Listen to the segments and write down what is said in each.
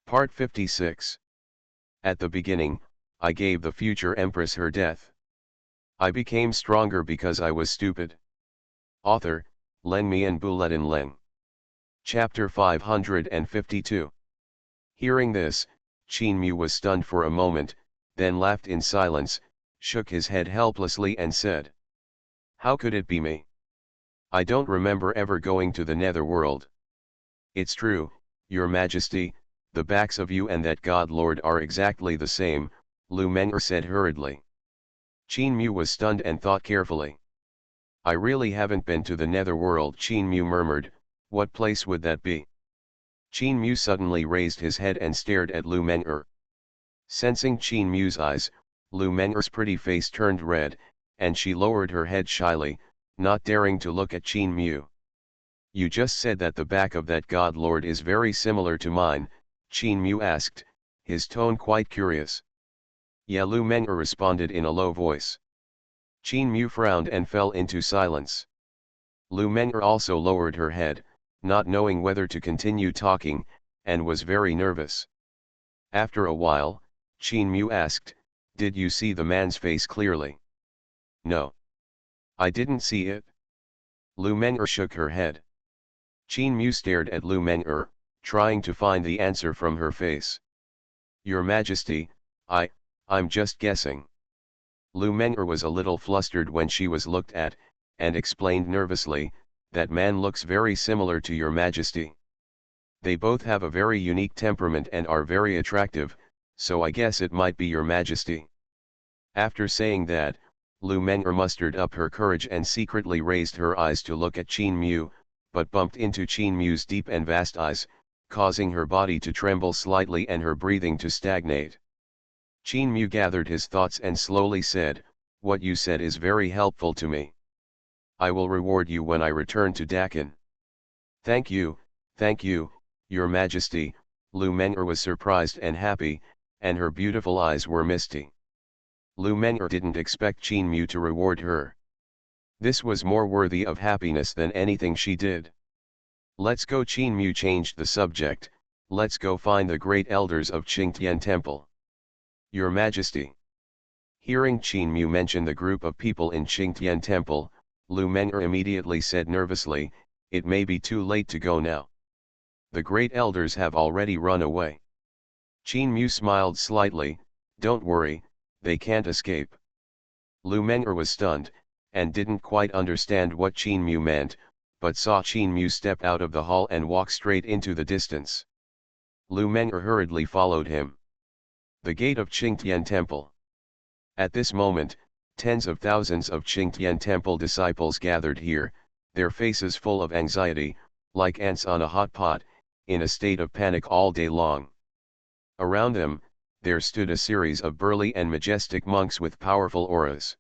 Part 56. At the beginning, I gave the future empress her death. I became stronger because I was stupid. Author, Len Mian Bulletin Leng. Chapter 552. Hearing this, Qin Mu was stunned for a moment, then laughed in silence, shook his head helplessly and said, "How could it be me? I don't remember ever going to the netherworld." "It's true, Your Majesty, the backs of you and that God Lord are exactly the same," Lu Meng'er said hurriedly. Qin Mu was stunned and thought carefully. "I really haven't been to the netherworld," Qin Mu murmured. "What place would that be?" Qin Mu suddenly raised his head and stared at Lu Meng'er. Sensing Qin Mu's eyes, Lu Meng'er's pretty face turned red, and she lowered her head shyly, not daring to look at Qin Mu. "You just said that the back of that God Lord is very similar to mine," Qin Mu asked, his tone quite curious. "Yeah," Lu Meng'er responded in a low voice. Qin Mu frowned and fell into silence. Lu Meng'er also lowered her head, not knowing whether to continue talking, and was very nervous. After a while, Qin Mu asked, "Did you see the man's face clearly?" "No. I didn't see it." Lu Meng'er shook her head. Qin Mu stared at Lu Meng'er, trying to find the answer from her face. "Your Majesty, I'm just guessing." Lu Meng'er was a little flustered when she was looked at, and explained nervously, "That man looks very similar to Your Majesty. They both have a very unique temperament and are very attractive, so I guess it might be Your Majesty." After saying that, Lu Meng'er mustered up her courage and secretly raised her eyes to look at Qin Mu, but bumped into Qin Mu's deep and vast eyes, causing her body to tremble slightly and her breathing to stagnate. Qin Mu gathered his thoughts and slowly said, "What you said is very helpful to me. I will reward you when I return to Dakin." Thank you, Your Majesty." Lu Meng'er was surprised and happy, and her beautiful eyes were misty. Lu Meng'er didn't expect Qin Mu to reward her. This was more worthy of happiness than anything she did. "Let's go." Qin Mu changed the subject. "Let's go find the great elders of Qingtian Temple." "Your Majesty." Hearing Qin Mu mention the group of people in Qingtian Temple, Lu Meng'er immediately said nervously, "It may be too late to go now. The great elders have already run away." Qin Mu smiled slightly, "Don't worry, they can't escape." Lu Meng'er was stunned, and didn't quite understand what Qin Mu meant, but saw Qin Mu step out of the hall and walk straight into the distance. Lu Meng'er hurriedly followed him. The gate of Qingtian Temple. At this moment, tens of thousands of Qingtian Temple disciples gathered here, their faces full of anxiety, like ants on a hot pot, in a state of panic all day long. Around them, there stood a series of burly and majestic monks with powerful auras.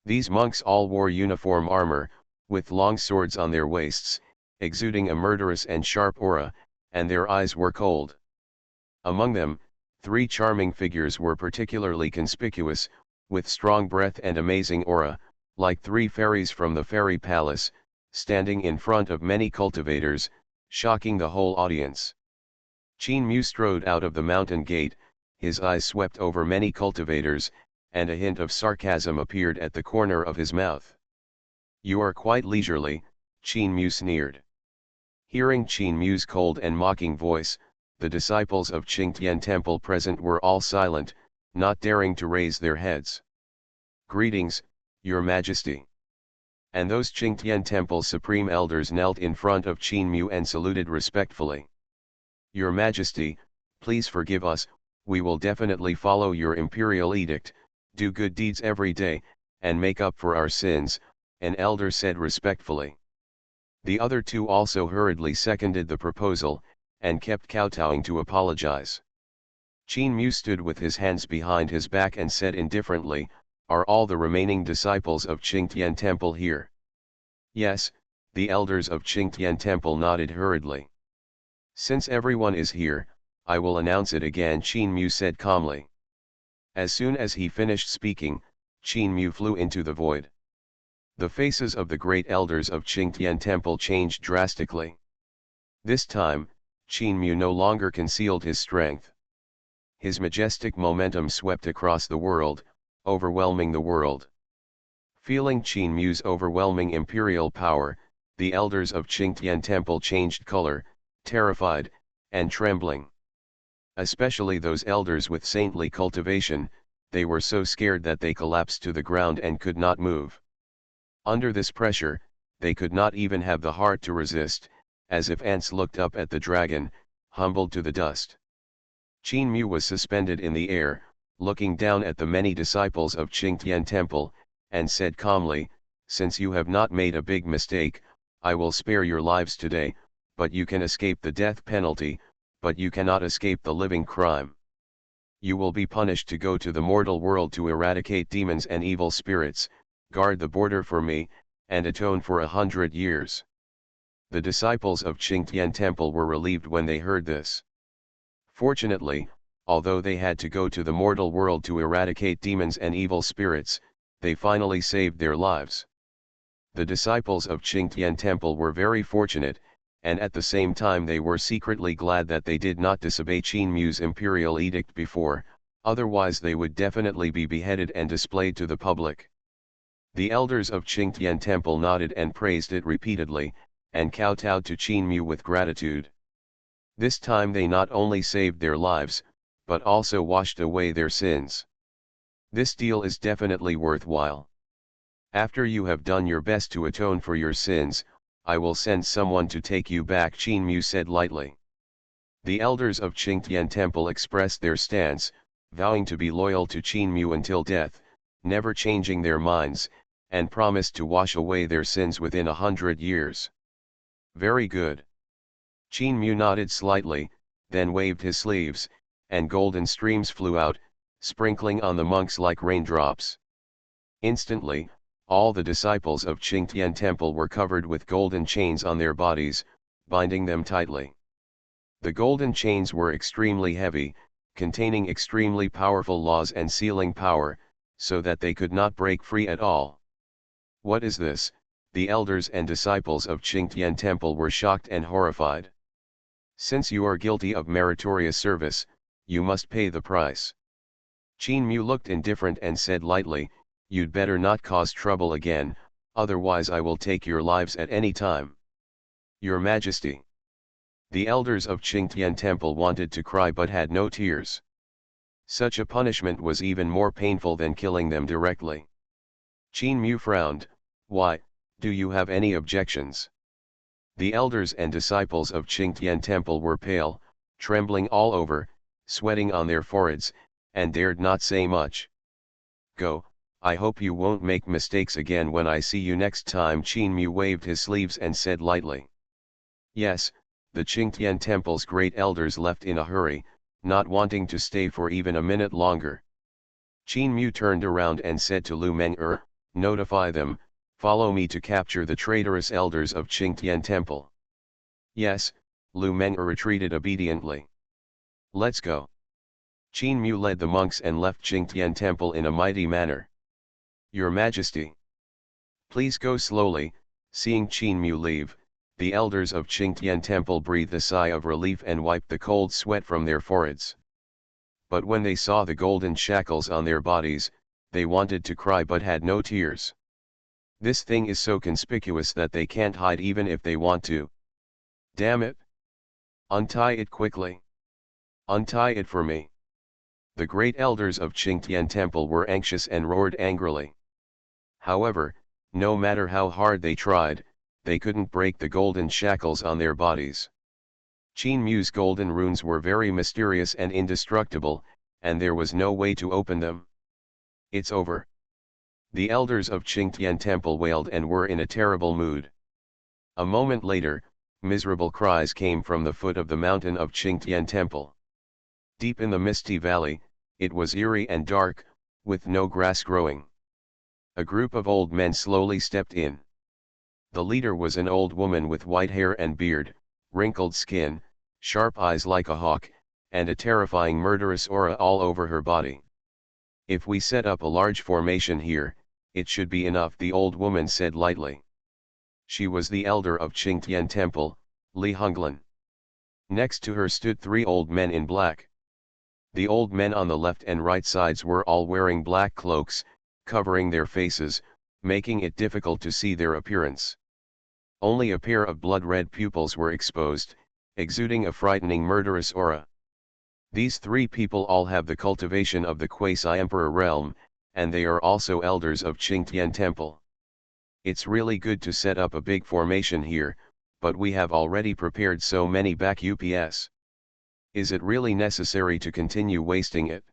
These monks all wore uniform armor, with long swords on their waists, exuding a murderous and sharp aura, and their eyes were cold. Among them, 3 charming figures were particularly conspicuous, with strong breath and amazing aura, like 3 fairies from the fairy palace, standing in front of many cultivators, shocking the whole audience. Qin Mu strode out of the mountain gate, his eyes swept over many cultivators, and a hint of sarcasm appeared at the corner of his mouth. "You are quite leisurely," Qin Mu sneered. Hearing Qin Mu's cold and mocking voice, the disciples of Qingtian Temple present were all silent, not daring to raise their heads. "Greetings, Your Majesty." And those Qingtian Temple supreme elders knelt in front of Qin Mu and saluted respectfully. "Your Majesty, please forgive us, we will definitely follow your imperial edict, do good deeds every day, and make up for our sins," an elder said respectfully. The other 2 also hurriedly seconded the proposal, and kept kowtowing to apologize. Qin Mu stood with his hands behind his back and said indifferently, "Are all the remaining disciples of Qingtian Temple here?" "Yes," the elders of Qingtian Temple nodded hurriedly. "Since everyone is here, I will announce it again," Qin Mu said calmly. As soon as he finished speaking, Qin Mu flew into the void. The faces of the great elders of Qingtian Temple changed drastically. This time, Qin Mu no longer concealed his strength. His majestic momentum swept across the world, overwhelming the world. Feeling Qin Mu's overwhelming imperial power, the elders of Qingtian Temple changed color, terrified, and trembling. Especially those elders with saintly cultivation, they were so scared that they collapsed to the ground and could not move. Under this pressure, they could not even have the heart to resist, as if ants looked up at the dragon, humbled to the dust. Qin Mu was suspended in the air, looking down at the many disciples of Qingtian Temple, and said calmly, "Since you have not made a big mistake, I will spare your lives today, but you can escape the death penalty, but you cannot escape the living crime. You will be punished to go to the mortal world to eradicate demons and evil spirits, guard the border for me, and atone for 100 years. The disciples of Qingtian Temple were relieved when they heard this. Fortunately, although they had to go to the mortal world to eradicate demons and evil spirits, they finally saved their lives. The disciples of Qingtian Temple were very fortunate, and at the same time they were secretly glad that they did not disobey Qin Mu's imperial edict before, otherwise they would definitely be beheaded and displayed to the public. The elders of Qingtian Temple nodded and praised it repeatedly, and kowtowed to Qin Mu with gratitude. This time they not only saved their lives, but also washed away their sins. This deal is definitely worthwhile. After you have done your best to atone for your sins, I will send someone to take you back, Qin Mu said lightly. The elders of Qingtian Temple expressed their stance, vowing to be loyal to Qin Mu until death, never changing their minds, and promised to wash away their sins within 100 years. Very good. Qin Mu nodded slightly, then waved his sleeves, and golden streams flew out, sprinkling on the monks like raindrops. Instantly, all the disciples of Qingtian Temple were covered with golden chains on their bodies, binding them tightly. The golden chains were extremely heavy, containing extremely powerful laws and sealing power, so that they could not break free at all. What is this? The elders and disciples of Qingtian Temple were shocked and horrified. Since you are guilty of meritorious service, you must pay the price. Qin Mu looked indifferent and said lightly, "You'd better not cause trouble again, otherwise I will take your lives at any time." Your Majesty. The elders of Qingtian Temple wanted to cry but had no tears. Such a punishment was even more painful than killing them directly. Qin Mu frowned. "Why, do you have any objections?" The elders and disciples of Qingtian Temple were pale, trembling all over, sweating on their foreheads, and dared not say much. "Go, I hope you won't make mistakes again when I see you next time." Qin Mu waved his sleeves and said lightly. Yes, the Qingtian Temple's great elders left in a hurry, not wanting to stay for even a minute longer. Qin Mu turned around and said to Lu Meng'er, "Notify them, follow me to capture the traitorous elders of Qingtian Temple." Yes, Lu Meng'er retreated obediently. "Let's go." Qin Mu led the monks and left Qingtian Temple in a mighty manner. Your Majesty. Please go slowly. Seeing Qin Mu leave, the elders of Qingtian Temple breathed a sigh of relief and wiped the cold sweat from their foreheads. But when they saw the golden shackles on their bodies, they wanted to cry but had no tears. This thing is so conspicuous that they can't hide even if they want to. Damn it! Untie it quickly. Untie it for me. The great elders of Qingtian Temple were anxious and roared angrily. However, no matter how hard they tried, they couldn't break the golden shackles on their bodies. Qin Mu's golden runes were very mysterious and indestructible, and there was no way to open them. It's over. The elders of Qingtian Temple wailed and were in a terrible mood. A moment later, miserable cries came from the foot of the mountain of Qingtian Temple. Deep in the misty valley, it was eerie and dark, with no grass growing. A group of old men slowly stepped in. The leader was an old woman with white hair and beard, wrinkled skin, sharp eyes like a hawk, and a terrifying murderous aura all over her body. "If we set up a large formation here, it should be enough," the old woman said lightly. She was the elder of Qingtian Temple, Li Honglan. Next to her stood 3 old men in black. The old men on the left and right sides were all wearing black cloaks, covering their faces, making it difficult to see their appearance. Only a pair of blood-red pupils were exposed, exuding a frightening murderous aura. These 3 people all have the cultivation of the quasi-emperor realm, and they are also elders of Qingtian Temple. It's really good to set up a big formation here, but we have already prepared so many back UPS. Is it really necessary to continue wasting it?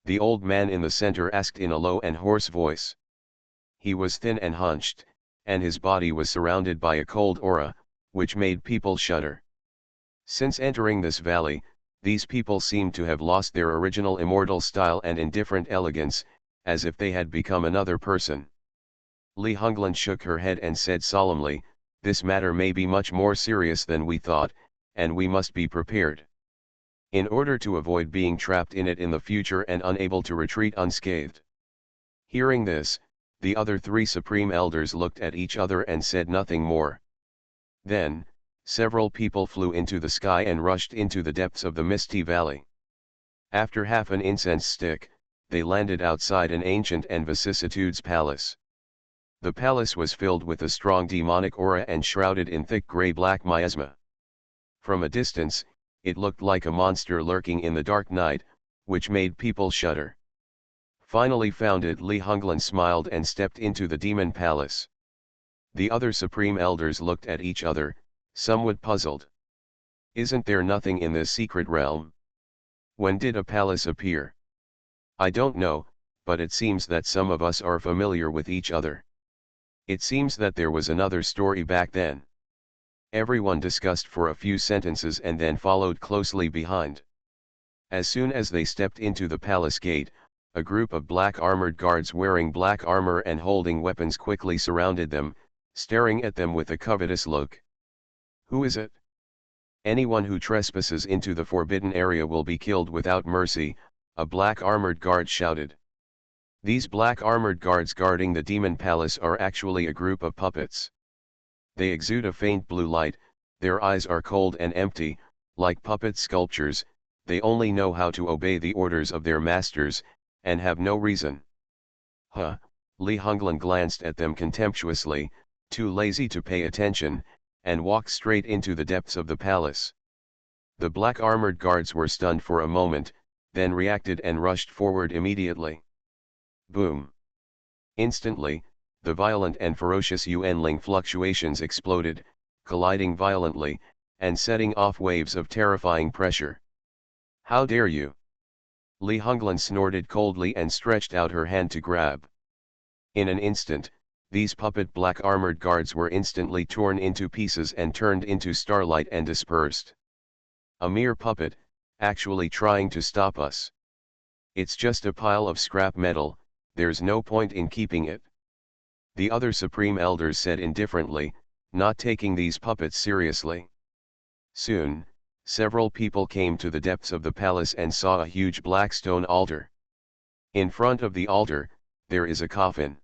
The old man in the center asked in a low and hoarse voice. He was thin and hunched, and his body was surrounded by a cold aura, which made people shudder. Since entering this valley, these people seemed to have lost their original immortal style and indifferent elegance, as if they had become another person. Li Honglan shook her head and said solemnly, "This matter may be much more serious than we thought, and we must be prepared. In order to avoid being trapped in it in the future and unable to retreat unscathed." Hearing this, the other 3 supreme elders looked at each other and said nothing more. Then, several people flew into the sky and rushed into the depths of the misty valley. After half an incense stick, they landed outside an ancient and vicissitudes palace. The palace was filled with a strong demonic aura and shrouded in thick gray-black miasma. From a distance, it looked like a monster lurking in the dark night, which made people shudder. Finally founded, Li Honglan smiled and stepped into the demon palace. The other supreme elders looked at each other, somewhat puzzled. Isn't there nothing in this secret realm? When did a palace appear? I don't know, but it seems that some of us are familiar with each other. It seems that there was another story back then. Everyone discussed for a few sentences and then followed closely behind. As soon as they stepped into the palace gate, a group of black armored guards wearing black armor and holding weapons quickly surrounded them, staring at them with a covetous look. Who is it? Anyone who trespasses into the forbidden area will be killed without mercy, a black armored guard shouted. These black armored guards guarding the demon palace are actually a group of puppets. They exude a faint blue light, their eyes are cold and empty, like puppet sculptures. They only know how to obey the orders of their masters, and have no reason. Huh, Li Honglan glanced at them contemptuously, too lazy to pay attention, and walked straight into the depths of the palace. The black armored guards were stunned for a moment, then reacted and rushed forward immediately. Boom! Instantly, the violent and ferocious Yuanling fluctuations exploded, colliding violently, and setting off waves of terrifying pressure. How dare you! Li Honglan snorted coldly and stretched out her hand to grab. In an instant, these puppet black armored guards were instantly torn into pieces and turned into starlight and dispersed. A mere puppet, actually trying to stop us. It's just a pile of scrap metal, there's no point in keeping it. The other supreme elders said indifferently, not taking these puppets seriously. Soon, several people came to the depths of the palace and saw a huge black stone altar. In front of the altar, there is a coffin.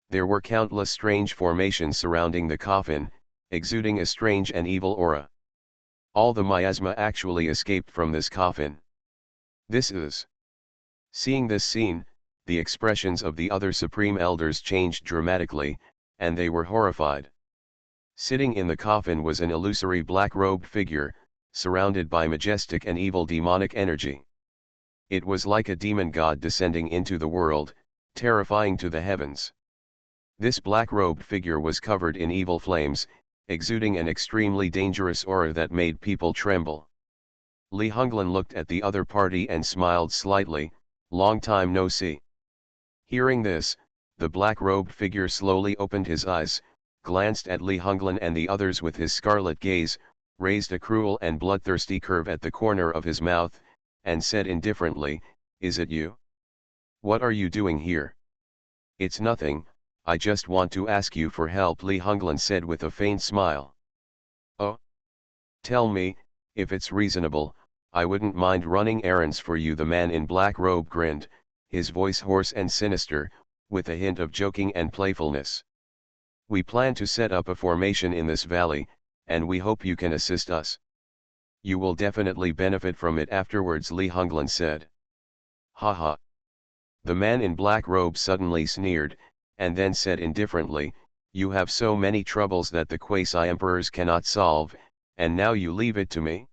There were countless strange formations surrounding the coffin, exuding a strange and evil aura. All the miasma actually escaped from this coffin. This is. Seeing this scene, the expressions of the other supreme elders changed dramatically, and they were horrified. Sitting in the coffin was an illusory black-robed figure, surrounded by majestic and evil demonic energy. It was like a demon god descending into the world, terrifying to the heavens. This black-robed figure was covered in evil flames, exuding an extremely dangerous aura that made people tremble. Li Honglan looked at the other party and smiled slightly, long time no see. Hearing this, the black-robed figure slowly opened his eyes, glanced at Li Honglan and the others with his scarlet gaze, raised a cruel and bloodthirsty curve at the corner of his mouth, and said indifferently, "Is it you? What are you doing here?" "It's nothing, I just want to ask you for help," Li Honglan said with a faint smile. "Oh? Tell me, if it's reasonable, I wouldn't mind running errands for you," the man in black robe grinned, his voice hoarse and sinister, with a hint of joking and playfulness. "We plan to set up a formation in this valley, and we hope you can assist us." You will definitely benefit from it afterwards, Li Honglan said. Haha. The man in black robe suddenly sneered, and then said indifferently, you have so many troubles that the quasi-emperors cannot solve, and now you leave it to me?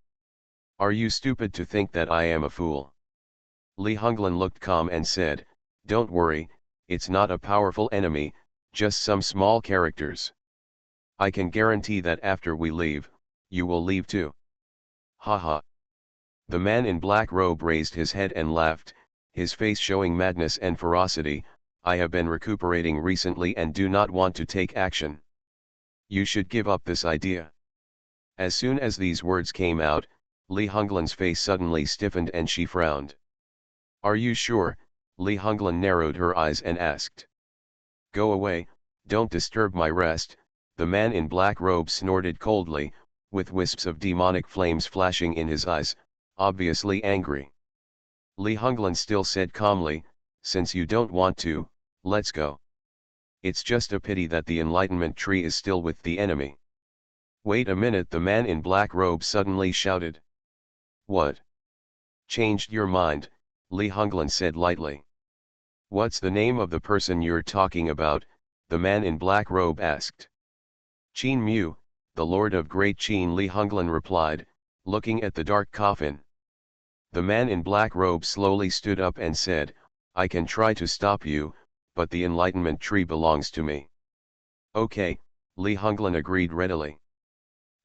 Are you stupid to think that I am a fool? Li Honglan looked calm and said, don't worry, it's not a powerful enemy, just some small characters. I can guarantee that after we leave, you will leave too. Haha. The man in black robe raised his head and laughed, his face showing madness and ferocity. I have been recuperating recently and do not want to take action. You should give up this idea. As soon as these words came out, Li Honglan's face suddenly stiffened and she frowned. Are you sure? Li Honglan narrowed her eyes and asked. Go away, don't disturb my rest, the man in black robe snorted coldly, with wisps of demonic flames flashing in his eyes, obviously angry. Li Honglan still said calmly, since you don't want to, let's go. It's just a pity that the enlightenment tree is still with the enemy. Wait a minute, the man in black robe suddenly shouted. What? Changed your mind, Li Honglan said lightly. What's the name of the person you're talking about? The man in black robe asked. Qin Mu, the Lord of Great Qin, Li Honglan replied, looking at the dark coffin. The man in black robe slowly stood up and said, I can try to stop you, but the enlightenment tree belongs to me. Okay, Li Honglan agreed readily.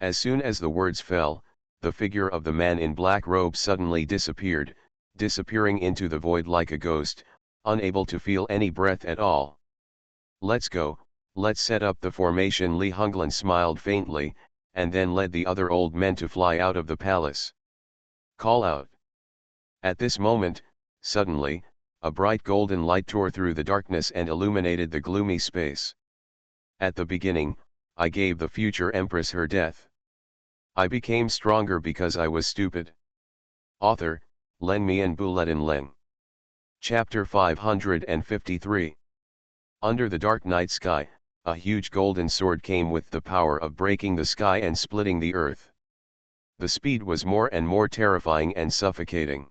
As soon as the words fell, the figure of the man in black robe suddenly disappeared, disappearing into the void like a ghost, unable to feel any breath at all. Let's go, let's set up the formation. Li Honglan smiled faintly, and then led the other old men to fly out of the palace. Call out. At this moment, suddenly, a bright golden light tore through the darkness and illuminated the gloomy space. At the beginning, I gave the future empress her death. I became stronger because I was stupid. Author, Len Mian Buletin Len. Chapter 553. Under the dark night sky, a huge golden sword came with the power of breaking the sky and splitting the earth. The speed was more and more terrifying and suffocating.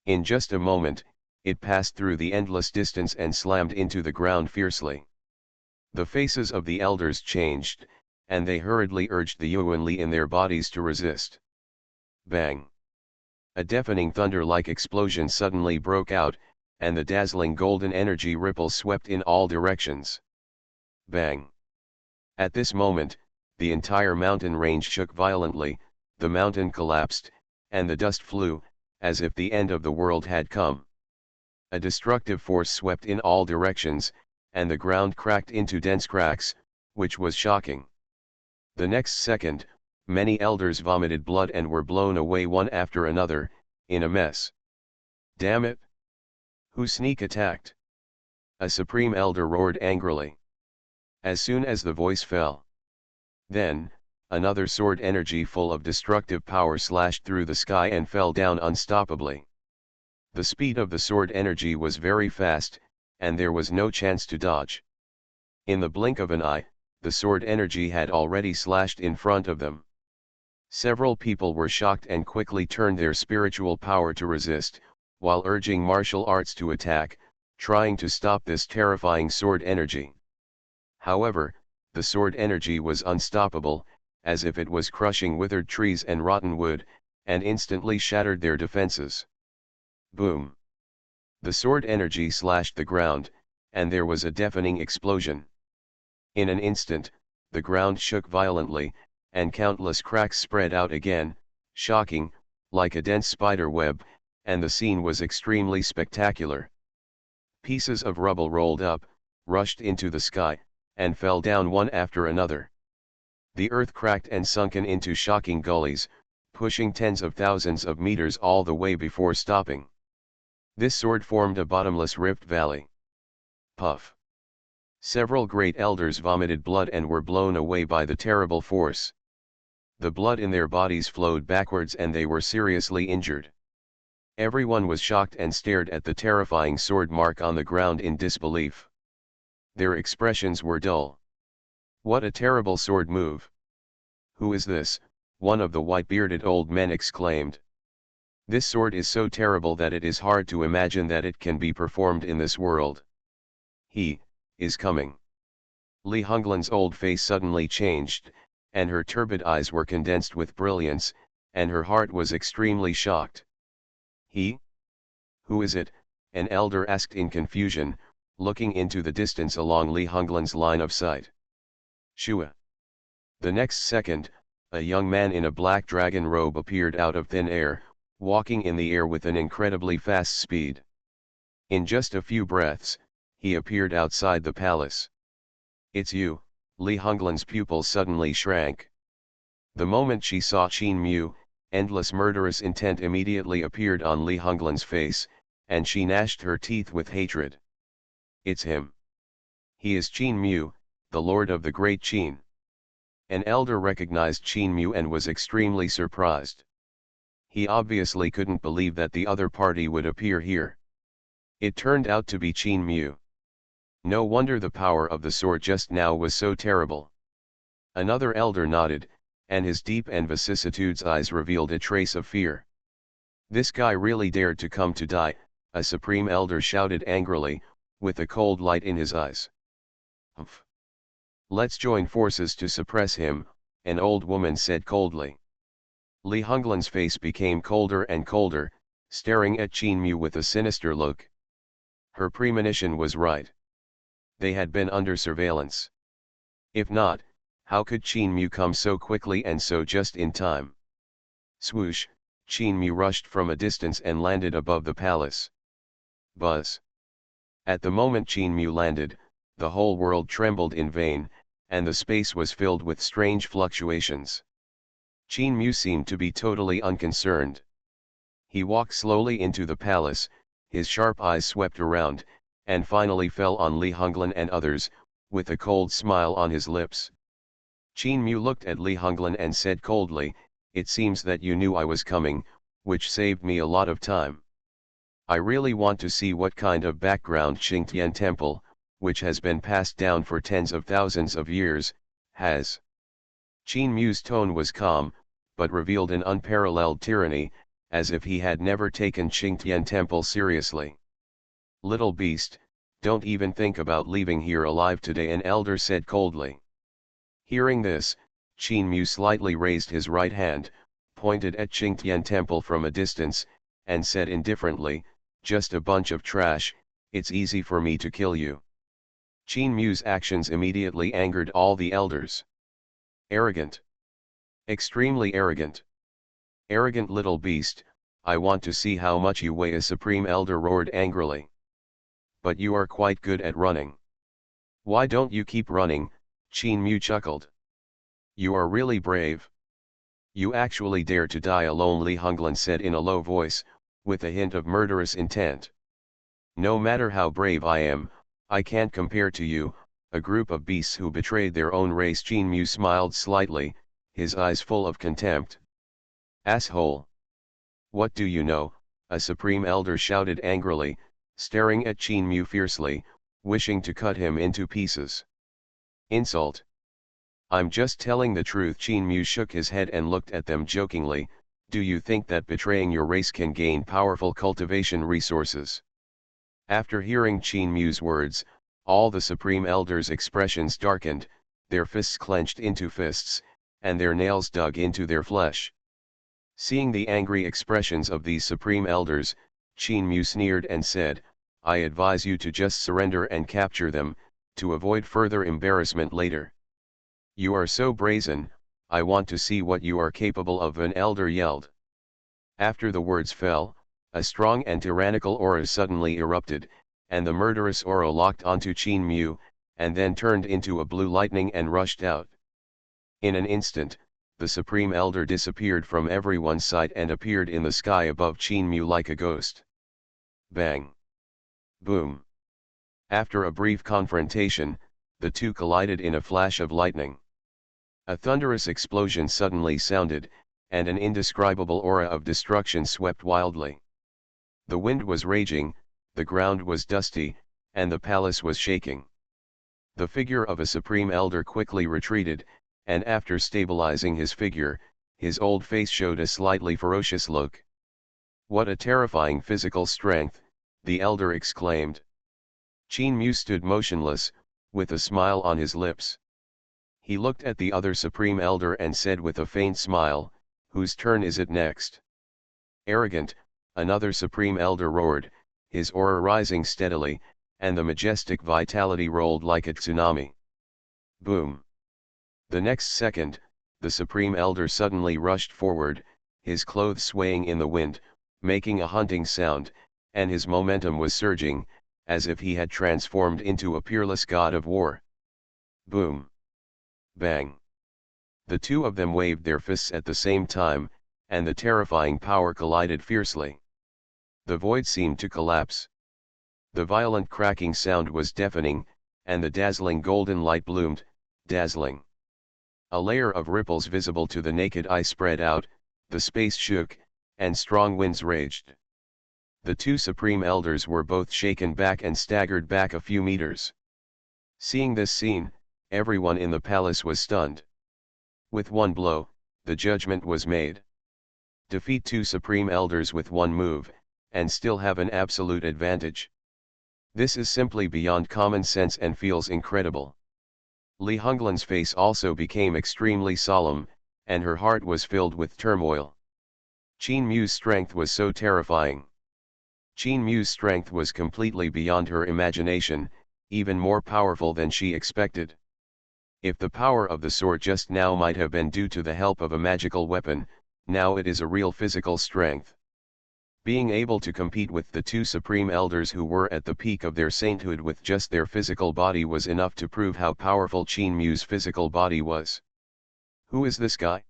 In just a moment, it passed through the endless distance and slammed into the ground fiercely. The faces of the elders changed, and they hurriedly urged the Xuanhuan in their bodies to resist. Bang! A deafening thunder-like explosion suddenly broke out, and the dazzling golden energy ripples swept in all directions. Bang! At this moment, the entire mountain range shook violently, the mountain collapsed, and the dust flew, as if the end of the world had come. A destructive force swept in all directions, and the ground cracked into dense cracks, which was shocking. The next second, many elders vomited blood and were blown away one after another, in a mess. Damn it! Who sneak attacked? A supreme elder roared angrily. As soon as the voice fell. Then, another sword energy full of destructive power slashed through the sky and fell down unstoppably. The speed of the sword energy was very fast, and there was no chance to dodge. In the blink of an eye, the sword energy had already slashed in front of them. Several people were shocked and quickly turned their spiritual power to resist, while urging martial arts to attack, trying to stop this terrifying sword energy. However, the sword energy was unstoppable, as if it was crushing withered trees and rotten wood, and instantly shattered their defenses. Boom! The sword energy slashed the ground, and there was a deafening explosion. In an instant, the ground shook violently, and countless cracks spread out again, shocking, like a dense spider web, and the scene was extremely spectacular. Pieces of rubble rolled up, rushed into the sky, and fell down one after another. The earth cracked and sunken into shocking gullies, pushing tens of thousands of meters all the way before stopping. This sword formed a bottomless rift valley. Puff! Several great elders vomited blood and were blown away by the terrible force. The blood in their bodies flowed backwards and they were seriously injured. Everyone was shocked and stared at the terrifying sword mark on the ground in disbelief. Their expressions were dull. What a terrible sword move! Who is this? One of the white-bearded old men exclaimed. This sword is so terrible that it is hard to imagine that it can be performed in this world. He is coming. Li Honglan's old face suddenly changed, and her turbid eyes were condensed with brilliance, and her heart was extremely shocked. He? Who is it? An elder asked in confusion, looking into the distance along Li Honglan's line of sight. Shua. The next second, a young man in a black dragon robe appeared out of thin air, walking in the air with an incredibly fast speed. In just a few breaths, he appeared outside the palace. It's you. Li Honglan's pupils suddenly shrank. The moment she saw Qin Mu, endless murderous intent immediately appeared on Li Honglan's face, and she gnashed her teeth with hatred. It's him. He is Qin Mu, the lord of the great Qin. An elder recognized Qin Mu and was extremely surprised. He obviously couldn't believe that the other party would appear here. It turned out to be Qin Mu. No wonder the power of the sword just now was so terrible. Another elder nodded, and his deep and vicissitudes eyes revealed a trace of fear. This guy really dared to come to die, a supreme elder shouted angrily, with a cold light in his eyes. Humph. Let's join forces to suppress him, an old woman said coldly. Li Honglan's face became colder and colder, staring at Qin Mu with a sinister look. Her premonition was right. They had been under surveillance. If not, how could Qin Mu come so quickly and so just in time? Swoosh, Qin Mu rushed from a distance and landed above the palace. Buzz. At the moment Qin Mu landed, the whole world trembled in vain, and the space was filled with strange fluctuations. Qin Mu seemed to be totally unconcerned. He walked slowly into the palace, his sharp eyes swept around, and finally fell on Li Honglan and others, with a cold smile on his lips. Qin Mu looked at Li Honglan and said coldly, "It seems that you knew I was coming, which saved me a lot of time. I really want to see what kind of background Qingtian Temple, which has been passed down for tens of thousands of years, has." Qin Mu's tone was calm, but revealed an unparalleled tyranny, as if he had never taken Qingtian Temple seriously. "Little beast, don't even think about leaving here alive today," an elder said coldly. Hearing this, Qin Mu slightly raised his right hand, pointed at Qingtian Temple from a distance, and said indifferently, "Just a bunch of trash, it's easy for me to kill you." Qin Mu's actions immediately angered all the elders. Arrogant. Extremely arrogant. Arrogant little beast, I want to see how much you weigh, a supreme elder roared angrily. But you are quite good at running. Why don't you keep running? Qin Mu chuckled. You are really brave. You actually dare to die alone, Li Honglan said in a low voice, with a hint of murderous intent. No matter how brave I am, I can't compare to you, a group of beasts who betrayed their own race. Qin Mu smiled slightly, his eyes full of contempt. Asshole. What do you know? A supreme elder shouted angrily, staring at Qin Mu fiercely, wishing to cut him into pieces. Insult. I'm just telling the truth. Qin Mu shook his head and looked at them jokingly. Do you think that betraying your race can gain powerful cultivation resources? After hearing Qin Mu's words, all the supreme elders' expressions darkened, their fists clenched into fists, and their nails dug into their flesh. Seeing the angry expressions of these supreme elders, Qin Mu sneered and said, I advise you to just surrender and capture them, to avoid further embarrassment later. You are so brazen, I want to see what you are capable of, an elder yelled. After the words fell, a strong and tyrannical aura suddenly erupted, and the murderous aura locked onto Qin Mu, and then turned into a blue lightning and rushed out. In an instant, the Supreme Elder disappeared from everyone's sight and appeared in the sky above Qin Mu like a ghost. Bang! Boom! After a brief confrontation, the two collided in a flash of lightning. A thunderous explosion suddenly sounded, and an indescribable aura of destruction swept wildly. The wind was raging, the ground was dusty, and the palace was shaking. The figure of a Supreme Elder quickly retreated, and after stabilizing his figure, his old face showed a slightly ferocious look. "What a terrifying physical strength," the elder exclaimed. Qin Mu stood motionless, with a smile on his lips. He looked at the other Supreme Elder and said with a faint smile, "Whose turn is it next?" "Arrogant," another Supreme Elder roared, his aura rising steadily, and the majestic vitality rolled like a tsunami. Boom! The next second, the Supreme Elder suddenly rushed forward, his clothes swaying in the wind, making a hunting sound, and his momentum was surging, as if he had transformed into a peerless god of war. Boom! Bang! The two of them waved their fists at the same time, and the terrifying power collided fiercely. The void seemed to collapse. The violent cracking sound was deafening, and the dazzling golden light bloomed, dazzling. A layer of ripples visible to the naked eye spread out, the space shook, and strong winds raged. The two Supreme Elders were both shaken back and staggered back a few meters. Seeing this scene, everyone in the palace was stunned. With one blow, the judgment was made. Defeat two Supreme Elders with one move, and still have an absolute advantage. This is simply beyond common sense and feels incredible. Li Honglan's face also became extremely solemn, and her heart was filled with turmoil. Qin Mu's strength was so terrifying. Qin Mu's strength was completely beyond her imagination, even more powerful than she expected. If the power of the sword just now might have been due to the help of a magical weapon, now it is a real physical strength. Being able to compete with the two Supreme Elders who were at the peak of their sainthood with just their physical body was enough to prove how powerful Qin Mu's physical body was. Who is this guy?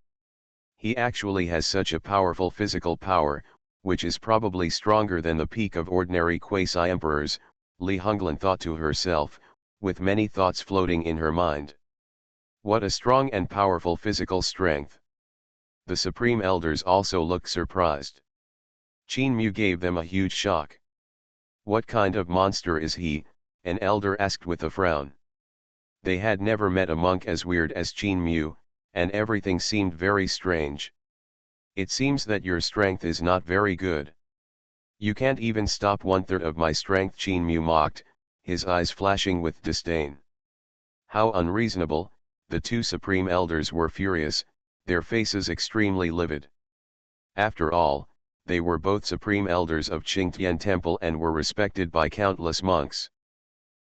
He actually has such a powerful physical power, which is probably stronger than the peak of ordinary quasi-emperors, Li Honglan thought to herself, with many thoughts floating in her mind. What a strong and powerful physical strength. The Supreme Elders also looked surprised. Qin Mu gave them a huge shock. "What kind of monster is he?" an elder asked with a frown. They had never met a monk as weird as Qin Mu, and everything seemed very strange. "It seems that your strength is not very good. You can't even stop 1/3 of my strength," Qin Mu mocked, his eyes flashing with disdain. How unreasonable! The two Supreme Elders were furious, their faces extremely livid. After all, they were both Supreme Elders of Qingtian Temple and were respected by countless monks.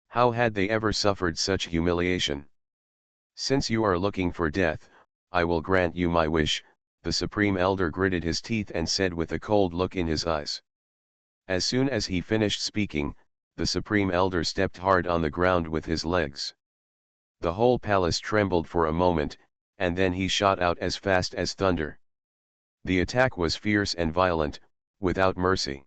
How had they ever suffered such humiliation? "Since you are looking for death, I will grant you my wish," the Supreme Elder gritted his teeth and said with a cold look in his eyes. As soon as he finished speaking, the Supreme Elder stepped hard on the ground with his legs. The whole palace trembled for a moment, and then he shot out as fast as thunder. The attack was fierce and violent, without mercy.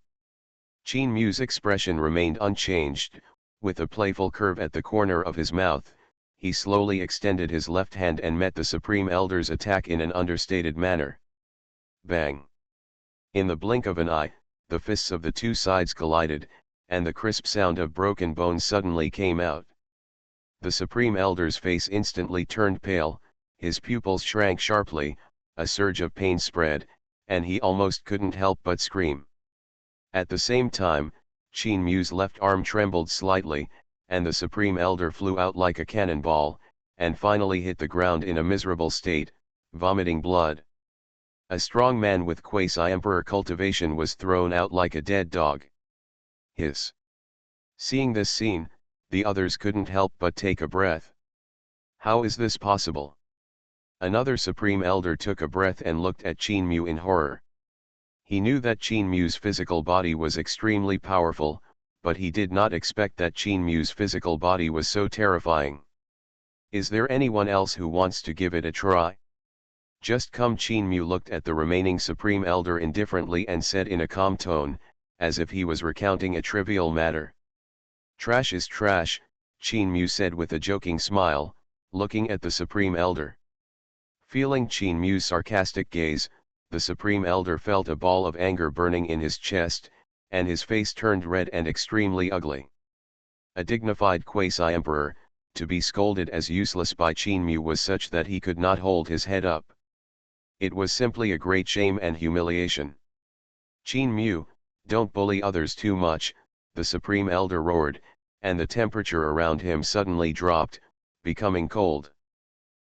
Qin Mu's expression remained unchanged, with a playful curve at the corner of his mouth. He slowly extended his left hand and met the Supreme Elder's attack in an understated manner. Bang! In the blink of an eye, the fists of the two sides collided, and the crisp sound of broken bones suddenly came out. The Supreme Elder's face instantly turned pale, his pupils shrank sharply, a surge of pain spread, and he almost couldn't help but scream. At the same time, Qin Mu's left arm trembled slightly, and the Supreme Elder flew out like a cannonball, and finally hit the ground in a miserable state, vomiting blood. A strong man with quasi-emperor cultivation was thrown out like a dead dog. Hiss! Seeing this scene, the others couldn't help but take a breath. How is this possible? Another Supreme Elder took a breath and looked at Qin Mu in horror. He knew that Qin Mu's physical body was extremely powerful, but he did not expect that Qin Mu's physical body was so terrifying. "Is there anyone else who wants to give it a try?" "Just come." Qin Mu looked at the remaining Supreme Elder indifferently and said in a calm tone, as if he was recounting a trivial matter. "Trash is trash," Qin Mu said with a joking smile, looking at the Supreme Elder. Feeling Qin Mu's sarcastic gaze, the Supreme Elder felt a ball of anger burning in his chest, and his face turned red and extremely ugly. A dignified quasi-emperor, to be scolded as useless by Qin Mu was such that he could not hold his head up. It was simply a great shame and humiliation. Qin Mu, don't bully others too much, the Supreme Elder roared, and the temperature around him suddenly dropped, becoming cold.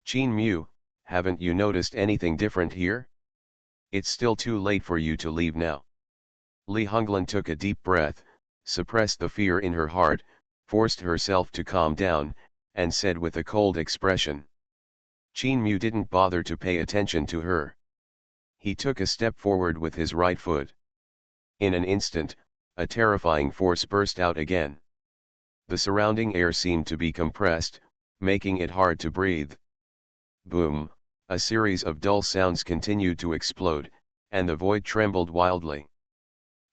Qin Mu, haven't you noticed anything different here? It's still too late for you to leave now. Li Honglan took a deep breath, suppressed the fear in her heart, forced herself to calm down, and said with a cold expression. Qin Mu didn't bother to pay attention to her. He took a step forward with his right foot. In an instant, a terrifying force burst out again. The surrounding air seemed to be compressed, making it hard to breathe. Boom, a series of dull sounds continued to explode, and the void trembled wildly.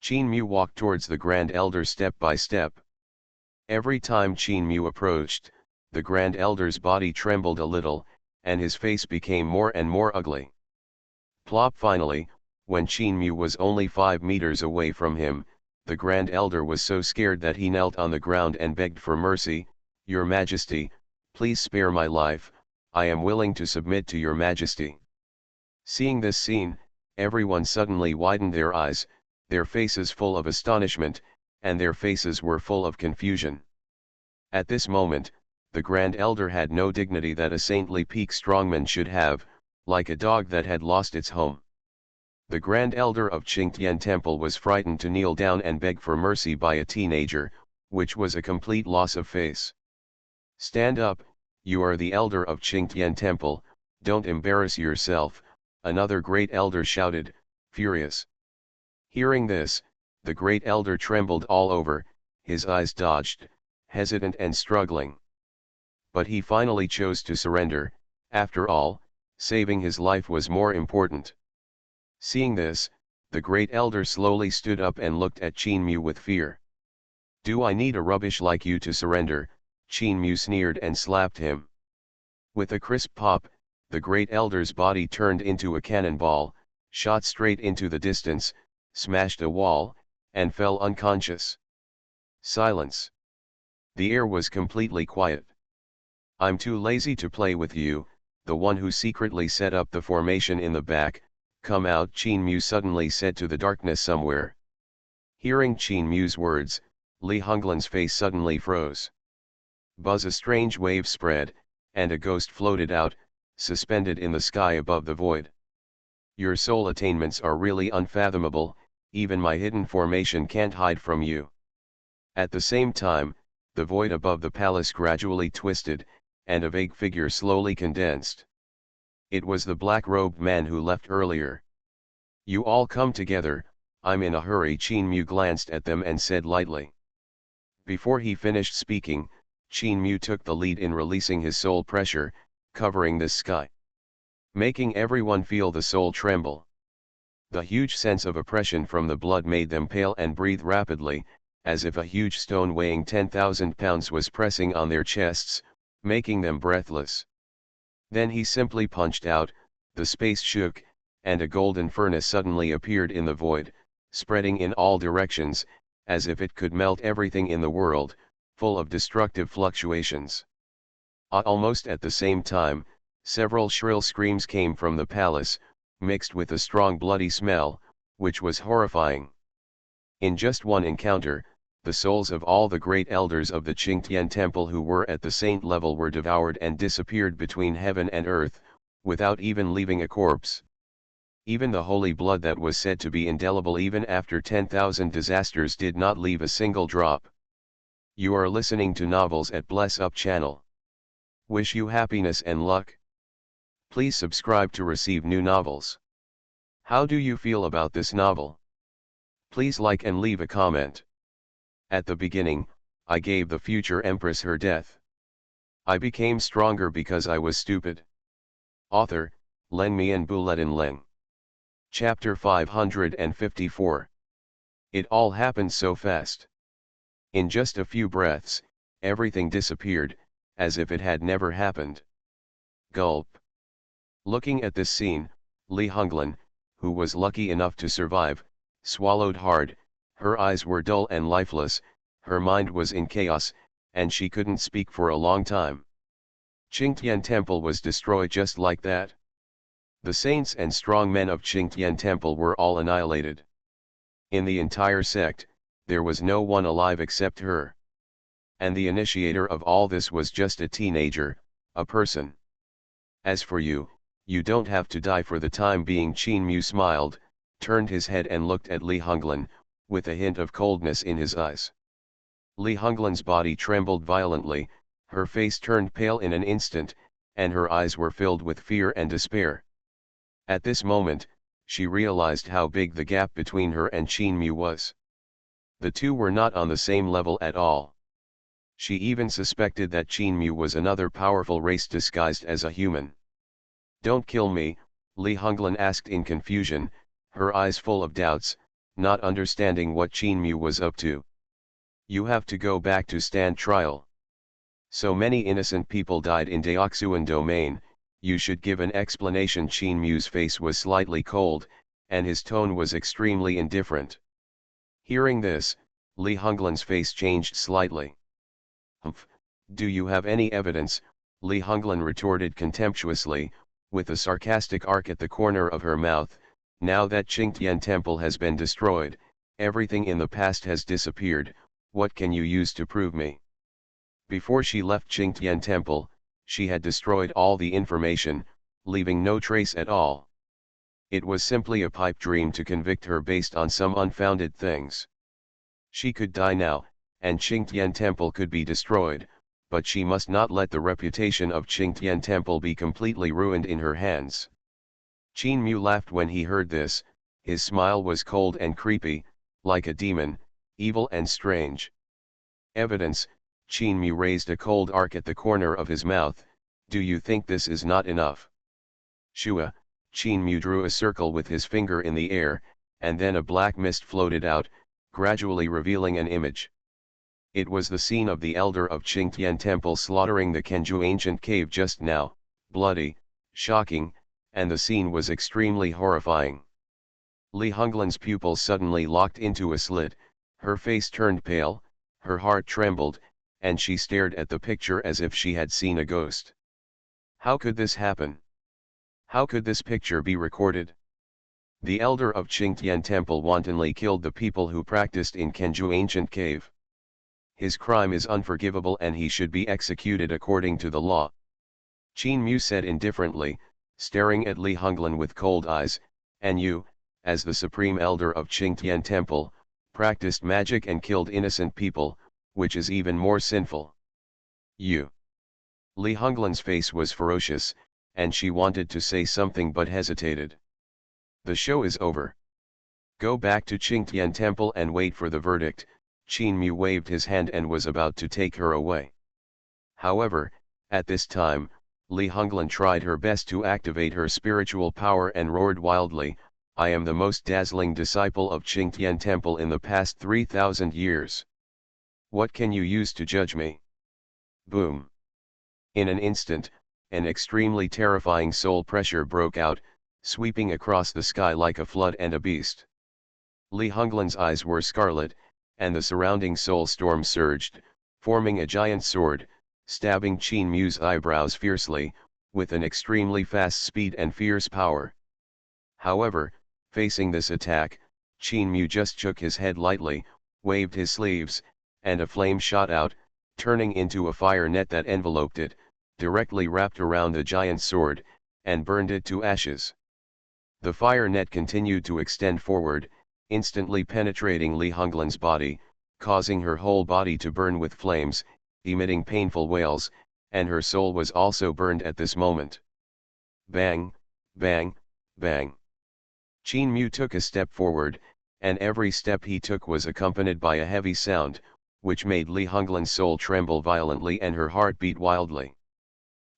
Qin Mu walked towards the Grand Elder step by step. Every time Qin Mu approached, the Grand Elder's body trembled a little, and his face became more and more ugly. Plop! Finally, when Qin Mu was only 5 meters away from him, the Grand Elder was so scared that he knelt on the ground and begged for mercy. Your Majesty, please spare my life, I am willing to submit to your Majesty. Seeing this scene, everyone suddenly widened their eyes, their faces full of astonishment, and their faces were full of confusion. At this moment, the Grand Elder had no dignity that a saintly peak strongman should have, like a dog that had lost its home. The Grand Elder of Qingtian Temple was frightened to kneel down and beg for mercy by a teenager, which was a complete loss of face. Stand up, you are the Elder of Qingtian Temple, don't embarrass yourself, another great elder shouted, furious. Hearing this, the great elder trembled all over, his eyes dodged, hesitant and struggling. But he finally chose to surrender. After all, saving his life was more important. Seeing this, the great elder slowly stood up and looked at Qin Mu with fear. Do I need a rubbish like you to surrender? Qin Mu sneered and slapped him. With a crisp pop, the great elder's body turned into a cannonball, shot straight into the distance, smashed a wall, and fell unconscious. Silence. The air was completely quiet. I'm too lazy to play with you, the one who secretly set up the formation in the back, come out, Qin Mu suddenly said to the darkness somewhere. Hearing Qin Mu's words, Li Honglan's face suddenly froze. Buzz! A strange wave spread, and a ghost floated out, suspended in the sky above the void. Your soul attainments are really unfathomable, even my hidden formation can't hide from you. At the same time, the void above the palace gradually twisted, and a vague figure slowly condensed. It was the black-robed man who left earlier. You all come together, I'm in a hurry. Qin Mu glanced at them and said lightly. Before he finished speaking, Qin Mu took the lead in releasing his soul pressure, covering the sky, making everyone feel the soul tremble. The huge sense of oppression from the blood made them pale and breathe rapidly, as if a huge stone weighing 10,000 pounds was pressing on their chests, making them breathless. Then he simply punched out, the space shook, and a golden furnace suddenly appeared in the void, spreading in all directions, as if it could melt everything in the world, full of destructive fluctuations. Almost at the same time, several shrill screams came from the palace, mixed with a strong bloody smell, which was horrifying. In just one encounter, the souls of all the great elders of the Qingtian Temple who were at the saint level were devoured and disappeared between heaven and earth, without even leaving a corpse. Even the holy blood that was said to be indelible even after 10,000 disasters did not leave a single drop. You are listening to Novels at Bless Up channel. Wish you happiness and luck. Please subscribe to receive new novels. How do you feel about this novel? Please like and leave a comment. At the beginning, I gave the future empress her death. I became stronger because I was stupid. Author, Len Mian Buletin Leng. Chapter 554. It all happened so fast. In just a few breaths, everything disappeared, as if it had never happened. Gulp. Looking at this scene, Li Honglan, who was lucky enough to survive, swallowed hard. Her eyes were dull and lifeless, her mind was in chaos, and she couldn't speak for a long time. Qingtian Temple was destroyed just like that. The saints and strong men of Qingtian Temple were all annihilated. In the entire sect, there was no one alive except her. And the initiator of all this was just a teenager, a person. As for you, you don't have to die for the time being. Qin Mu smiled, turned his head and looked at Li Honglan, with a hint of coldness in his eyes. Li Honglan's body trembled violently, her face turned pale in an instant, and her eyes were filled with fear and despair. At this moment, she realized how big the gap between her and Qin Mu was. The two were not on the same level at all. She even suspected that Qin Mu was another powerful race disguised as a human. "Don't kill me," Li Honglan asked in confusion, her eyes full of doubts, not understanding what Qin Mu was up to. "You have to go back to stand trial. So many innocent people died in Daoxuan domain, you should give an explanation." Qin Mu's face was slightly cold, and his tone was extremely indifferent. Hearing this, Li Honglan's face changed slightly. "Humph, do you have any evidence?" Li Honglan retorted contemptuously, with a sarcastic arc at the corner of her mouth. "Now that Qingtian Temple has been destroyed, everything in the past has disappeared, what can you use to prove me?" Before she left Qingtian Temple, she had destroyed all the information, leaving no trace at all. It was simply a pipe dream to convict her based on some unfounded things. She could die now, and Qingtian Temple could be destroyed, but she must not let the reputation of Qingtian Temple be completely ruined in her hands. Qin Mu laughed when he heard this, his smile was cold and creepy, like a demon, evil and strange. "Evidence," Qin Mu raised a cold arc at the corner of his mouth, "do you think this is not enough?" "Shua," Qin Mu drew a circle with his finger in the air, and then a black mist floated out, gradually revealing an image. It was the scene of the elder of Qingtian Temple slaughtering the Kenju ancient cave just now, bloody, shocking, and the scene was extremely horrifying. Li Honglan's pupils suddenly locked into a slit, her face turned pale, her heart trembled, and she stared at the picture as if she had seen a ghost. How could this happen? How could this picture be recorded? The elder of Qingtian Temple wantonly killed the people who practiced in Kenju ancient cave. His crime is unforgivable and he should be executed according to the law. Qin Mu said indifferently, staring at Li Honglan with cold eyes, "And you, as the supreme elder of Qingtian Temple, practiced magic and killed innocent people, which is even more sinful. You." Li Honglan's face was ferocious, and she wanted to say something but hesitated. "The show is over. Go back to Qingtian Temple and wait for the verdict." Qin Mu waved his hand and was about to take her away. However, at this time, Li Honglan tried her best to activate her spiritual power and roared wildly, "I am the most dazzling disciple of Qingtian Temple in the past 3,000 years. What can you use to judge me?" Boom! In an instant, an extremely terrifying soul pressure broke out, sweeping across the sky like a flood and a beast. Li Honglan's eyes were scarlet, and the surrounding soul storm surged, forming a giant sword, stabbing Qin Mu's eyebrows fiercely, with an extremely fast speed and fierce power. However, facing this attack, Qin Mu just shook his head lightly, waved his sleeves, and a flame shot out, turning into a fire net that enveloped it, directly wrapped around the giant sword, and burned it to ashes. The fire net continued to extend forward, instantly penetrating Li Honglan's body, causing her whole body to burn with flames, emitting painful wails, and her soul was also burned at this moment. Bang, bang, bang. Qin Mu took a step forward, and every step he took was accompanied by a heavy sound, which made Li Honglan's soul tremble violently and her heart beat wildly.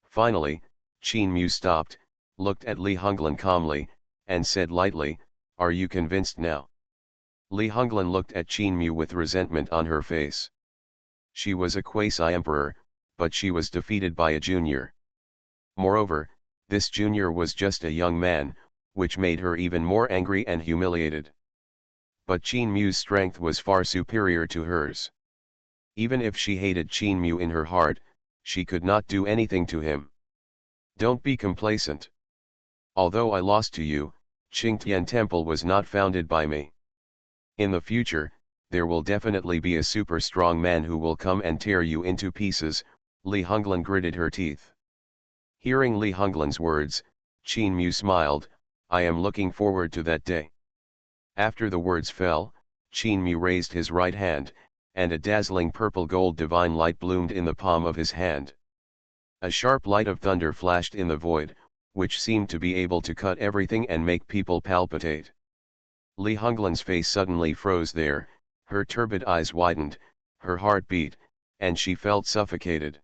Finally, Qin Mu stopped, looked at Li Honglan calmly, and said lightly, "Are you convinced now?" Li Honglan looked at Qin Mu with resentment on her face. She was a quasi-emperor, but she was defeated by a junior. Moreover, this junior was just a young man, which made her even more angry and humiliated. But Qin Mu's strength was far superior to hers. Even if she hated Qin Mu in her heart, she could not do anything to him. "Don't be complacent. Although I lost to you, Qingtian Temple was not founded by me. In the future, there will definitely be a super strong man who will come and tear you into pieces. Li Honglan gritted her teeth. Hearing Li Honglan's words, Qin Mu smiled. I am looking forward to that day. After the words fell, Qin Mu raised his right hand, and a dazzling purple gold divine light bloomed in the palm of his hand. A sharp light of thunder flashed in the void, which seemed to be able to cut everything and make people palpitate. Li Honglan's face suddenly froze there, her turbid eyes widened, her heart beat, and she felt suffocated.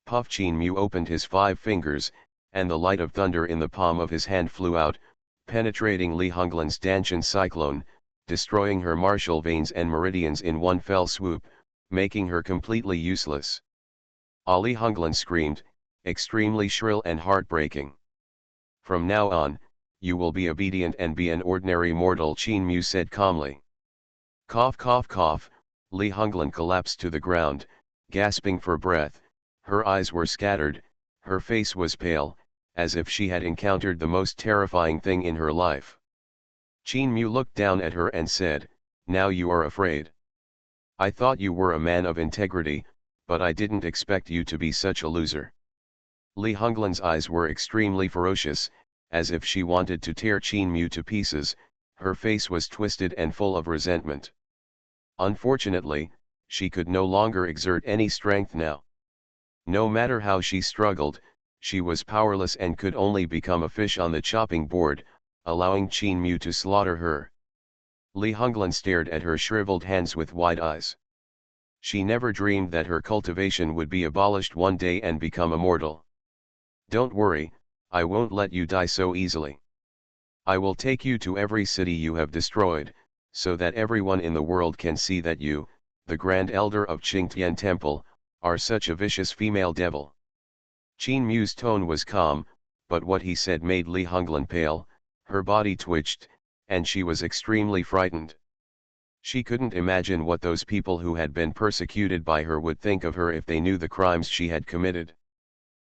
Puff Qin Mu opened his 5 fingers, and the light of thunder in the palm of his hand flew out, penetrating Li Honglan's Danshan cyclone, destroying her martial veins and meridians in one fell swoop, making her completely useless. Li Honglan screamed, extremely shrill and heartbreaking. From now on, you will be obedient and be an ordinary mortal, Qin Mu said calmly. Cough cough cough, Li Honglan collapsed to the ground, gasping for breath, her eyes were scattered, her face was pale, as if she had encountered the most terrifying thing in her life. Qin Mu looked down at her and said, now you are afraid. I thought you were a man of integrity, but I didn't expect you to be such a loser. Li Honglan's eyes were extremely ferocious, as if she wanted to tear Qin Mu to pieces, her face was twisted and full of resentment. Unfortunately, she could no longer exert any strength now. No matter how she struggled, she was powerless and could only become a fish on the chopping board, allowing Qin Mu to slaughter her. Li Honglan stared at her shriveled hands with wide eyes. She never dreamed that her cultivation would be abolished one day and become immortal. Don't worry, I won't let you die so easily. I will take you to every city you have destroyed, so that everyone in the world can see that you, the Grand Elder of Qingtian Temple, are such a vicious female devil. Qin Mu's tone was calm, but what he said made Li Honglan pale, her body twitched, and she was extremely frightened. She couldn't imagine what those people who had been persecuted by her would think of her if they knew the crimes she had committed.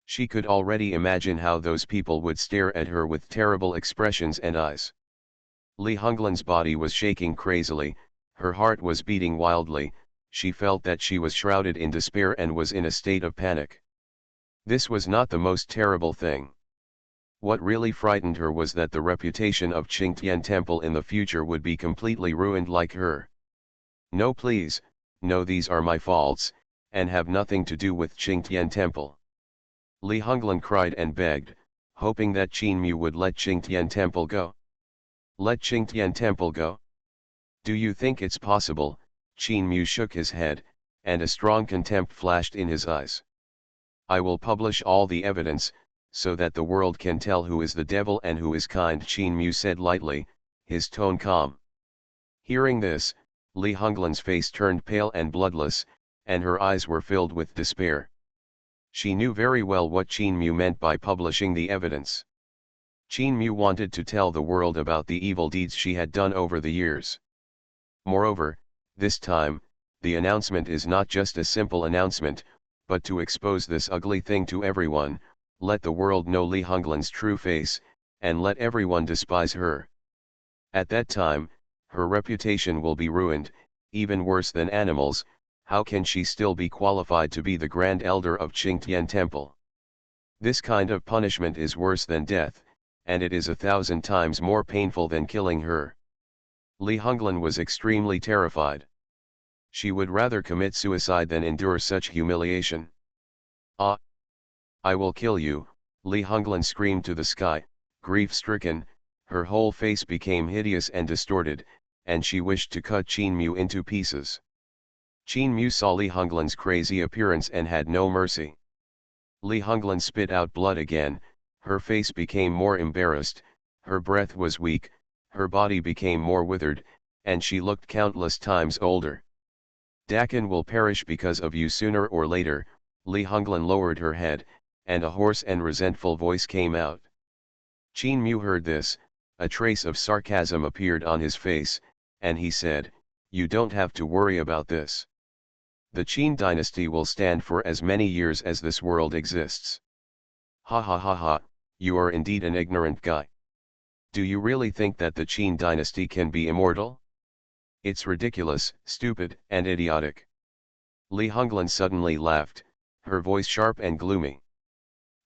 She could already imagine how those people would stare at her with terrible expressions and eyes. Li Honglan's body was shaking crazily, her heart was beating wildly, she felt that she was shrouded in despair and was in a state of panic. This was not the most terrible thing. What really frightened her was that the reputation of Qingtian Temple in the future would be completely ruined like her. No please, no, these are my faults, and have nothing to do with Qingtian Temple. Li Honglan cried and begged, hoping that Qin Mu would let Qingtian Temple go. Let Qingtian Temple go? Do you think it's possible? Qin Mu shook his head, and a strong contempt flashed in his eyes. I will publish all the evidence, so that the world can tell who is the devil and who is kind, Qin Mu said lightly, his tone calm. Hearing this, Li Honglan's face turned pale and bloodless, and her eyes were filled with despair. She knew very well what Qin Mu meant by publishing the evidence. Qin Mu wanted to tell the world about the evil deeds she had done over the years. Moreover, this time, the announcement is not just a simple announcement, but to expose this ugly thing to everyone, let the world know Li Honglan's true face, and let everyone despise her. At that time, her reputation will be ruined, even worse than animals. How can she still be qualified to be the Grand Elder of Qingtian Temple? This kind of punishment is worse than death, and it is 1,000 times more painful than killing her. Li Honglan was extremely terrified. She would rather commit suicide than endure such humiliation. Ah! I will kill you, Li Honglan screamed to the sky, grief-stricken, her whole face became hideous and distorted, and she wished to cut Qin Mu into pieces. Qin Mu saw Li Honglan's crazy appearance and had no mercy. Li Honglan spit out blood again, her face became more embarrassed, her breath was weak, her body became more withered, and she looked countless times older. Dakan will perish because of you sooner or later, Li Honglan lowered her head, and a hoarse and resentful voice came out. Qin Mu heard this, a trace of sarcasm appeared on his face, and he said, you don't have to worry about this. The Qin dynasty will stand for as many years as this world exists. Ha ha ha ha, you are indeed an ignorant guy. Do you really think that the Qin dynasty can be immortal? It's ridiculous, stupid, and idiotic. Li Honglan suddenly laughed, her voice sharp and gloomy.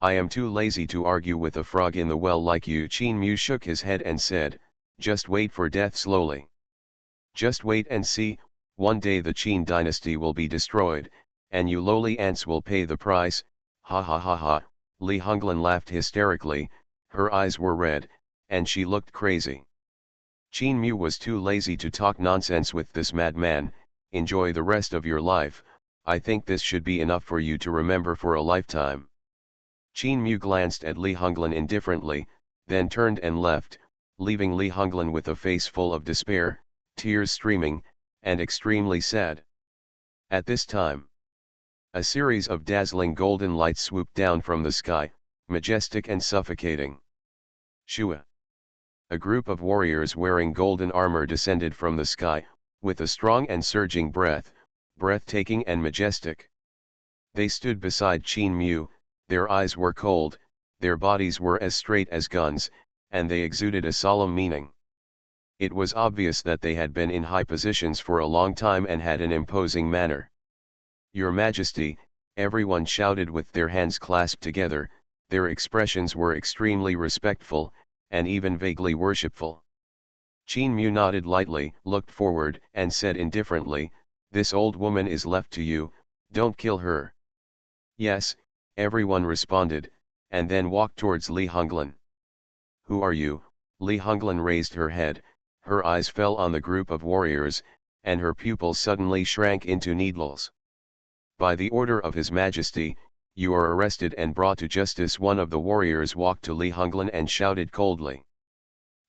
I am too lazy to argue with a frog in the well like you. Qin Mu shook his head and said, just wait for death slowly. Just wait and see, one day the Qin dynasty will be destroyed, and you lowly ants will pay the price. Ha ha ha ha. Li Honglan laughed hysterically, her eyes were red, and she looked crazy. Qin Mu was too lazy to talk nonsense with this madman. Enjoy the rest of your life, I think this should be enough for you to remember for a lifetime. Qin Mu glanced at Li Honglan indifferently, then turned and left, leaving Li Honglan with a face full of despair, tears streaming, and extremely sad. At this time, a series of dazzling golden lights swooped down from the sky, majestic and suffocating. Shua. A group of warriors wearing golden armor descended from the sky, with a strong and surging breath, breathtaking and majestic. They stood beside Qin Mu, their eyes were cold, their bodies were as straight as guns, and they exuded a solemn meaning. It was obvious that they had been in high positions for a long time and had an imposing manner. Your Majesty, everyone shouted with their hands clasped together, their expressions were extremely respectful, and even vaguely worshipful. Qin Mu nodded lightly, looked forward, and said indifferently, this old woman is left to you, don't kill her. Yes, everyone responded, and then walked towards Li Honglan. Who are you? Li Honglan raised her head, her eyes fell on the group of warriors, and her pupils suddenly shrank into needles. By the order of His Majesty, you are arrested and brought to justice. One of the warriors walked to Li Honglan and shouted coldly.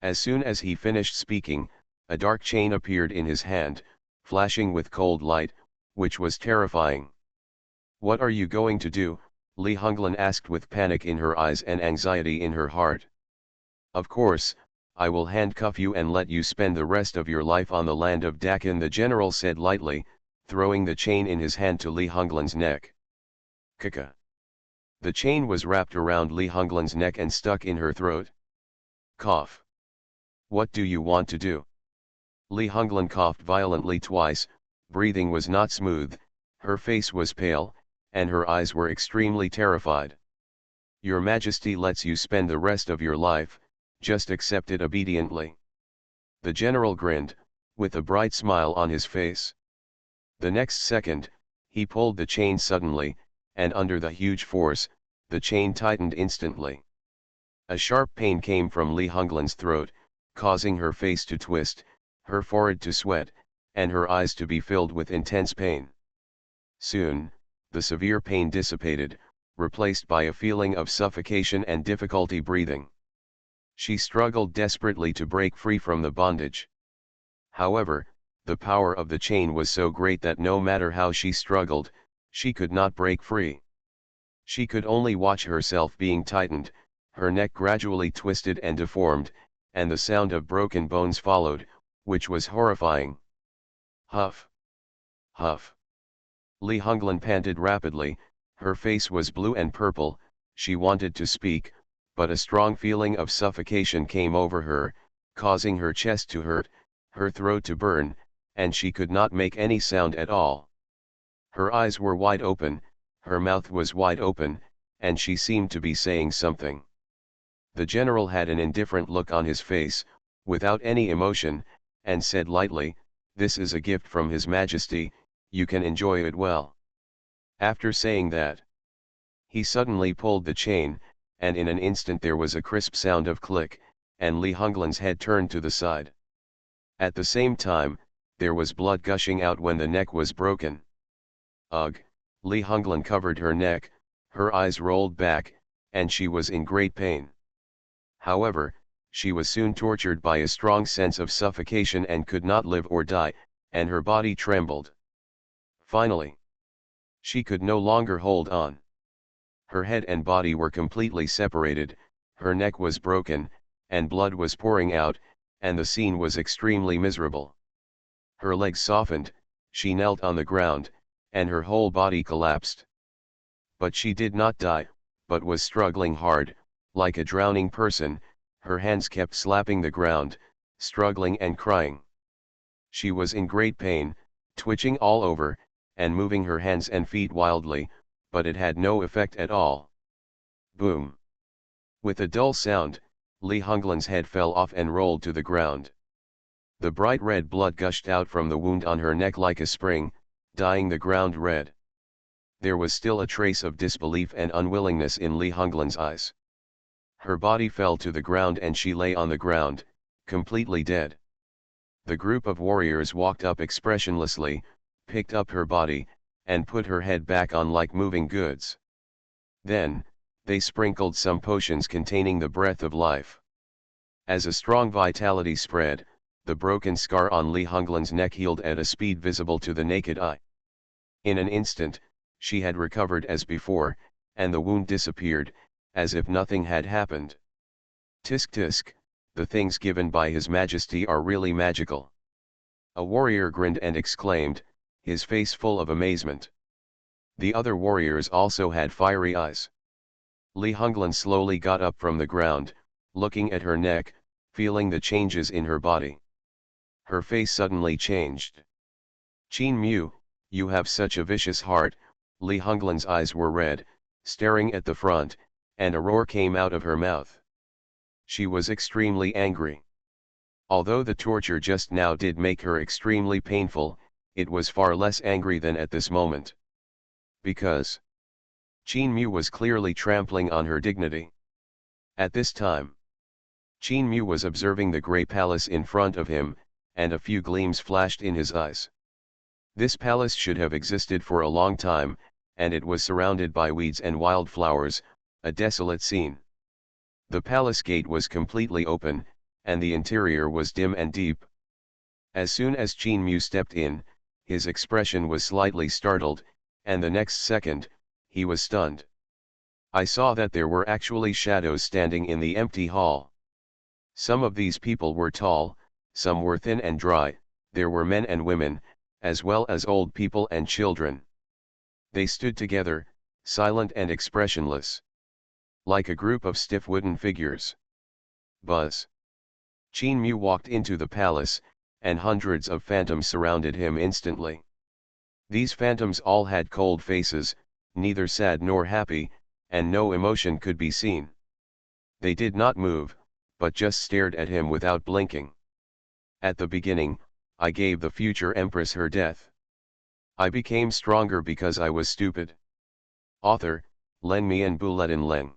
As soon as he finished speaking, a dark chain appeared in his hand, flashing with cold light, which was terrifying. What are you going to do? Li Honglan asked with panic in her eyes and anxiety in her heart. Of course, I will handcuff you and let you spend the rest of your life on the land of Dakin, the general said lightly, throwing the chain in his hand to Li Honglan's neck. Kaka. The chain was wrapped around Li Honglan's neck and stuck in her throat. Cough. What do you want to do? Li Honglan coughed violently twice, breathing was not smooth, her face was pale, and her eyes were extremely terrified. Your Majesty lets you spend the rest of your life, just accept it obediently. The general grinned, with a bright smile on his face. The next second, he pulled the chain suddenly, and under the huge force, the chain tightened instantly. A sharp pain came from Li Honglan's throat, causing her face to twist, her forehead to sweat, and her eyes to be filled with intense pain. Soon, the severe pain dissipated, replaced by a feeling of suffocation and difficulty breathing. She struggled desperately to break free from the bondage. However, the power of the chain was so great that no matter how she struggled, she could not break free. She could only watch herself being tightened, her neck gradually twisted and deformed, and the sound of broken bones followed, which was horrifying. Huff! Huff! Li Honglan panted rapidly, her face was blue and purple, she wanted to speak, but a strong feeling of suffocation came over her, causing her chest to hurt, her throat to burn, and she could not make any sound at all. Her eyes were wide open, her mouth was wide open, and she seemed to be saying something. The general had an indifferent look on his face, without any emotion, and said lightly, "This is a gift from His Majesty, you can enjoy it well." After saying that, he suddenly pulled the chain, and in an instant there was a crisp sound of click, and Li Honglan's head turned to the side. At the same time, there was blood gushing out when the neck was broken. Ugh! Li Honglan covered her neck, her eyes rolled back, and she was in great pain. However, she was soon tortured by a strong sense of suffocation and could not live or die, and her body trembled. Finally, she could no longer hold on. Her head and body were completely separated, her neck was broken, and blood was pouring out, and the scene was extremely miserable. Her legs softened, she knelt on the ground, and her whole body collapsed. But she did not die, but was struggling hard, Like a drowning person, her hands kept slapping the ground, struggling and crying. She was in great pain, twitching all over, and moving her hands and feet wildly, but it had no effect at all. Boom! With a dull sound, Li Honglan's head fell off and rolled to the ground. The bright red blood gushed out from the wound on her neck like a spring, dyeing the ground red. There was still a trace of disbelief and unwillingness in Li Honglan's eyes. Her body fell to the ground and she lay on the ground, completely dead. The group of warriors walked up expressionlessly, picked up her body, and put her head back on like moving goods. Then, they sprinkled some potions containing the breath of life. As a strong vitality spread, the broken scar on Li Honglan's neck healed at a speed visible to the naked eye. In an instant, she had recovered as before, and the wound disappeared, as if nothing had happened. Tisk tisk, the things given by His Majesty are really magical. A warrior grinned and exclaimed, his face full of amazement. The other warriors also had fiery eyes. Li Honglan slowly got up from the ground, looking at her neck, feeling the changes in her body. Her face suddenly changed. Qin Mu, you have such a vicious heart. Li Honglan's eyes were red, staring at the front, and a roar came out of her mouth. She was extremely angry. Although the torture just now did make her extremely painful, it was far less angry than at this moment. Because Qin Mu was clearly trampling on her dignity. At this time, Qin Mu was observing the grey palace in front of him, and a few gleams flashed in his eyes. This palace should have existed for a long time, and it was surrounded by weeds and wildflowers, a desolate scene. The palace gate was completely open, and the interior was dim and deep. As soon as Qin Mu stepped in, his expression was slightly startled, and the next second, he was stunned. I saw that there were actually shadows standing in the empty hall. Some of these people were tall, some were thin and dry, there were men and women, as well as old people and children. They stood together, silent and expressionless. Like a group of stiff wooden figures. Buzz. Qin Mu walked into the palace, and hundreds of phantoms surrounded him instantly. These phantoms all had cold faces, neither sad nor happy, and no emotion could be seen. They did not move, but just stared at him without blinking. At the beginning, I gave the future empress her death. I became stronger because I was stupid. Author, Len Mian Buletin Leng.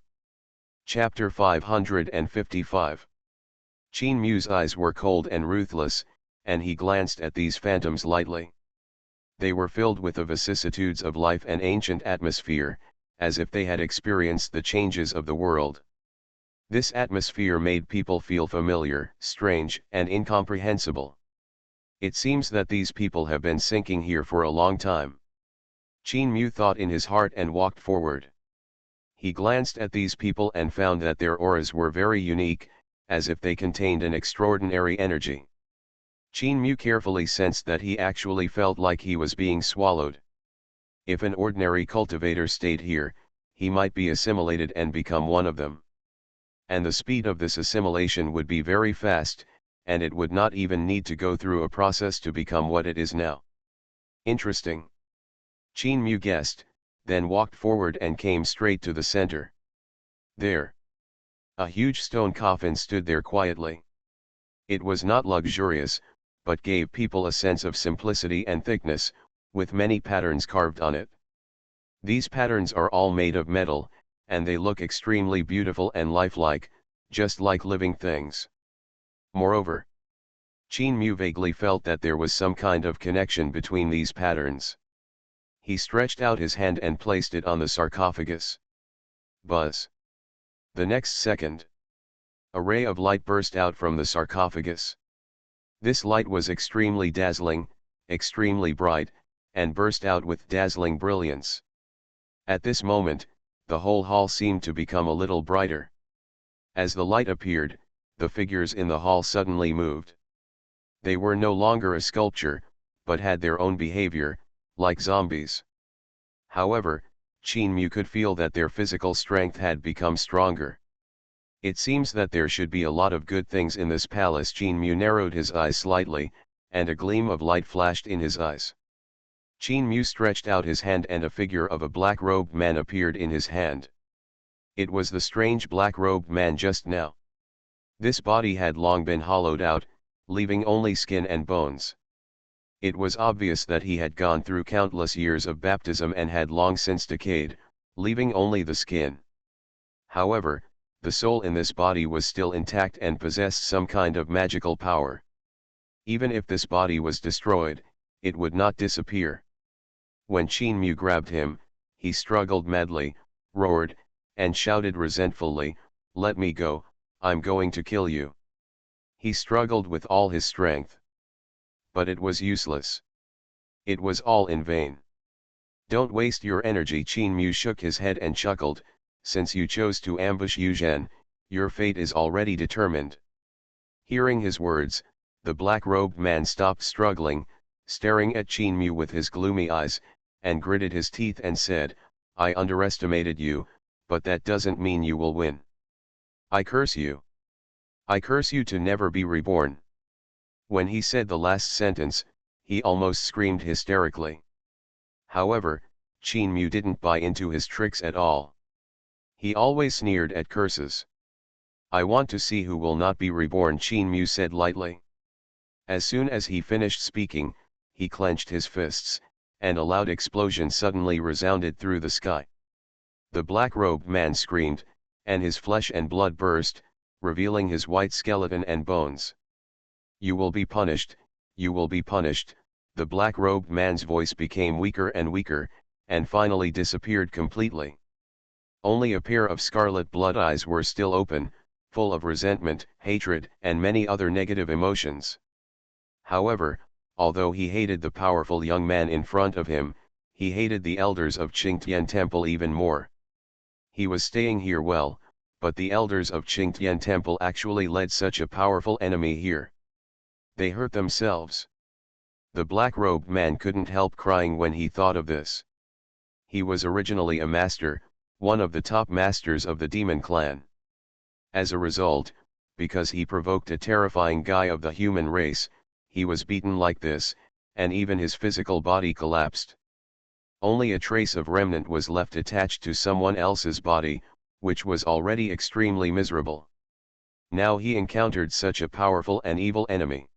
Chapter 555. Qin Mu's eyes were cold and ruthless, and he glanced at these phantoms lightly. They were filled with the vicissitudes of life and ancient atmosphere, as if they had experienced the changes of the world. This atmosphere made people feel familiar, strange, and incomprehensible. It seems that these people have been sinking here for a long time. Qin Mu thought in his heart and walked forward. He glanced at these people and found that their auras were very unique, as if they contained an extraordinary energy. Qin Mu carefully sensed that he actually felt like he was being swallowed. If an ordinary cultivator stayed here, he might be assimilated and become one of them. And the speed of this assimilation would be very fast, and it would not even need to go through a process to become what it is now. Interesting. Qin Mu guessed, then walked forward and came straight to the center. There. A huge stone coffin stood there quietly. It was not luxurious, but gave people a sense of simplicity and thickness, with many patterns carved on it. These patterns are all made of metal, and they look extremely beautiful and lifelike, just like living things. Moreover, Qin Mu vaguely felt that there was some kind of connection between these patterns. He stretched out his hand and placed it on the sarcophagus. Buzz. The next second, a ray of light burst out from the sarcophagus. This light was extremely dazzling, extremely bright, and burst out with dazzling brilliance. At this moment, the whole hall seemed to become a little brighter. As the light appeared, the figures in the hall suddenly moved. They were no longer a sculpture, but had their own behavior, like zombies. However, Qin Mu could feel that their physical strength had become stronger. It seems that there should be a lot of good things in this palace. Mu narrowed his eyes slightly, and a gleam of light flashed in his eyes. Mu stretched out his hand and a figure of a black-robed man appeared in his hand. It was the strange black-robed man just now. This body had long been hollowed out, leaving only skin and bones. It was obvious that he had gone through countless years of baptism and had long since decayed, leaving only the skin. However, the soul in this body was still intact and possessed some kind of magical power. Even if this body was destroyed, it would not disappear. When Mu grabbed him, he struggled madly, roared, and shouted resentfully, "Let me go, I'm going to kill you." He struggled with all his strength. But it was useless. It was all in vain. "Don't waste your energy." Mu shook his head and chuckled, "Since you chose to ambush Yuzhan, your fate is already determined." Hearing his words, the black-robed man stopped struggling, staring at Mu with his gloomy eyes, and gritted his teeth and said, "I underestimated you, but that doesn't mean you will win. I curse you. I curse you to never be reborn." When he said the last sentence, he almost screamed hysterically. However, Mu didn't buy into his tricks at all. He always sneered at curses. "I want to see who will not be reborn," Mu said lightly. As soon as he finished speaking, he clenched his fists, and a loud explosion suddenly resounded through the sky. The black-robed man screamed, and his flesh and blood burst, revealing his white skeleton and bones. "You will be punished, you will be punished." The black-robed man's voice became weaker and weaker, and finally disappeared completely. Only a pair of scarlet blood eyes were still open, full of resentment, hatred, and many other negative emotions. However, although he hated the powerful young man in front of him, he hated the elders of Qingtian Temple even more. He was staying here well, but the elders of Qingtian Temple actually led such a powerful enemy here. They hurt themselves. The black-robed man couldn't help crying when he thought of this. He was originally a master, one of the top masters of the demon clan. As a result, because he provoked a terrifying guy of the human race, he was beaten like this, and even his physical body collapsed. Only a trace of remnant was left attached to someone else's body, which was already extremely miserable. Now he encountered such a powerful and evil enemy.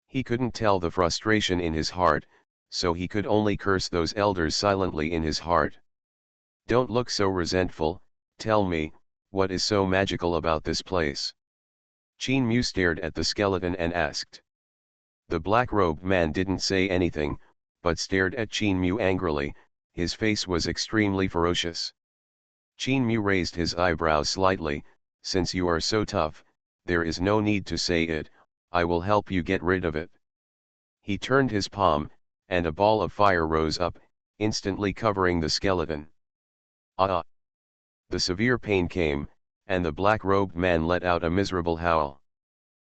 He couldn't tell the frustration in his heart, so he could only curse those elders silently in his heart. "Don't look so resentful, tell me, what is so magical about this place?" Mu stared at the skeleton and asked. The black-robed man didn't say anything, but stared at Mu angrily. His face was extremely ferocious. Mu raised his eyebrows slightly. "Since you are so tough, there is no need to say it, I will help you get rid of it." He turned his palm, and a ball of fire rose up, instantly covering the skeleton. Ah! The severe pain came, and the black-robed man let out a miserable howl.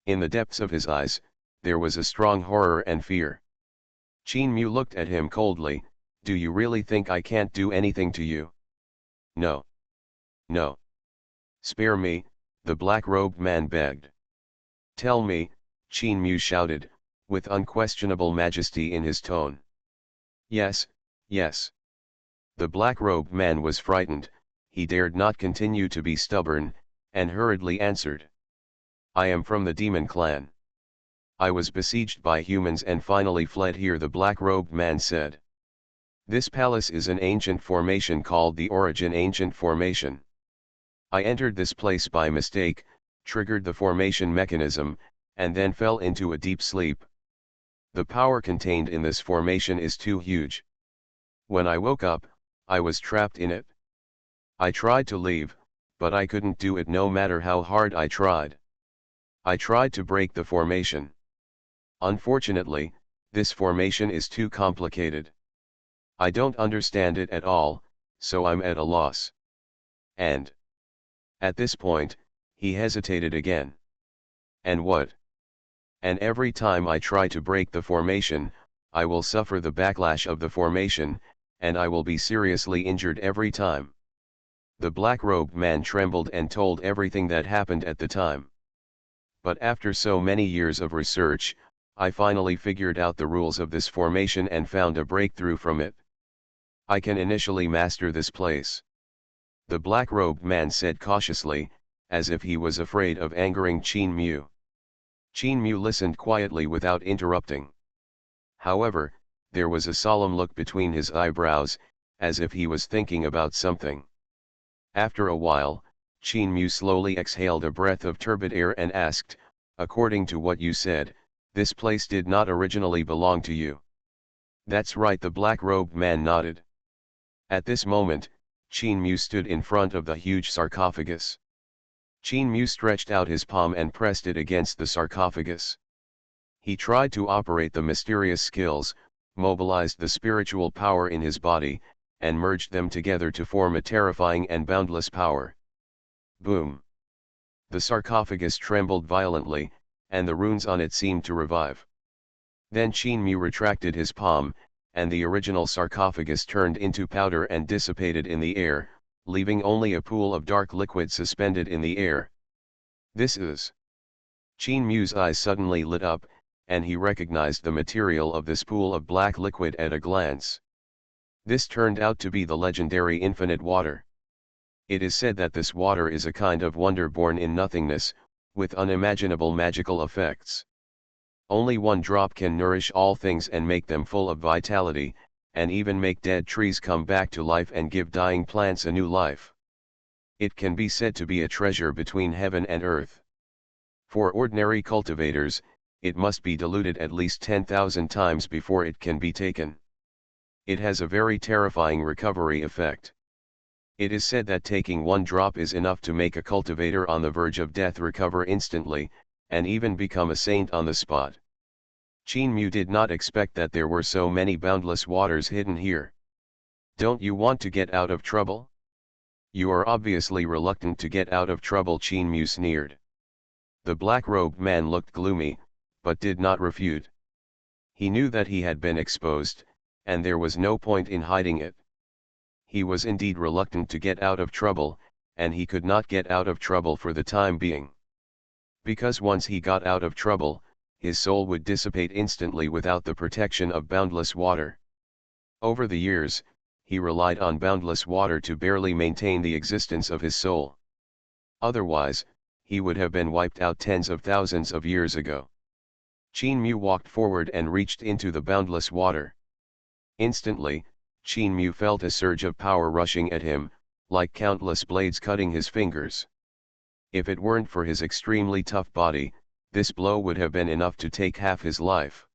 In the depths of his eyes, there was a strong horror and fear. Mu looked at him coldly. "Do you really think I can't do anything to you?" "No. No. Spare me," the black-robed man begged. "Tell me," Mu shouted, with unquestionable majesty in his tone. "Yes, yes." The black-robed man was frightened. He dared not continue to be stubborn, and hurriedly answered. "I am from the demon clan. I was besieged by humans and finally fled here," the black-robed man said. "This palace is an ancient formation called the Origin Ancient Formation. I entered this place by mistake, triggered the formation mechanism, and then fell into a deep sleep. The power contained in this formation is too huge. When I woke up, I was trapped in it. I tried to leave, but I couldn't do it no matter how hard I tried. I tried to break the formation. Unfortunately, this formation is too complicated. I don't understand it at all, so I'm at a loss. And..." At this point, he hesitated again. "And what?" "And every time I try to break the formation, I will suffer the backlash of the formation, and I will be seriously injured every time." The black-robed man trembled and told everything that happened at the time. But after so many years of research, I finally figured out the rules of this formation and found a breakthrough from it. I can initially master this place. The black-robed man said cautiously, as if he was afraid of angering Qin Mu. Qin Mu listened quietly without interrupting. However, there was a solemn look between his eyebrows, as if he was thinking about something. After a while, Qin Mu slowly exhaled a breath of turbid air and asked, "According to what you said, this place did not originally belong to you." "That's right," the black-robed man nodded. At this moment, Qin Mu stood in front of the huge sarcophagus. Qin Mu stretched out his palm and pressed it against the sarcophagus. He tried to operate the mysterious skills, mobilized the spiritual power in his body, and merged them together to form a terrifying and boundless power. Boom! The sarcophagus trembled violently, and the runes on it seemed to revive. Then Qin Mu retracted his palm, and the original sarcophagus turned into powder and dissipated in the air, leaving only a pool of dark liquid suspended in the air. "This is..." Qin Mu's eyes suddenly lit up, and he recognized the material of this pool of black liquid at a glance. This turned out to be the legendary infinite water. It is said that this water is a kind of wonder born in nothingness, with unimaginable magical effects. Only one drop can nourish all things and make them full of vitality, and even make dead trees come back to life and give dying plants a new life. It can be said to be a treasure between heaven and earth. For ordinary cultivators, it must be diluted at least 10,000 times before it can be taken. It has a very terrifying recovery effect. It is said that taking one drop is enough to make a cultivator on the verge of death recover instantly, and even become a saint on the spot. Qin Mu did not expect that there were so many boundless waters hidden here. "Don't you want to get out of trouble? You are obviously reluctant to get out of trouble," Qin Mu sneered. The black-robed man looked gloomy, but did not refute. He knew that he had been exposed, and there was no point in hiding it. He was indeed reluctant to get out of trouble, and he could not get out of trouble for the time being. Because once he got out of trouble, his soul would dissipate instantly without the protection of boundless water. Over the years, he relied on boundless water to barely maintain the existence of his soul. Otherwise, he would have been wiped out tens of thousands of years ago. Qin Mu walked forward and reached into the boundless water. Instantly, Qin Mu felt a surge of power rushing at him, like countless blades cutting his fingers. If it weren't for his extremely tough body, this blow would have been enough to take half his life.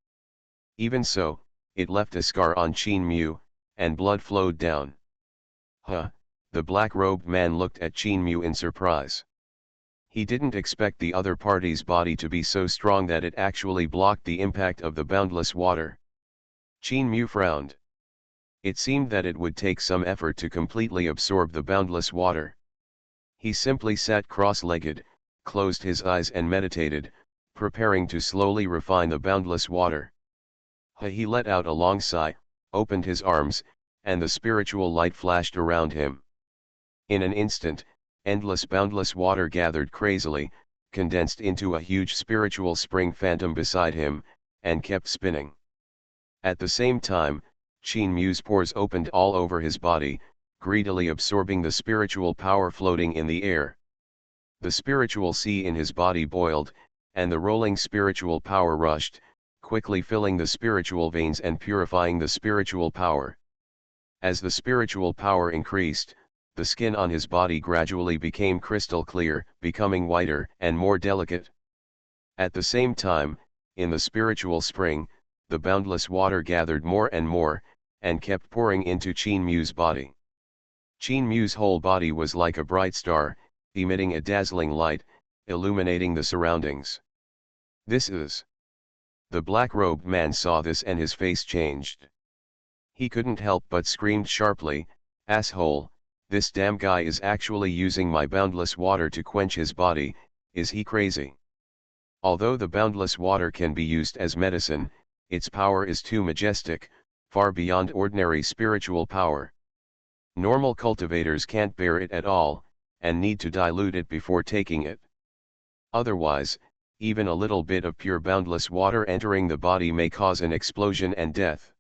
Even so, it left a scar on Qin Mu, and blood flowed down. "Huh," the black-robed man looked at Qin Mu in surprise. He didn't expect the other party's body to be so strong that it actually blocked the impact of the boundless water. Qin Mu frowned. It seemed that it would take some effort to completely absorb the boundless water. He simply sat cross-legged, closed his eyes and meditated, preparing to slowly refine the boundless water. He let out a long sigh, opened his arms, and the spiritual light flashed around him. In an instant, endless boundless water gathered crazily, condensed into a huge spiritual spring phantom beside him, and kept spinning. At the same time, Qin Mu's pores opened all over his body, greedily absorbing the spiritual power floating in the air. The spiritual sea in his body boiled, and the rolling spiritual power rushed, quickly filling the spiritual veins and purifying the spiritual power. As the spiritual power increased, the skin on his body gradually became crystal clear, becoming whiter and more delicate. At the same time, in the spiritual spring, the boundless water gathered more and more, and kept pouring into Qin Mu's body. Qin Mu's whole body was like a bright star, emitting a dazzling light, illuminating the surroundings. "This is..." The black-robed man saw this and his face changed. He couldn't help but screamed sharply, "Asshole, this damn guy is actually using my boundless water to quench his body, is he crazy?" Although the boundless water can be used as medicine, its power is too majestic, far beyond ordinary spiritual power. Normal cultivators can't bear it at all, and need to dilute it before taking it. Otherwise, even a little bit of pure boundless water entering the body may cause an explosion and death.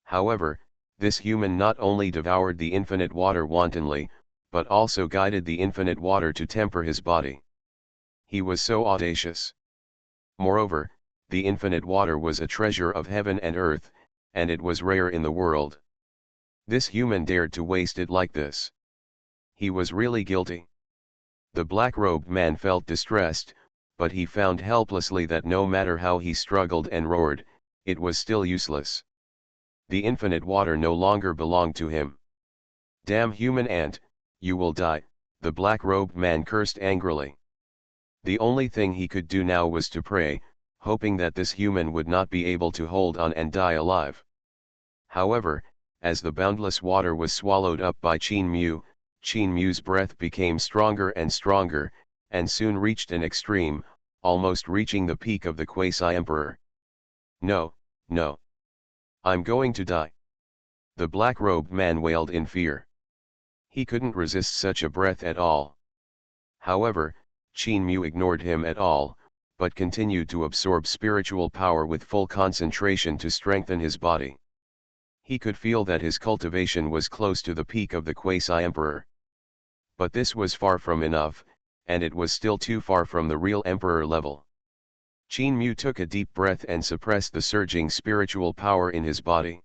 However, this human not only devoured the infinite water wantonly, but also guided the infinite water to temper his body. He was so audacious. Moreover, the infinite water was a treasure of heaven and earth, and it was rare in the world. This human dared to waste it like this. He was really guilty. The black-robed man felt distressed, but he found helplessly that no matter how he struggled and roared, it was still useless. The infinite water no longer belonged to him. "Damn human ant, you will die," the black-robed man cursed angrily. The only thing he could do now was to pray, hoping that this human would not be able to hold on and die alive. However, as the boundless water was swallowed up by Qin Mu's breath became stronger and stronger, and soon reached an extreme, almost reaching the peak of the quasi-emperor. "No, no. I'm going to die." The black-robed man wailed in fear. He couldn't resist such a breath at all. However, Qin Mu ignored him at all, but continued to absorb spiritual power with full concentration to strengthen his body. He could feel that his cultivation was close to the peak of the quasi-emperor. But this was far from enough, and it was still too far from the real emperor level. Qin Mu took a deep breath and suppressed the surging spiritual power in his body.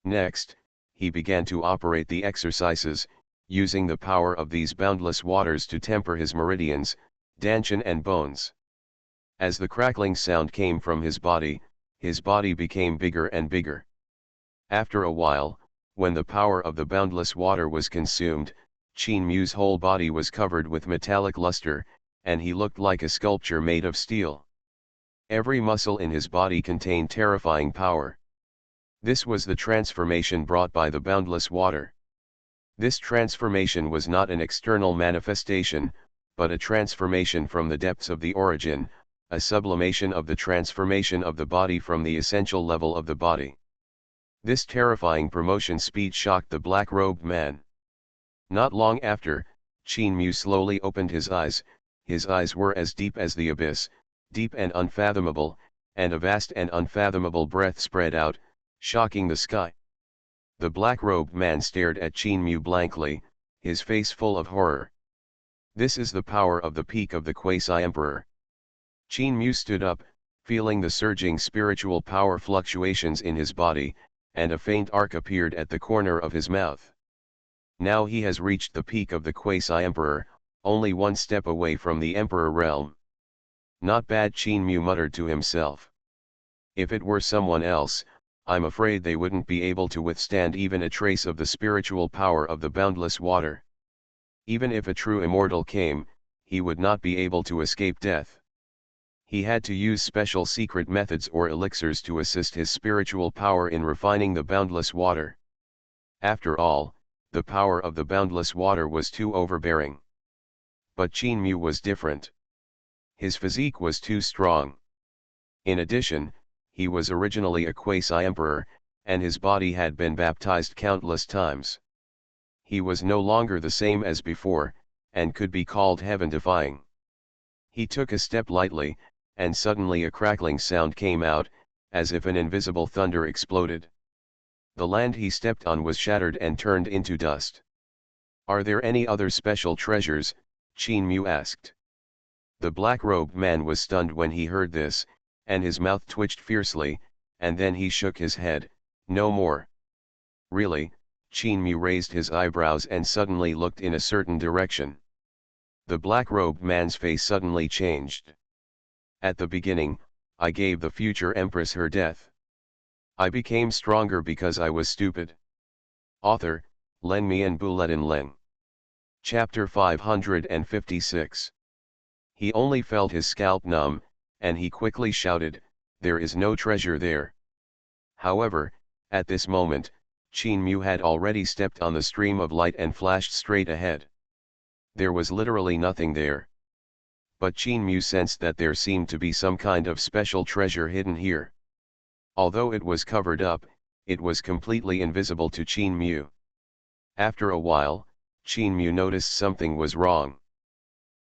Next, he began to operate the exercises, using the power of these boundless waters to temper his meridians, dantian and bones. As the crackling sound came from his body became bigger and bigger. After a while, when the power of the boundless water was consumed, Qin Mu's whole body was covered with metallic luster, and he looked like a sculpture made of steel. Every muscle in his body contained terrifying power. This was the transformation brought by the boundless water. This transformation was not an external manifestation, but a transformation from the depths of the origin, a sublimation of the transformation of the body from the essential level of the body. This terrifying promotion speed shocked the black-robed man. Not long after, Qin Mu slowly opened his eyes were as deep as the abyss, deep and unfathomable, and a vast and unfathomable breath spread out, shocking the sky. The black-robed man stared at Qin Mu blankly, his face full of horror. This is the power of the peak of the quasi-emperor. Qin Mu stood up, feeling the surging spiritual power fluctuations in his body, and a faint arc appeared at the corner of his mouth. Now he has reached the peak of the quasi-emperor, only one step away from the emperor realm. Not bad, Qin Mu muttered to himself. If it were someone else, I'm afraid they wouldn't be able to withstand even a trace of the spiritual power of the boundless water. Even if a true immortal came, he would not be able to escape death. He had to use special secret methods or elixirs to assist his spiritual power in refining the boundless water. After all, the power of the boundless water was too overbearing. But Qin Mu was different. His physique was too strong. In addition, he was originally a quasi-emperor, and his body had been baptized countless times. He was no longer the same as before, and could be called heaven-defying. He took a step lightly, and suddenly a crackling sound came out, as if an invisible thunder exploded. The land he stepped on was shattered and turned into dust. "Are there any other special treasures?" Qin Mu asked. The black-robed man was stunned when he heard this, and his mouth twitched fiercely, and then he shook his head. "No more." "Really?" Qin Mu raised his eyebrows and suddenly looked in a certain direction. The black-robed man's face suddenly changed. "At the beginning, I gave the future empress her death. I became stronger because I was stupid." Author, Len Mian Buletin Leng. Chapter 556. He only felt his scalp numb, and he quickly shouted, "There is no treasure there." However, at this moment, Qin Mu had already stepped on the stream of light and flashed straight ahead. There was literally nothing there. But Qin Mu sensed that there seemed to be some kind of special treasure hidden here. Although it was covered up, it was completely invisible to Qin Mu. After a while, Qin Mu noticed something was wrong.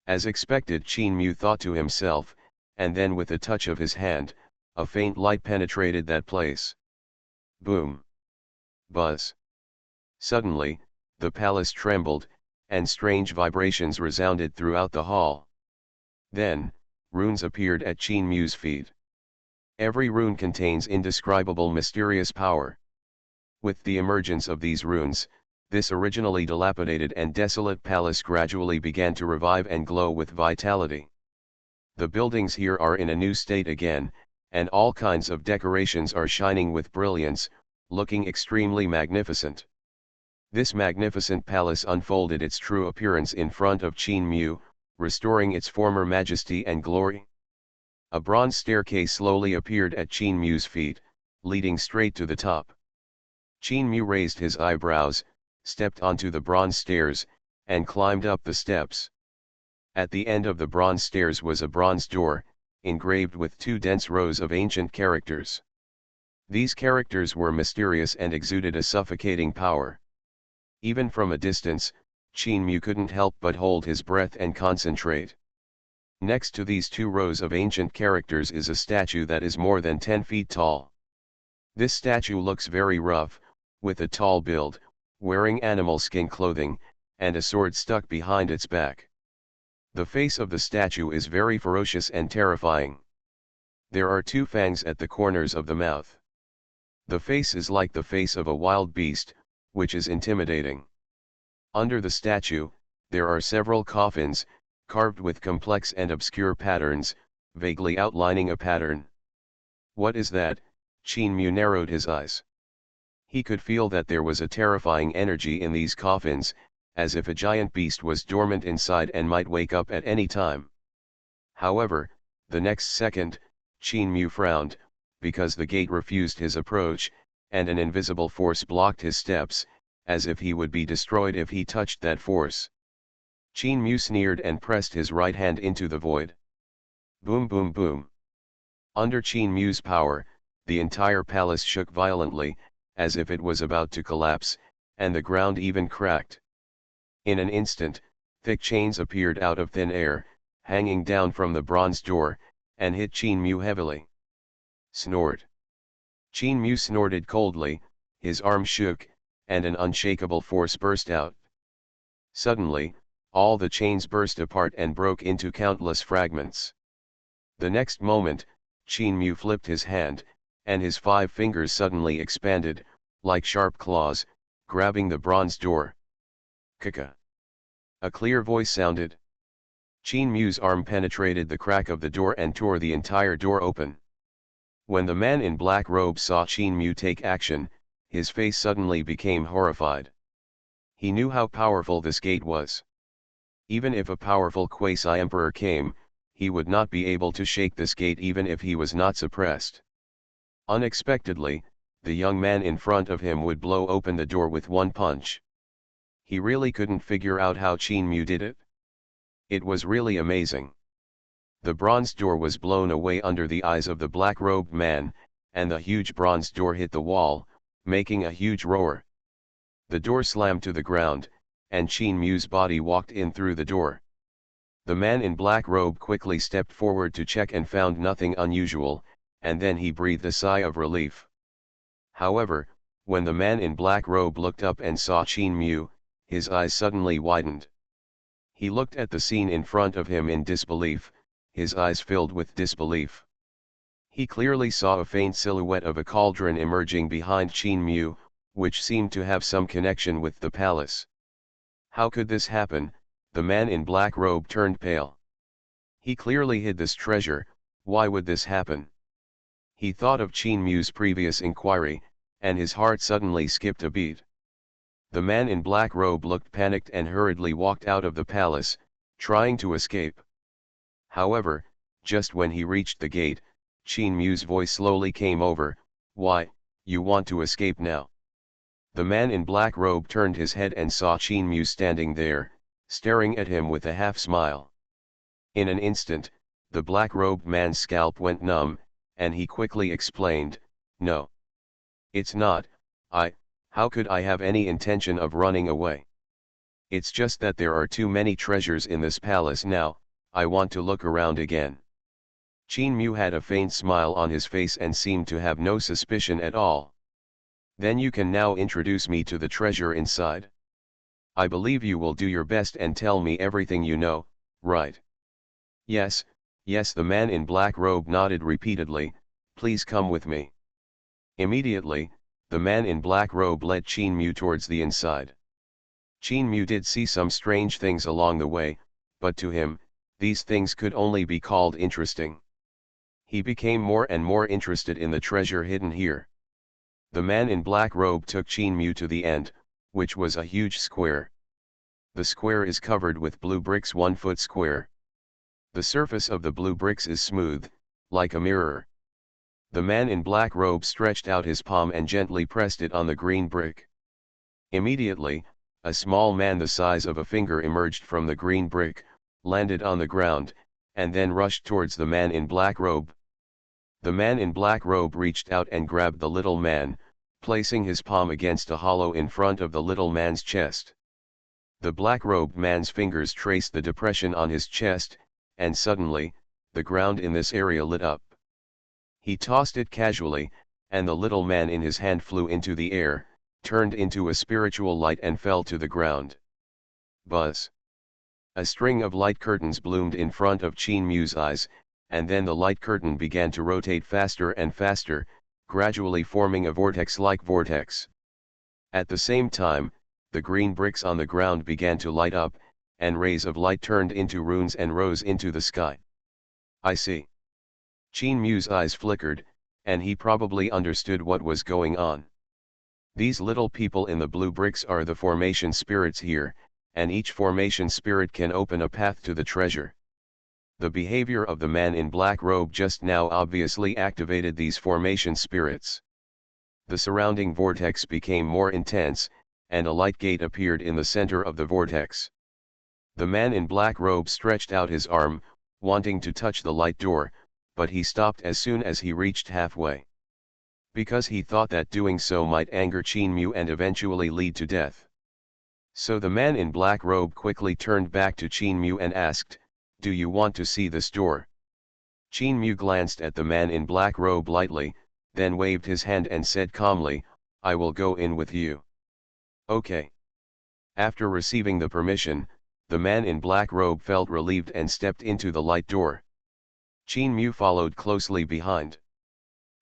As expected, Qin Mu thought to himself, and then with a touch of his hand, a faint light penetrated that place. Boom! Buzz! Suddenly, the palace trembled, and strange vibrations resounded throughout the hall. Then, runes appeared at Qin Mu's feet. Every rune contains indescribable mysterious power. With the emergence of these runes, this originally dilapidated and desolate palace gradually began to revive and glow with vitality. The buildings here are in a new state again, and all kinds of decorations are shining with brilliance, looking extremely magnificent. This magnificent palace unfolded its true appearance in front of Qin Mu, restoring its former majesty and glory. A bronze staircase slowly appeared at Qin Mu's feet, leading straight to the top. Qin Mu raised his eyebrows, stepped onto the bronze stairs, and climbed up the steps. At the end of the bronze stairs was a bronze door, engraved with two dense rows of ancient characters. These characters were mysterious and exuded a suffocating power. Even from a distance, Qin Mu couldn't help but hold his breath and concentrate. Next to these two rows of ancient characters is a statue that is more than 10 feet tall. This statue looks very rough, with a tall build, wearing animal skin clothing, and a sword stuck behind its back. The face of the statue is very ferocious and terrifying. There are two fangs at the corners of the mouth. The face is like the face of a wild beast, which is intimidating. Under the statue, there are several coffins, carved with complex and obscure patterns, vaguely outlining a pattern. What is that? Qin Mu narrowed his eyes. He could feel that there was a terrifying energy in these coffins, as if a giant beast was dormant inside and might wake up at any time. However, the next second, Qin Mu frowned, because the gate refused his approach, and an invisible force blocked his steps, as if he would be destroyed if he touched that force. Qin Mu sneered and pressed his right hand into the void. Boom boom boom. Under Qin Mu's power, the entire palace shook violently, as if it was about to collapse, and the ground even cracked. In an instant, thick chains appeared out of thin air, hanging down from the bronze door, and hit Qin Mu heavily. Snort. Qin Mu snorted coldly, his arm shook, and an unshakable force burst out. Suddenly, all the chains burst apart and broke into countless fragments. The next moment, Qin Mu flipped his hand, and his 5 fingers suddenly expanded, like sharp claws, grabbing the bronze door. Kaka. A clear voice sounded. Qin Mu's arm penetrated the crack of the door and tore the entire door open. When the man in black robe saw Qin Mu take action, his face suddenly became horrified. He knew how powerful this gate was. Even if a powerful quasi-emperor came, he would not be able to shake this gate even if he was not suppressed. Unexpectedly, the young man in front of him would blow open the door with one punch. He really couldn't figure out how Qin Mu did it. It was really amazing. The bronze door was blown away under the eyes of the black-robed man, and the huge bronze door hit the wall, making a huge roar. The door slammed to the ground, and Qin Mu's body walked in through the door. The man in black robe quickly stepped forward to check and found nothing unusual, and then he breathed a sigh of relief. However, when the man in black robe looked up and saw Qin Mu, his eyes suddenly widened. He looked at the scene in front of him in disbelief, his eyes filled with disbelief. He clearly saw a faint silhouette of a cauldron emerging behind Qin Mu, which seemed to have some connection with the palace. How could this happen? The man in black robe turned pale. He clearly hid this treasure, why would this happen? He thought of Qin Mu's previous inquiry, and his heart suddenly skipped a beat. The man in black robe looked panicked and hurriedly walked out of the palace, trying to escape. However, just when he reached the gate, Qin Mu's voice slowly came over, "Why, you want to escape now?" The man in black robe turned his head and saw Qin Mu standing there, staring at him with a half-smile. In an instant, the black-robed man's scalp went numb, and he quickly explained, "No. It's not, How could I have any intention of running away? It's just that there are too many treasures in this palace now. I want to look around again. Qin Mu had a faint smile on his face and seemed to have no suspicion at all. Then you can now introduce me to the treasure inside. I believe you will do your best and tell me everything you know, right? Yes, yes, the man in black robe nodded repeatedly. Please come with me. Immediately, the man in black robe led Qin Mu towards the inside. Qin Mu did see some strange things along the way, but to him, these things could only be called interesting. He became more and more interested in the treasure hidden here. The man in black robe took Qin Mu to the end, which was a huge square. The square is covered with blue bricks 1 foot square. The surface of the blue bricks is smooth, like a mirror. The man in black robe stretched out his palm and gently pressed it on the green brick. Immediately, a small man the size of a finger emerged from the green brick, landed on the ground, and then rushed towards the man in black robe. The man in black robe reached out and grabbed the little man, placing his palm against a hollow in front of the little man's chest. The black-robed man's fingers traced the depression on his chest, and suddenly, the ground in this area lit up. He tossed it casually, and the little man in his hand flew into the air, turned into a spiritual light and fell to the ground. Buzz! A string of light curtains bloomed in front of Qin Mu's eyes, and then the light curtain began to rotate faster and faster, gradually forming a vortex-like vortex. At the same time, the green bricks on the ground began to light up, and rays of light turned into runes and rose into the sky. I see. Qin Mu's eyes flickered, and he probably understood what was going on. These little people in the blue bricks are the formation spirits here, and each formation spirit can open a path to the treasure. The behavior of the man in black robe just now obviously activated these formation spirits. The surrounding vortex became more intense, and a light gate appeared in the center of the vortex. The man in black robe stretched out his arm, wanting to touch the light door, but he stopped as soon as he reached halfway. Because he thought that doing so might anger Qin Mu and eventually lead to death. So the man in black robe quickly turned back to Qin Mu and asked, "Do you want to see this door?" Qin Mu glanced at the man in black robe lightly, then waved his hand and said calmly, "I will go in with you." Okay. After receiving the permission, the man in black robe felt relieved and stepped into the light door. Qin Mu followed closely behind.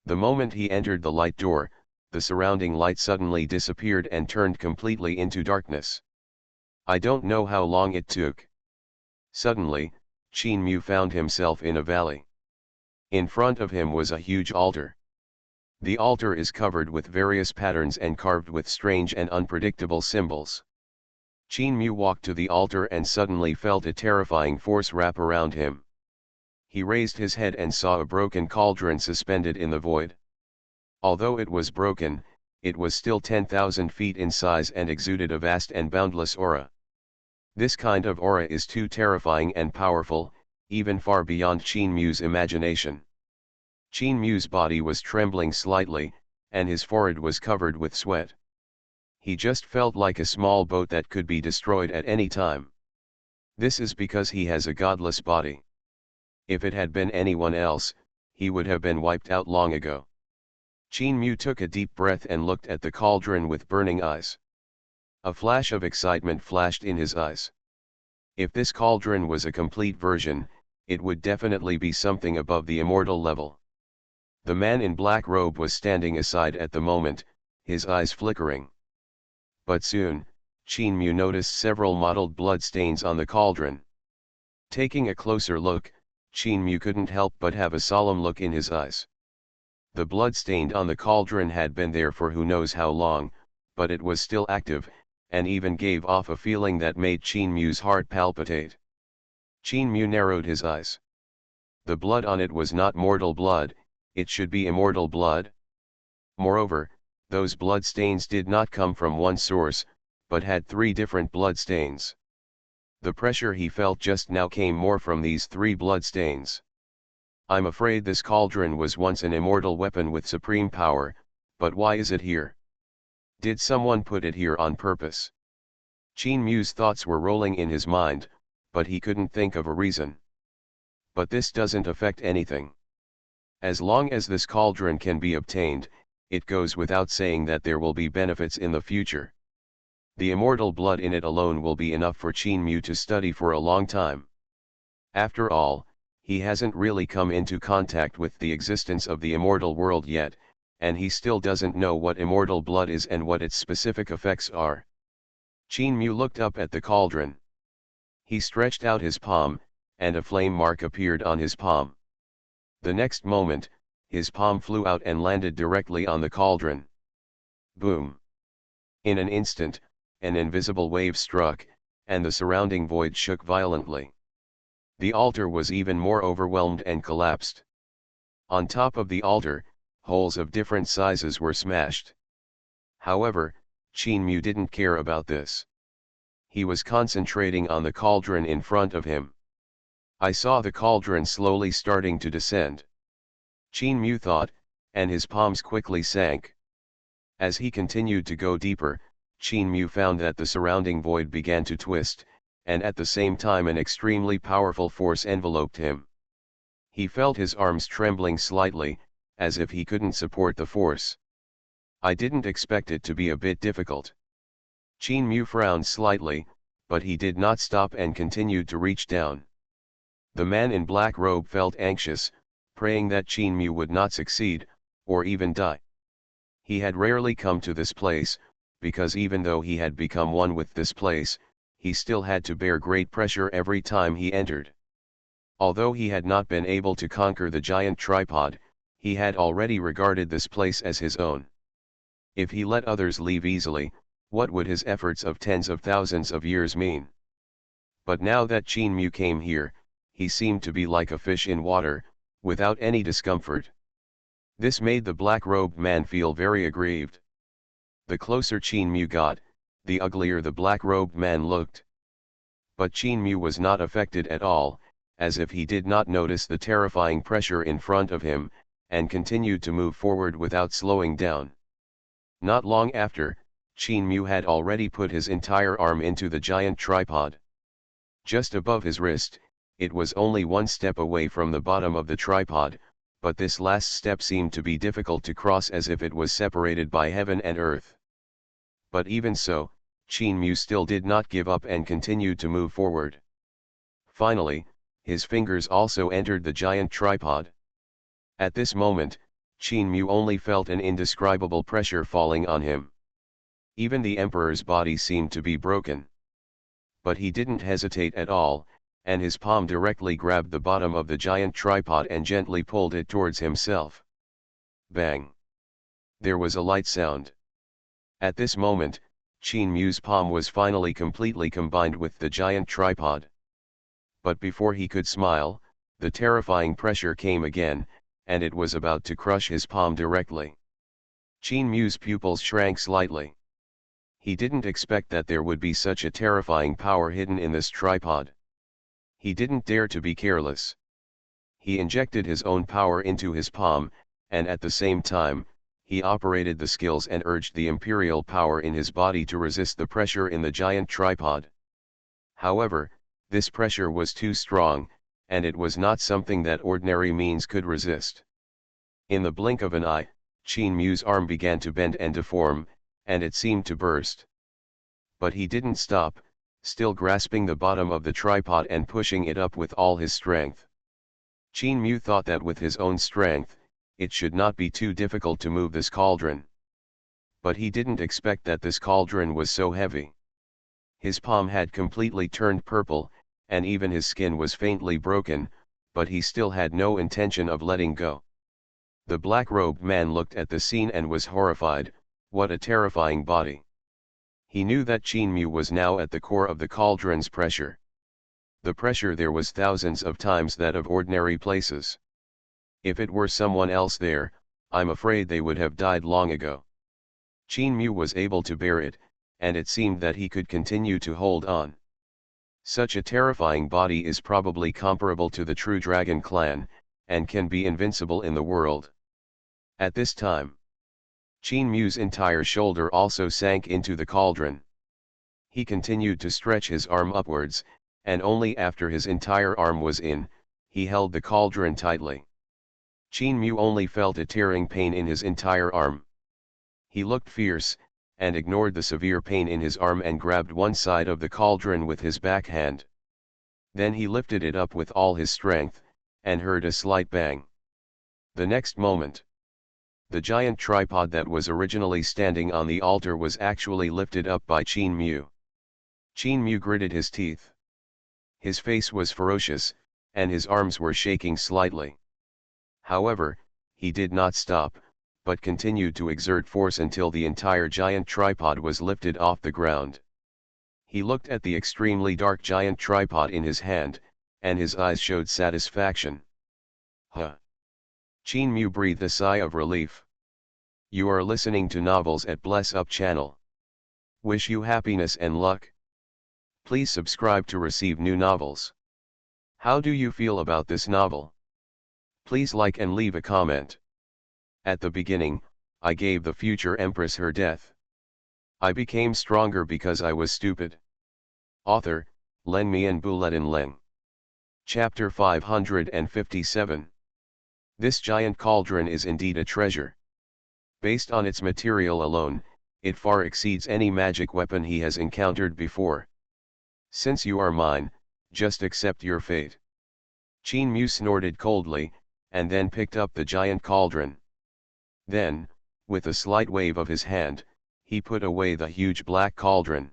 The moment he entered the light door, the surrounding light suddenly disappeared and turned completely into darkness. I don't know how long it took. Suddenly, Qin Mu found himself in a valley. In front of him was a huge altar. The altar is covered with various patterns and carved with strange and unpredictable symbols. Qin Mu walked to the altar and suddenly felt a terrifying force wrap around him. He raised his head and saw a broken cauldron suspended in the void. Although it was broken, it was still 10,000 feet in size and exuded a vast and boundless aura. This kind of aura is too terrifying and powerful, even far beyond Qin Mu's imagination. Qin Mu's body was trembling slightly, and his forehead was covered with sweat. He just felt like a small boat that could be destroyed at any time. This is because he has a godless body. If it had been anyone else, he would have been wiped out long ago. Qin Mu took a deep breath and looked at the cauldron with burning eyes. A flash of excitement flashed in his eyes. If this cauldron was a complete version, it would definitely be something above the immortal level. The man in black robe was standing aside at the moment, his eyes flickering. But soon, Qin Mu noticed several mottled blood stains on the cauldron. Taking a closer look, Qin Mu couldn't help but have a solemn look in his eyes. The blood stained on the cauldron had been there for who knows how long, but it was still active, and even gave off a feeling that made Qin Mu's heart palpitate. Qin Mu narrowed his eyes. The blood on it was not mortal blood, it should be immortal blood. Moreover, those blood stains did not come from one source, but had 3 different blood stains. The pressure he felt just now came more from these 3 blood stains. I'm afraid this cauldron was once an immortal weapon with supreme power, but why is it here? Did someone put it here on purpose? Qin Mu's thoughts were rolling in his mind, but he couldn't think of a reason. But this doesn't affect anything. As long as this cauldron can be obtained, it goes without saying that there will be benefits in the future. The immortal blood in it alone will be enough for Qin Mu to study for a long time. After all, he hasn't really come into contact with the existence of the immortal world yet, and he still doesn't know what immortal blood is and what its specific effects are. Qin Mu looked up at the cauldron. He stretched out his palm, and a flame mark appeared on his palm. The next moment, his palm flew out and landed directly on the cauldron. Boom! In an instant, an invisible wave struck, and the surrounding void shook violently. The altar was even more overwhelmed and collapsed. On top of the altar, holes of different sizes were smashed. However, Qin Mu didn't care about this. He was concentrating on the cauldron in front of him. I saw the cauldron slowly starting to descend. Qin Mu thought, and his palms quickly sank. As he continued to go deeper, Qin Mu found that the surrounding void began to twist, and at the same time an extremely powerful force enveloped him. He felt his arms trembling slightly, as if he couldn't support the force. I didn't expect it to be a bit difficult. Qin Mu frowned slightly, but he did not stop and continued to reach down. The man in black robe felt anxious, praying that Qin Mu would not succeed, or even die. He had rarely come to this place, because even though he had become one with this place, he still had to bear great pressure every time he entered. Although he had not been able to conquer the giant tripod, he had already regarded this place as his own. If he let others leave easily, what would his efforts of tens of thousands of years mean? But now that Qin Mu came here, he seemed to be like a fish in water, without any discomfort. This made the black-robed man feel very aggrieved. The closer Qin Mu got, the uglier the black-robed man looked. But Qin Mu was not affected at all, as if he did not notice the terrifying pressure in front of him, and continued to move forward without slowing down. Not long after, Qin Mu had already put his entire arm into the giant tripod. Just above his wrist, it was only one step away from the bottom of the tripod, but this last step seemed to be difficult to cross as if it was separated by heaven and earth. But even so, Qin Mu still did not give up and continued to move forward. Finally, his fingers also entered the giant tripod. At this moment, Qin Mu only felt an indescribable pressure falling on him. Even the emperor's body seemed to be broken. But he didn't hesitate at all, and his palm directly grabbed the bottom of the giant tripod and gently pulled it towards himself. Bang! There was a light sound. At this moment, Qin Mu's palm was finally completely combined with the giant tripod. But before he could smile, the terrifying pressure came again, and it was about to crush his palm directly. Qin Mu's pupils shrank slightly. He didn't expect that there would be such a terrifying power hidden in this tripod. He didn't dare to be careless. He injected his own power into his palm, and at the same time, he operated the skills and urged the imperial power in his body to resist the pressure in the giant tripod. However, this pressure was too strong, and it was not something that ordinary means could resist. In the blink of an eye, Qin Mu's arm began to bend and deform, and it seemed to burst. But he didn't stop, still grasping the bottom of the tripod and pushing it up with all his strength. Qin Mu thought that with his own strength, it should not be too difficult to move this cauldron. But he didn't expect that this cauldron was so heavy. His palm had completely turned purple, and even his skin was faintly broken, but he still had no intention of letting go. The black-robed man looked at the scene and was horrified. What a terrifying body. He knew that Qin Mu was now at the core of the cauldron's pressure. The pressure there was thousands of times that of ordinary places. If it were someone else there, I'm afraid they would have died long ago. Qin Mu was able to bear it, and it seemed that he could continue to hold on. Such a terrifying body is probably comparable to the true dragon clan, and can be invincible in the world. At this time, Qin Mu's entire shoulder also sank into the cauldron. He continued to stretch his arm upwards, and only after his entire arm was in, he held the cauldron tightly. Qin Mu only felt a tearing pain in his entire arm. He looked fierce, and ignored the severe pain in his arm and grabbed one side of the cauldron with his backhand. Then he lifted it up with all his strength, and heard a slight bang. The next moment, the giant tripod that was originally standing on the altar was actually lifted up by Qin Mu. Qin Mu gritted his teeth. His face was ferocious, and his arms were shaking slightly. However, he did not stop, but continued to exert force until the entire giant tripod was lifted off the ground. He looked at the extremely dark giant tripod in his hand, and his eyes showed satisfaction. Huh! Qin Mu breathed a sigh of relief. You are listening to Novels at Bless Up channel. Wish you happiness and luck. Please subscribe to receive new novels. How do you feel about this novel? Please like and leave a comment. At the beginning, I gave the future empress her death. I became stronger because I was stupid. Author, Len Mian Buletin Leng. Chapter 557. This giant cauldron is indeed a treasure. Based on its material alone, it far exceeds any magic weapon he has encountered before. Since you are mine, just accept your fate. Qin Mu snorted coldly, and then picked up the giant cauldron. Then, with a slight wave of his hand, he put away the huge black cauldron.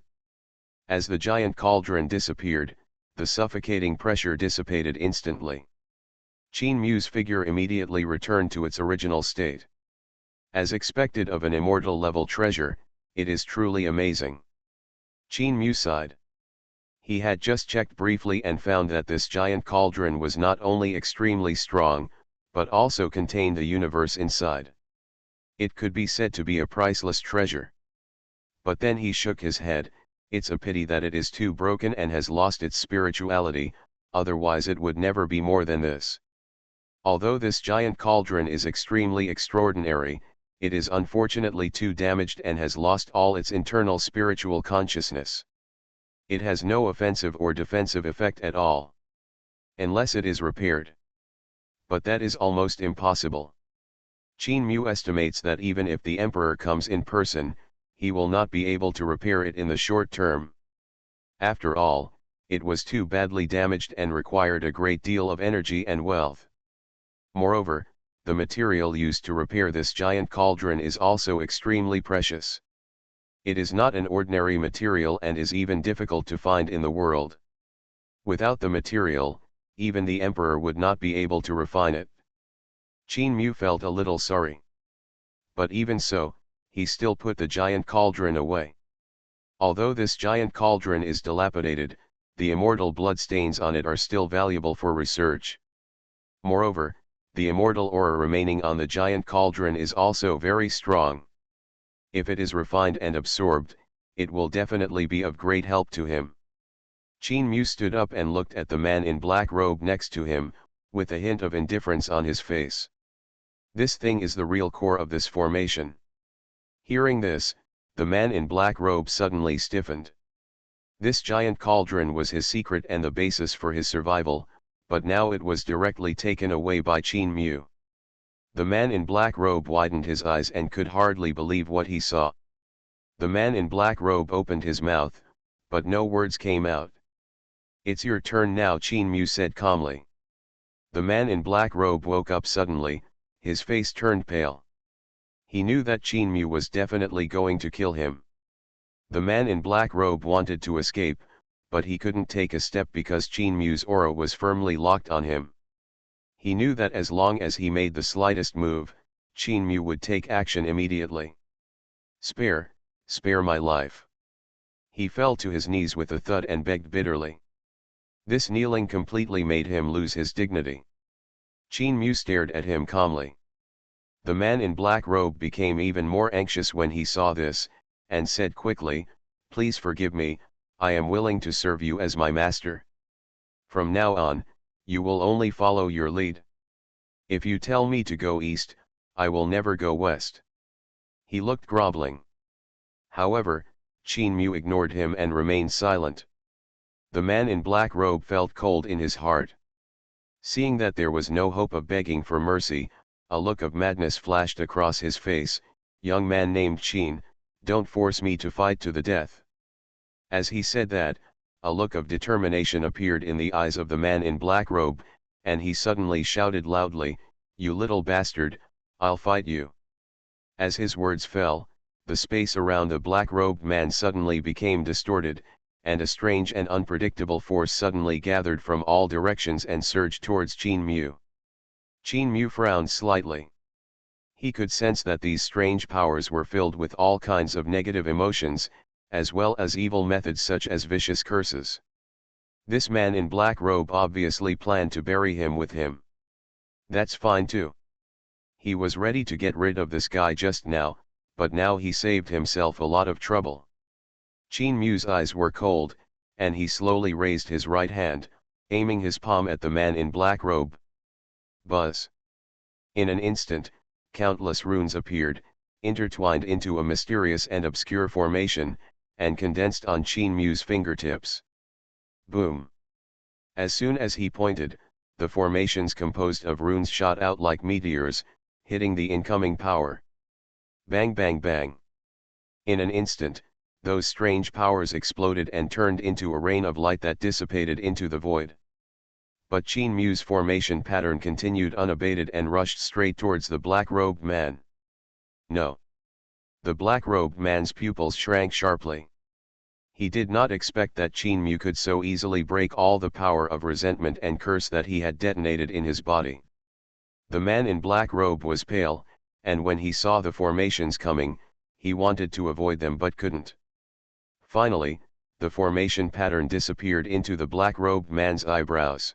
As the giant cauldron disappeared, the suffocating pressure dissipated instantly. Qin Mu's figure immediately returned to its original state. As expected of an immortal-level treasure, it is truly amazing. Qin Mu sighed. He had just checked briefly and found that this giant cauldron was not only extremely strong, but also contained the universe inside. It could be said to be a priceless treasure. But then he shook his head. It's a pity that it is too broken and has lost its spirituality, otherwise it would never be more than this. Although this giant cauldron is extremely extraordinary, it is unfortunately too damaged and has lost all its internal spiritual consciousness. It has no offensive or defensive effect at all. Unless it is repaired. But that is almost impossible. Qin Mu estimates that even if the emperor comes in person, he will not be able to repair it in the short term. After all, it was too badly damaged and required a great deal of energy and wealth. Moreover, the material used to repair this giant cauldron is also extremely precious. It is not an ordinary material and is even difficult to find in the world. Without the material, even the emperor would not be able to refine it. Qin Mu felt a little sorry. But even so, he still put the giant cauldron away. Although this giant cauldron is dilapidated, the immortal bloodstains on it are still valuable for research. Moreover, the immortal aura remaining on the giant cauldron is also very strong. If it is refined and absorbed, it will definitely be of great help to him. Qin Mu stood up and looked at the man in black robe next to him, with a hint of indifference on his face. This thing is the real core of this formation. Hearing this, the man in black robe suddenly stiffened. This giant cauldron was his secret and the basis for his survival, but now it was directly taken away by Qin Mu. The man in black robe widened his eyes and could hardly believe what he saw. The man in black robe opened his mouth, but no words came out. It's your turn now, Qin Mu said calmly. The man in black robe woke up suddenly, his face turned pale. He knew that Qin Mu was definitely going to kill him. The man in black robe wanted to escape, but he couldn't take a step because Qin Mu's aura was firmly locked on him. He knew that as long as he made the slightest move, Qin Mu would take action immediately. Spare my life. He fell to his knees with a thud and begged bitterly. This kneeling completely made him lose his dignity. Qin Mu stared at him calmly. The man in black robe became even more anxious when he saw this, and said quickly, "Please forgive me, I am willing to serve you as my master. From now on, you will only follow your lead. If you tell me to go east, I will never go west." He looked groveling. However, Qin Mu ignored him and remained silent. The man in black robe felt cold in his heart. Seeing that there was no hope of begging for mercy, a look of madness flashed across his face. Young man named Qin, don't force me to fight to the death. As he said that, a look of determination appeared in the eyes of the man in black robe, and he suddenly shouted loudly, "You little bastard, I'll fight you." As his words fell, the space around the black-robed man suddenly became distorted, and a strange and unpredictable force suddenly gathered from all directions and surged towards Qin Mu. Qin Mu frowned slightly. He could sense that these strange powers were filled with all kinds of negative emotions, as well as evil methods such as vicious curses. This man in black robe obviously planned to bury him with him. That's fine too. He was ready to get rid of this guy just now, but now he saved himself a lot of trouble. Qin Mu's eyes were cold, and he slowly raised his right hand, aiming his palm at the man in black robe. Buzz! In an instant, countless runes appeared, intertwined into a mysterious and obscure formation, and condensed on Qin Mu's fingertips. Boom! As soon as he pointed, the formations composed of runes shot out like meteors, hitting the incoming power. Bang bang bang! In an instant, those strange powers exploded and turned into a rain of light that dissipated into the void. But Qin Mu's formation pattern continued unabated and rushed straight towards the black-robed man. No! The black-robed man's pupils shrank sharply. He did not expect that Qin Mu could so easily break all the power of resentment and curse that he had detonated in his body. The man in black robe was pale, and when he saw the formations coming, he wanted to avoid them but couldn't. Finally, the formation pattern disappeared into the black-robed man's eyebrows.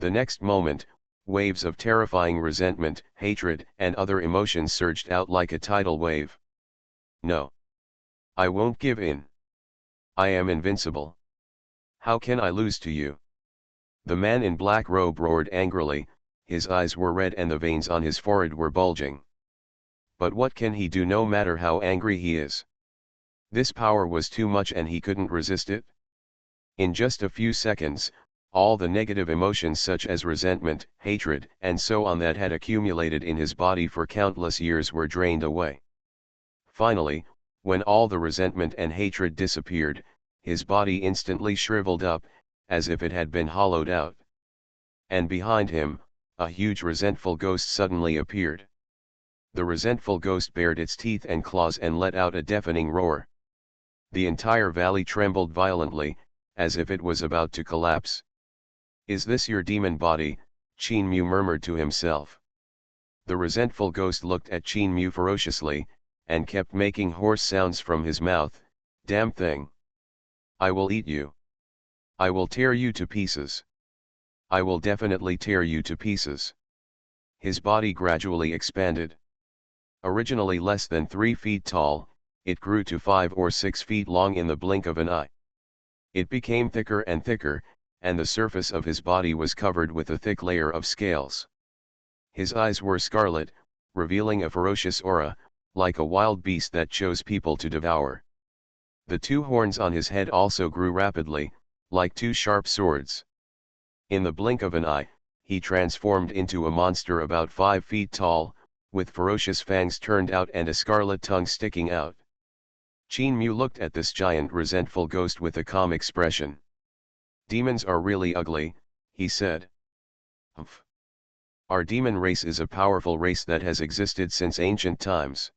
The next moment, waves of terrifying resentment, hatred, and other emotions surged out like a tidal wave. No! I won't give in. I am invincible. How can I lose to you? The man in black robe roared angrily, his eyes were red and the veins on his forehead were bulging. But what can he do no matter how angry he is? This power was too much and he couldn't resist it. In just a few seconds, all the negative emotions such as resentment, hatred, and so on that had accumulated in his body for countless years were drained away. Finally, when all the resentment and hatred disappeared, his body instantly shriveled up, as if it had been hollowed out. And behind him, a huge resentful ghost suddenly appeared. The resentful ghost bared its teeth and claws and let out a deafening roar. The entire valley trembled violently, as if it was about to collapse. "Is this your demon body?" Qin Mu murmured to himself. The resentful ghost looked at Qin Mu ferociously, and kept making hoarse sounds from his mouth. "Damn thing! I will eat you. I will tear you to pieces. I will definitely tear you to pieces." His body gradually expanded. Originally less than 3 feet tall, it grew to 5 or 6 feet long in the blink of an eye. It became thicker and thicker, and the surface of his body was covered with a thick layer of scales. His eyes were scarlet, revealing a ferocious aura, like a wild beast that chose people to devour. The 2 horns on his head also grew rapidly, like 2 sharp swords. In the blink of an eye, he transformed into a monster about 5 feet tall, with ferocious fangs turned out and a scarlet tongue sticking out. Qin Mu looked at this giant resentful ghost with a calm expression. "Demons are really ugly," he said. "Humph. Our demon race is a powerful race that has existed since ancient times.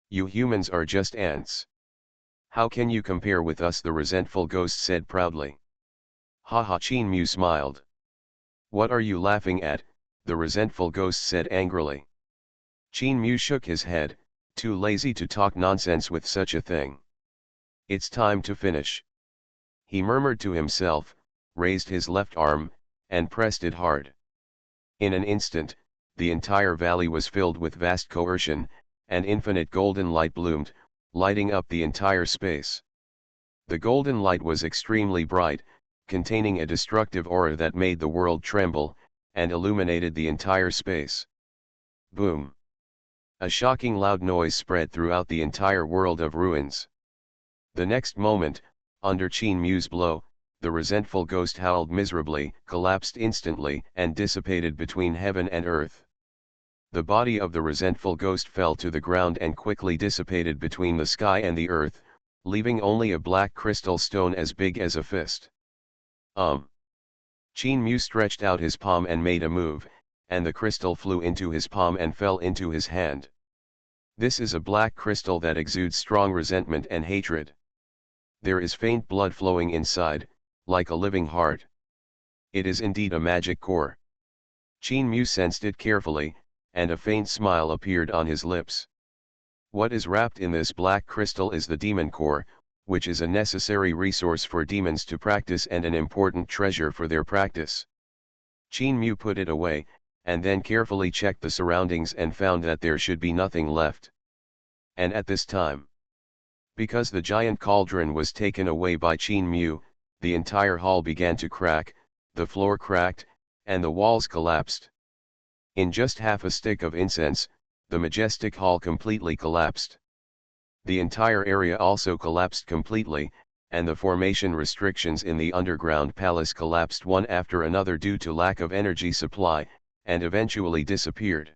You humans are just ants. How can you compare with us?" the resentful ghost said proudly. "Ha ha!" Qin Mu smiled. "What are you laughing at?" the resentful ghost said angrily. Qin Mu shook his head, too lazy to talk nonsense with such a thing. "It's time to finish." He murmured to himself, raised his left arm, and pressed it hard. In an instant, the entire valley was filled with vast coercion, and infinite golden light bloomed, lighting up the entire space. The golden light was extremely bright, containing a destructive aura that made the world tremble, and illuminated the entire space. Boom! A shocking loud noise spread throughout the entire world of ruins. The next moment, under Qin Mu's blow, the resentful ghost howled miserably, collapsed instantly, and dissipated between heaven and earth. The body of the resentful ghost fell to the ground and quickly dissipated between the sky and the earth, leaving only a black crystal stone as big as a fist. Qin Mu stretched out his palm and made a move, and the crystal flew into his palm and fell into his hand. This is a black crystal that exudes strong resentment and hatred. There is faint blood flowing inside, like a living heart. It is indeed a magic core. Qin Mu sensed it carefully, and a faint smile appeared on his lips. What is wrapped in this black crystal is the demon core, which is a necessary resource for demons to practice and an important treasure for their practice. Qin Mu put it away, and then carefully checked the surroundings and found that there should be nothing left. And at this time, because the giant cauldron was taken away by Qin Mu, the entire hall began to crack, the floor cracked, and the walls collapsed. In just half a stick of incense, the majestic hall completely collapsed. The entire area also collapsed completely, and the formation restrictions in the underground palace collapsed one after another due to lack of energy supply, and eventually disappeared.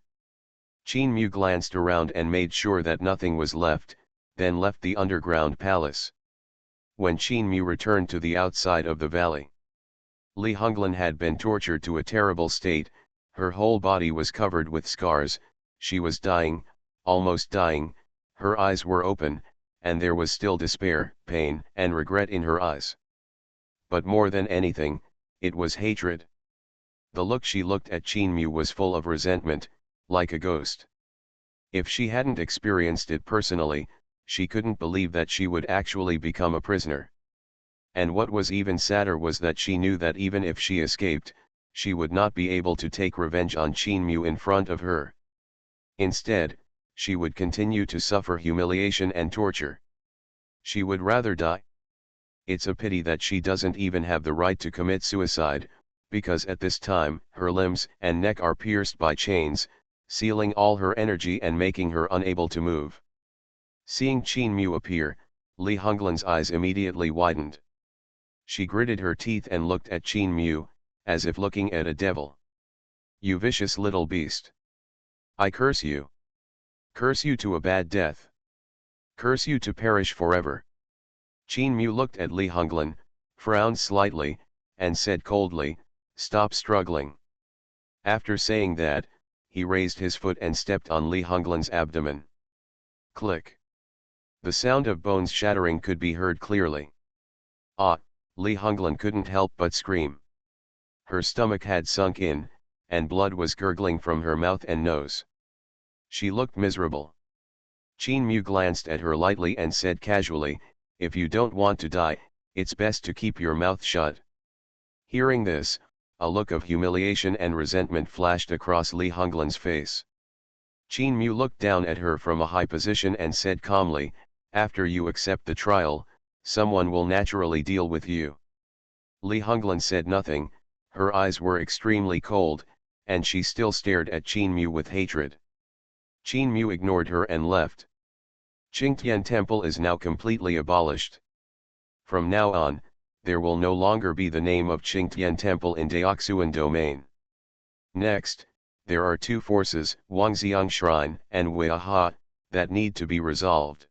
Qin Mu glanced around and made sure that nothing was left, then left the underground palace. When Qin Mu returned to the outside of the valley, Li Honglan had been tortured to a terrible state, her whole body was covered with scars, she was dying, almost dying, her eyes were open, and there was still despair, pain, and regret in her eyes. But more than anything, it was hatred. The look she looked at Qin Mu was full of resentment, like a ghost. If she hadn't experienced it personally, she couldn't believe that she would actually become a prisoner. And what was even sadder was that she knew that even if she escaped, she would not be able to take revenge on Qin Mu in front of her. Instead, she would continue to suffer humiliation and torture. She would rather die. It's a pity that she doesn't even have the right to commit suicide, because at this time, her limbs and neck are pierced by chains, sealing all her energy and making her unable to move. Seeing Qin Mu appear, Li Honglan's eyes immediately widened. She gritted her teeth and looked at Qin Mu, as if looking at a devil. "You vicious little beast! I curse you! Curse you to a bad death! Curse you to perish forever!" Qin Mu looked at Li Honglan, frowned slightly, and said coldly, "Stop struggling." After saying that, he raised his foot and stepped on Li Honglan's abdomen. Click. The sound of bones shattering could be heard clearly. Ah, Li Honglan couldn't help but scream. Her stomach had sunk in, and blood was gurgling from her mouth and nose. She looked miserable. Qin Mu glanced at her lightly and said casually, "If you don't want to die, it's best to keep your mouth shut." Hearing this, a look of humiliation and resentment flashed across Li Honglan's face. Qin Mu looked down at her from a high position and said calmly, "After you accept the trial, someone will naturally deal with you." Li Honglan said nothing, her eyes were extremely cold, and she still stared at Qin Mu with hatred. Qin Mu ignored her and left. Qingtian Temple is now completely abolished. From now on, there will no longer be the name of Qingtian Temple in Daoxuan domain. Next, there are two forces, Wangxiang Shrine and Weiha, that need to be resolved.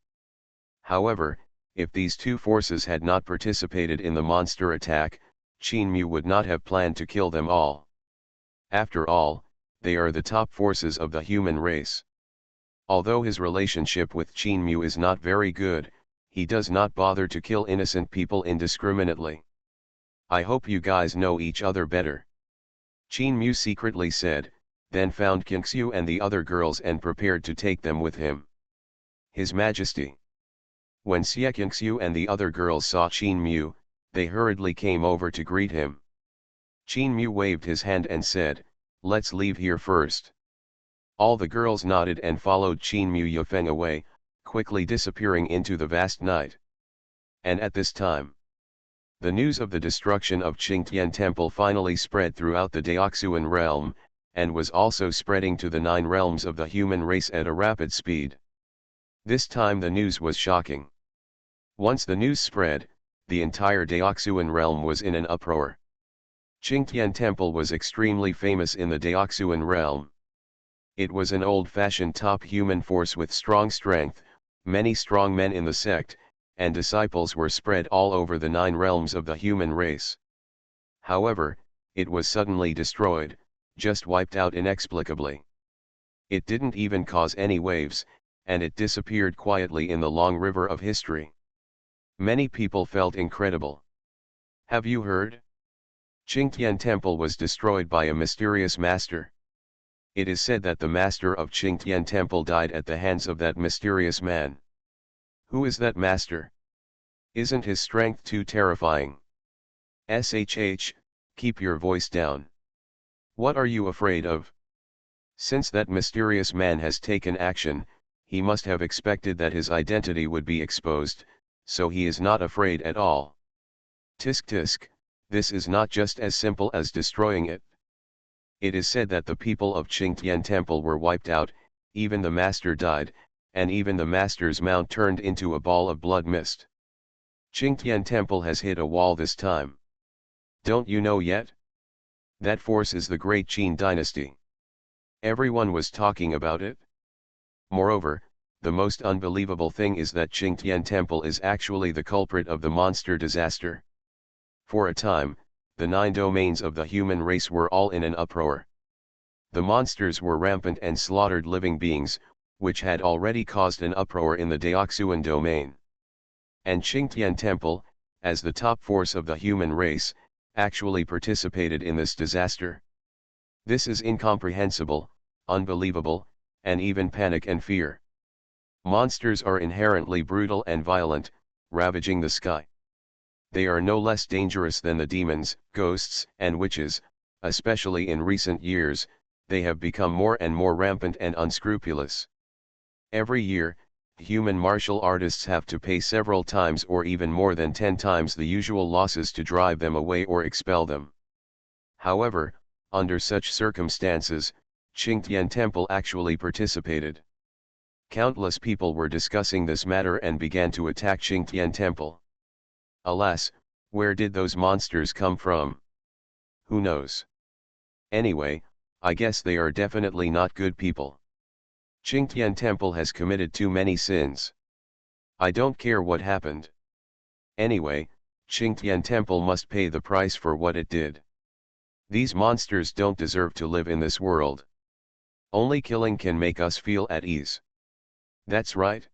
However, if these two forces had not participated in the monster attack, Qin Mu would not have planned to kill them all. After all, they are the top forces of the human race. Although his relationship with Qin Mu is not very good, he does not bother to kill innocent people indiscriminately. "I hope you guys know each other better," Qin Mu secretly said, then found Qingxiu and the other girls and prepared to take them with him. His Majesty. When Xie Qingxiu and the other girls saw Qin Mu, they hurriedly came over to greet him. Qin Mu waved his hand and said, "Let's leave here first." All the girls nodded and followed Qin Mu Yufeng away, quickly disappearing into the vast night. And at this time, the news of the destruction of Qingtian Temple finally spread throughout the Daoxuan realm, and was also spreading to the 9 realms of the human race at a rapid speed. This time the news was shocking. Once the news spread, the entire Daoxuan realm was in an uproar. Qingtian Temple was extremely famous in the Daoxuan realm. It was an old-fashioned top human force with strong strength, many strong men in the sect, and disciples were spread all over the 9 realms of the human race. However, it was suddenly destroyed, just wiped out inexplicably. It didn't even cause any waves, and it disappeared quietly in the long river of history. Many people felt incredible. Have you heard? Qingtian Temple was destroyed by a mysterious master. It is said that the master of Qingtian Temple died at the hands of that mysterious man. Who is that master? Isn't his strength too terrifying? SHH, keep your voice down. What are you afraid of? Since that mysterious man has taken action, he must have expected that his identity would be exposed, so he is not afraid at all. Tisk tisk, this is not just as simple as destroying it. It is said that the people of Qingtian Temple were wiped out, even the master died, and even the master's mount turned into a ball of blood mist. Qingtian Temple has hit a wall this time. Don't you know yet? That force is the Great Qin dynasty. Everyone was talking about it. Moreover, the most unbelievable thing is that Qingtian Temple is actually the culprit of the monster disaster. For a time, the 9 domains of the human race were all in an uproar. The monsters were rampant and slaughtered living beings, which had already caused an uproar in the Daoxuan domain. And Qingtian Temple, as the top force of the human race, actually participated in this disaster. This is incomprehensible, unbelievable, and even panic and fear. Monsters are inherently brutal and violent, ravaging the sky. They are no less dangerous than the demons, ghosts, and witches. Especially in recent years, they have become more and more rampant and unscrupulous. Every year, human martial artists have to pay several times or even more than 10 times the usual losses to drive them away or expel them. However, under such circumstances, Qingtian Temple actually participated. Countless people were discussing this matter and began to attack Qingtian Temple. Alas, where did those monsters come from? Who knows? Anyway, I guess they are definitely not good people. Qingtian Temple has committed too many sins. I don't care what happened. Anyway, Qingtian Temple must pay the price for what it did. These monsters don't deserve to live in this world. Only killing can make us feel at ease. That's right.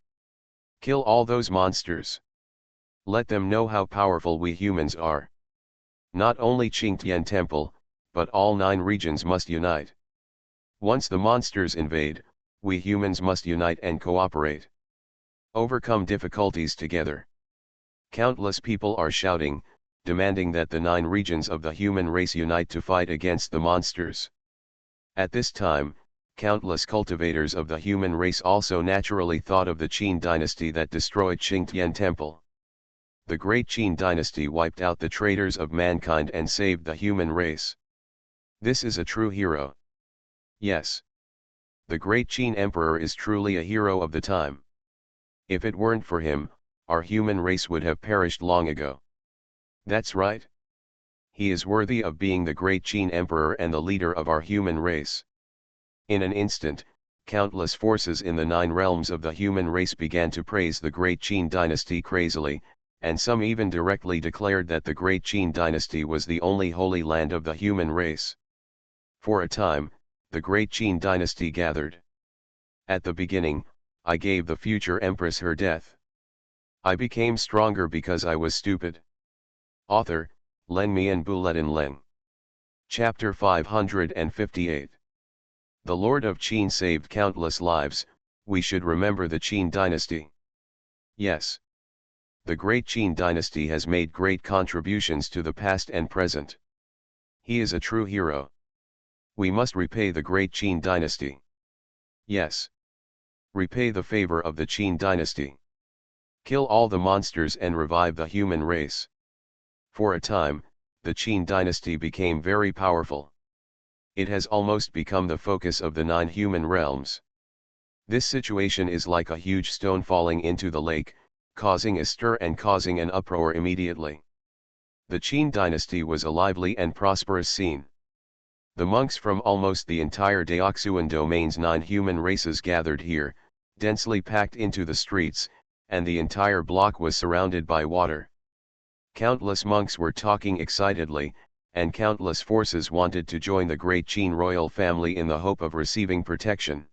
Kill all those monsters. Let them know how powerful we humans are. Not only Qingtian Temple, but all 9 regions must unite. Once the monsters invade, we humans must unite and cooperate. Overcome difficulties together. Countless people are shouting, demanding that the 9 regions of the human race unite to fight against the monsters. At this time, countless cultivators of the human race also naturally thought of the Qin dynasty that destroyed Qingtian Temple. The Great Qin dynasty wiped out the traitors of mankind and saved the human race. This is a true hero. Yes. The Great Qin Emperor is truly a hero of the time. If it weren't for him, our human race would have perished long ago. That's right. He is worthy of being the Great Qin Emperor and the leader of our human race. In an instant, countless forces in the 9 realms of the human race began to praise the Great Qin dynasty crazily, and some even directly declared that the Great Qin dynasty was the only holy land of the human race. For a time, the Great Qin dynasty gathered. At the beginning, I gave the future empress her death. I became stronger because I was stupid. Author, Len Mian Bulletin Leng. Chapter 558. The Lord of Qin saved countless lives. We should remember the Qin dynasty. Yes. The Great Qin dynasty has made great contributions to the past and present. He is a true hero. We must repay the Great Qin dynasty. Yes. Repay the favor of the Qin dynasty. Kill all the monsters and revive the human race. For a time, the Qin dynasty became very powerful. It has almost become the focus of the 9 human realms. This situation is like a huge stone falling into the lake, causing a stir and causing an uproar immediately. The Qin dynasty was a lively and prosperous scene. The monks from almost the entire Daoxuan domain's 9 human races gathered here, densely packed into the streets, and the entire block was surrounded by water. Countless monks were talking excitedly, and countless forces wanted to join the great Qin royal family in the hope of receiving protection.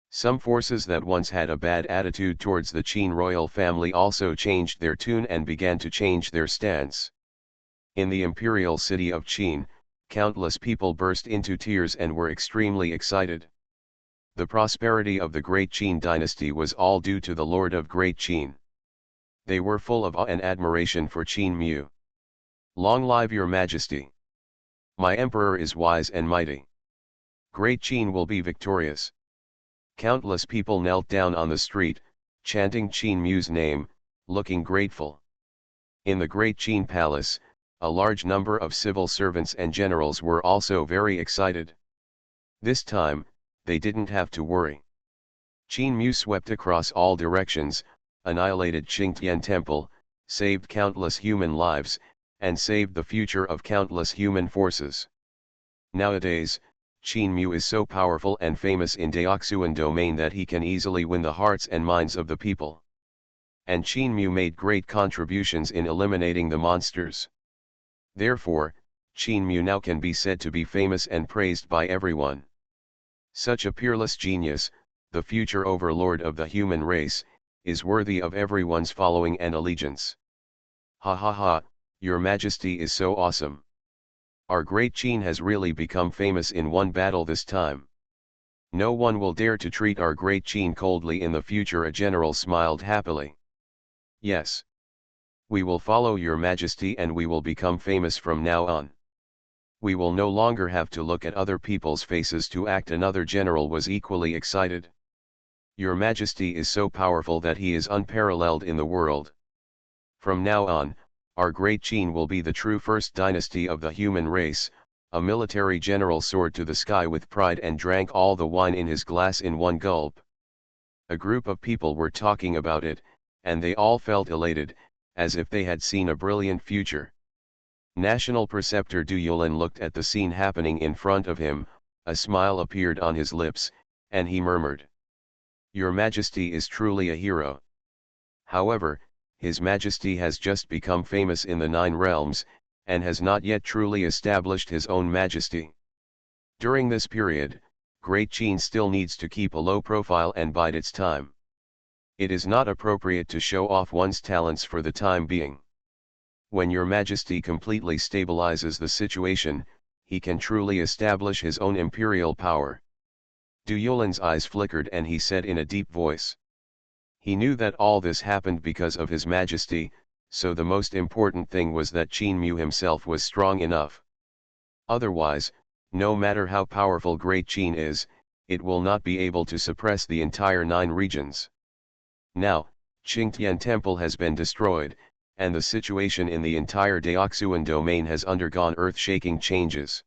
Some forces that once had a bad attitude towards the Qin royal family also changed their tune and began to change their stance. In the imperial city of Qin, countless people burst into tears and were extremely excited. The prosperity of the Great Qin dynasty was all due to the Lord of Great Qin. They were full of awe and admiration for Qin Mu. Long live your majesty! My emperor is wise and mighty. Great Qin will be victorious. Countless people knelt down on the street, chanting Qin Mu's name, looking grateful. In the Great Qin palace, a large number of civil servants and generals were also very excited. This time, they didn't have to worry. Qin Mu swept across all directions, annihilated Qingtian Temple, saved countless human lives, and saved the future of countless human forces. Nowadays, Qin Mu is so powerful and famous in Daoxuan domain that he can easily win the hearts and minds of the people. And Qin Mu made great contributions in eliminating the monsters. Therefore, Qin Mu now can be said to be famous and praised by everyone. Such a peerless genius, the future overlord of the human race, is worthy of everyone's following and allegiance. Ha ha ha, your majesty is so awesome. Our great Qin has really become famous in one battle this time. No one will dare to treat our great Qin coldly in the future. A general smiled happily. Yes. We will follow your majesty and we will become famous from now on. We will no longer have to look at other people's faces to act. Another general was equally excited. Your majesty is so powerful that he is unparalleled in the world. From now on, our great Qin will be the true first dynasty of the human race. A military general soared to the sky with pride and drank all the wine in his glass in one gulp. A group of people were talking about it, and they all felt elated, as if they had seen a brilliant future. National Preceptor Du Yulan looked at the scene happening in front of him, a smile appeared on his lips, and he murmured, "Your Majesty is truly a hero." However, His Majesty has just become famous in the 9 realms, and has not yet truly established his own majesty. During this period, Great Qin still needs to keep a low profile and bide its time. It is not appropriate to show off one's talents for the time being. When your majesty completely stabilizes the situation, he can truly establish his own imperial power. Du Yulin's eyes flickered and he said in a deep voice. He knew that all this happened because of his majesty, so the most important thing was that Qin Mu himself was strong enough. Otherwise, no matter how powerful Great Qin is, it will not be able to suppress the entire 9 regions. Now, Qingtian Temple has been destroyed, and the situation in the entire Daoxuan domain has undergone earth-shaking changes.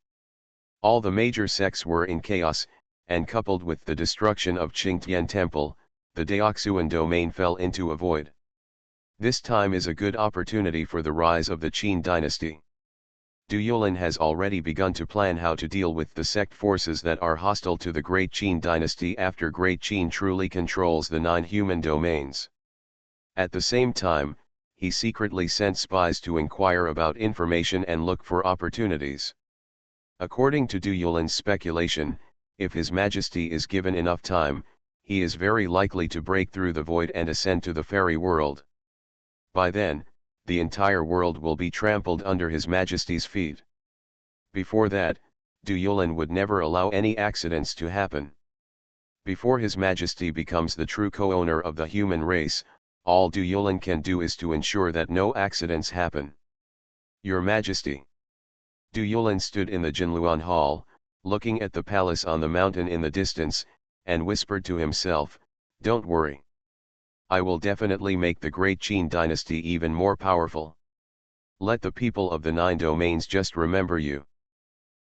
All the major sects were in chaos, and coupled with the destruction of Qingtian Temple, the Daoxuan domain fell into a void. This time is a good opportunity for the rise of the Qin dynasty. Du Yulan has already begun to plan how to deal with the sect forces that are hostile to the Great Qin dynasty after Great Qin truly controls the 9 human domains. At the same time, he secretly sent spies to inquire about information and look for opportunities. According to Du Yulin's speculation, if His Majesty is given enough time, he is very likely to break through the void and ascend to the fairy world. By then, the entire world will be trampled under His Majesty's feet. Before that, Du Yulan would never allow any accidents to happen. Before His Majesty becomes the true co-owner of the human race, all Du Yulan can do is to ensure that no accidents happen. Your Majesty. Du Yulan stood in the Xuanhuan Hall, looking at the palace on the mountain in the distance, and whispered to himself, "Don't worry. I will definitely make the Great Qin dynasty even more powerful. Let the people of the 9 domains just remember you."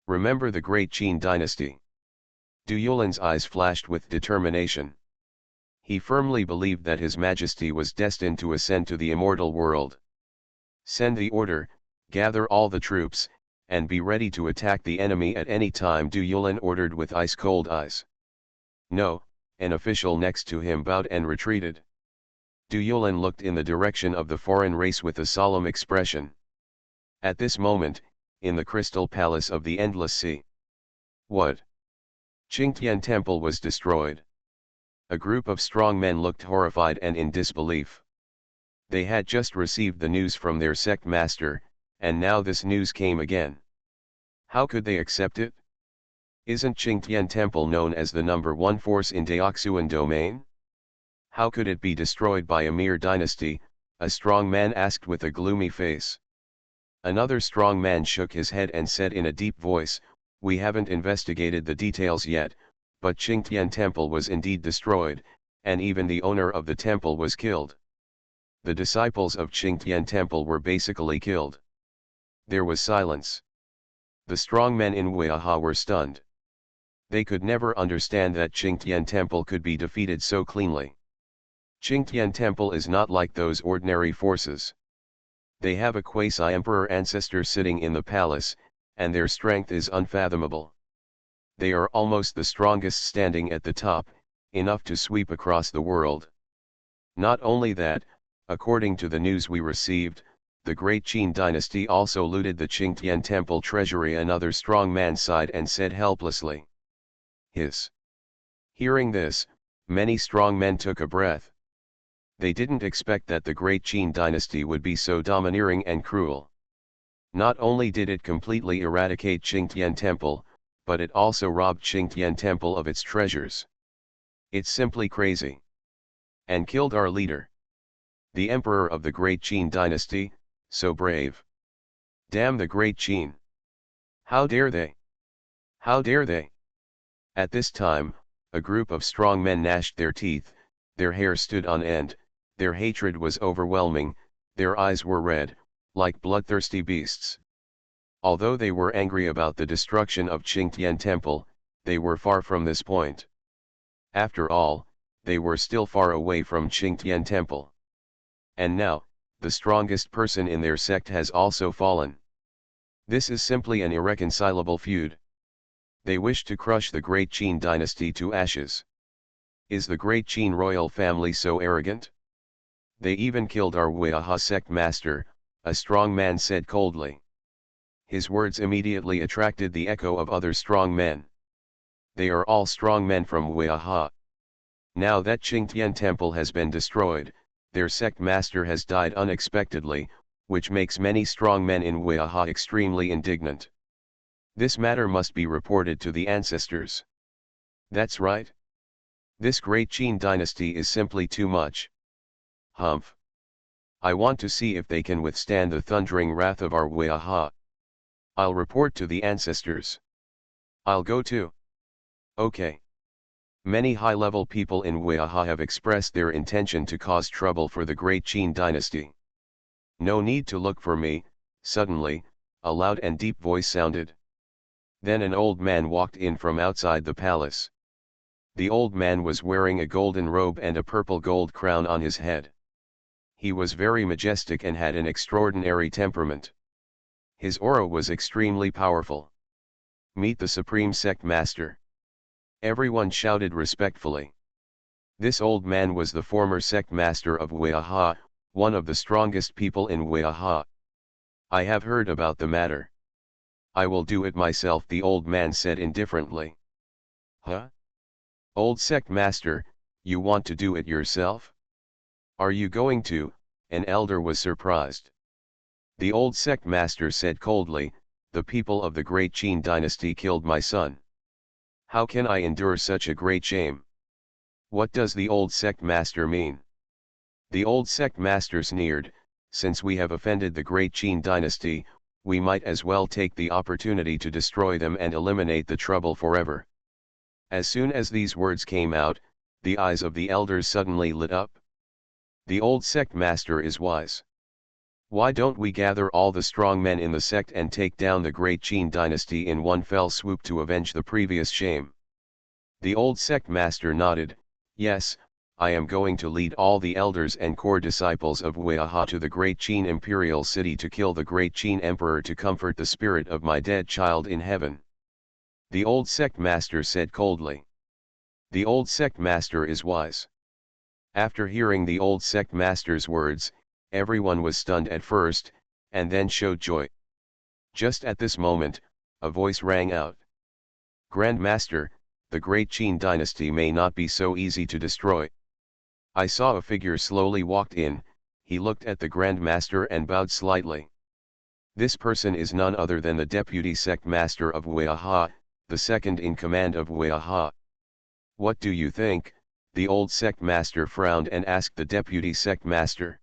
Remember the great Qin dynasty. Du Yulin's eyes flashed with determination. He firmly believed that His Majesty was destined to ascend to the immortal world. Send the order, gather all the troops, and be ready to attack the enemy at any time, Du Yulin ordered with ice-cold eyes. No, an official next to him bowed and retreated. Du Yulin looked in the direction of the foreign race with a solemn expression. At this moment, in the crystal palace of the Endless Sea. What? Qingtian Temple was destroyed. A group of strong men looked horrified and in disbelief. They had just received the news from their sect master, and now this news came again. How could they accept it? Isn't Qingtian Temple known as the #1 force in Daoxuan domain? How could it be destroyed by a mere dynasty? A strong man asked with a gloomy face. Another strong man shook his head and said in a deep voice, "We haven't investigated the details yet, but Qingtian Temple was indeed destroyed, and even the owner of the temple was killed. The disciples of Qingtian Temple were basically killed." There was silence. The strong men in Huiaha were stunned. They could never understand that Qingtian Temple could be defeated so cleanly. Qingtian Temple is not like those ordinary forces. They have a quasi-emperor ancestor sitting in the palace, and their strength is unfathomable. They are almost the strongest standing at the top, enough to sweep across the world. Not only that, according to the news we received, the great Qin dynasty also looted the Qingtian Temple treasury. Another strong man sighed and said helplessly. Hiss. Hearing this, many strong men took a breath. They didn't expect that the great Qin dynasty would be so domineering and cruel. Not only did it completely eradicate Qingtian Temple, but it also robbed Qingtian Temple of its treasures. It's simply crazy. And killed our leader. The emperor of the great Qin dynasty, so brave. Damn the great Qin. How dare they? How dare they? At this time, a group of strong men gnashed their teeth, their hair stood on end, their hatred was overwhelming, their eyes were red, like bloodthirsty beasts. Although they were angry about the destruction of Qingtian Temple, they were far from this point. After all, they were still far away from Qingtian Temple. And now, the strongest person in their sect has also fallen. This is simply an irreconcilable feud. They wish to crush the great Qin dynasty to ashes. Is the great Qin royal family so arrogant? They even killed our Huiaha sect master, a strong man said coldly. His words immediately attracted the echo of other strong men. They are all strong men from Huiaha. Now that Qingtian Temple has been destroyed, their sect master has died unexpectedly, which makes many strong men in Huiaha extremely indignant. This matter must be reported to the ancestors. That's right. This great Qin dynasty is simply too much. Humph. I want to see if they can withstand the thundering wrath of our Huiaha. I'll report to the ancestors. I'll go too. Okay. Many high-level people in Huiaha have expressed their intention to cause trouble for the great Qin dynasty. No need to look for me. Suddenly, a loud and deep voice sounded. Then an old man walked in from outside the palace. The old man was wearing a golden robe and a purple gold crown on his head. He was very majestic and had an extraordinary temperament. His aura was extremely powerful. Meet the Supreme Sect Master. Everyone shouted respectfully. This old man was the former sect master of Huiaha, one of the strongest people in Huiaha. I have heard about the matter. I will do it myself, the old man said indifferently. Huh? Old sect master, you want to do it yourself? Are you going to? An elder was surprised. The old sect master said coldly, the people of the great Qin dynasty killed my son. How can I endure such a great shame? What does the old sect master mean? The old sect master sneered, since we have offended the great Qin dynasty, we might as well take the opportunity to destroy them and eliminate the trouble forever. As soon as these words came out, the eyes of the elders suddenly lit up. The old sect master is wise. Why don't we gather all the strong men in the sect and take down the great Qin dynasty in one fell swoop to avenge the previous shame? The old sect master nodded. Yes, I am going to lead all the elders and core disciples of Huiaha to the great Qin imperial city to kill the great Qin emperor to comfort the spirit of my dead child in heaven. The old sect master said coldly. The old sect master is wise. After hearing the old sect master's words, everyone was stunned at first, and then showed joy. Just at this moment, a voice rang out. Grand Master, the great Qin dynasty may not be so easy to destroy. I saw a figure slowly walked in. He looked at the Grand Master and bowed slightly. This person is none other than the deputy sect master of Huiaha, the second in command of Huiaha. What do you think? The old sect master frowned and asked the deputy sect master.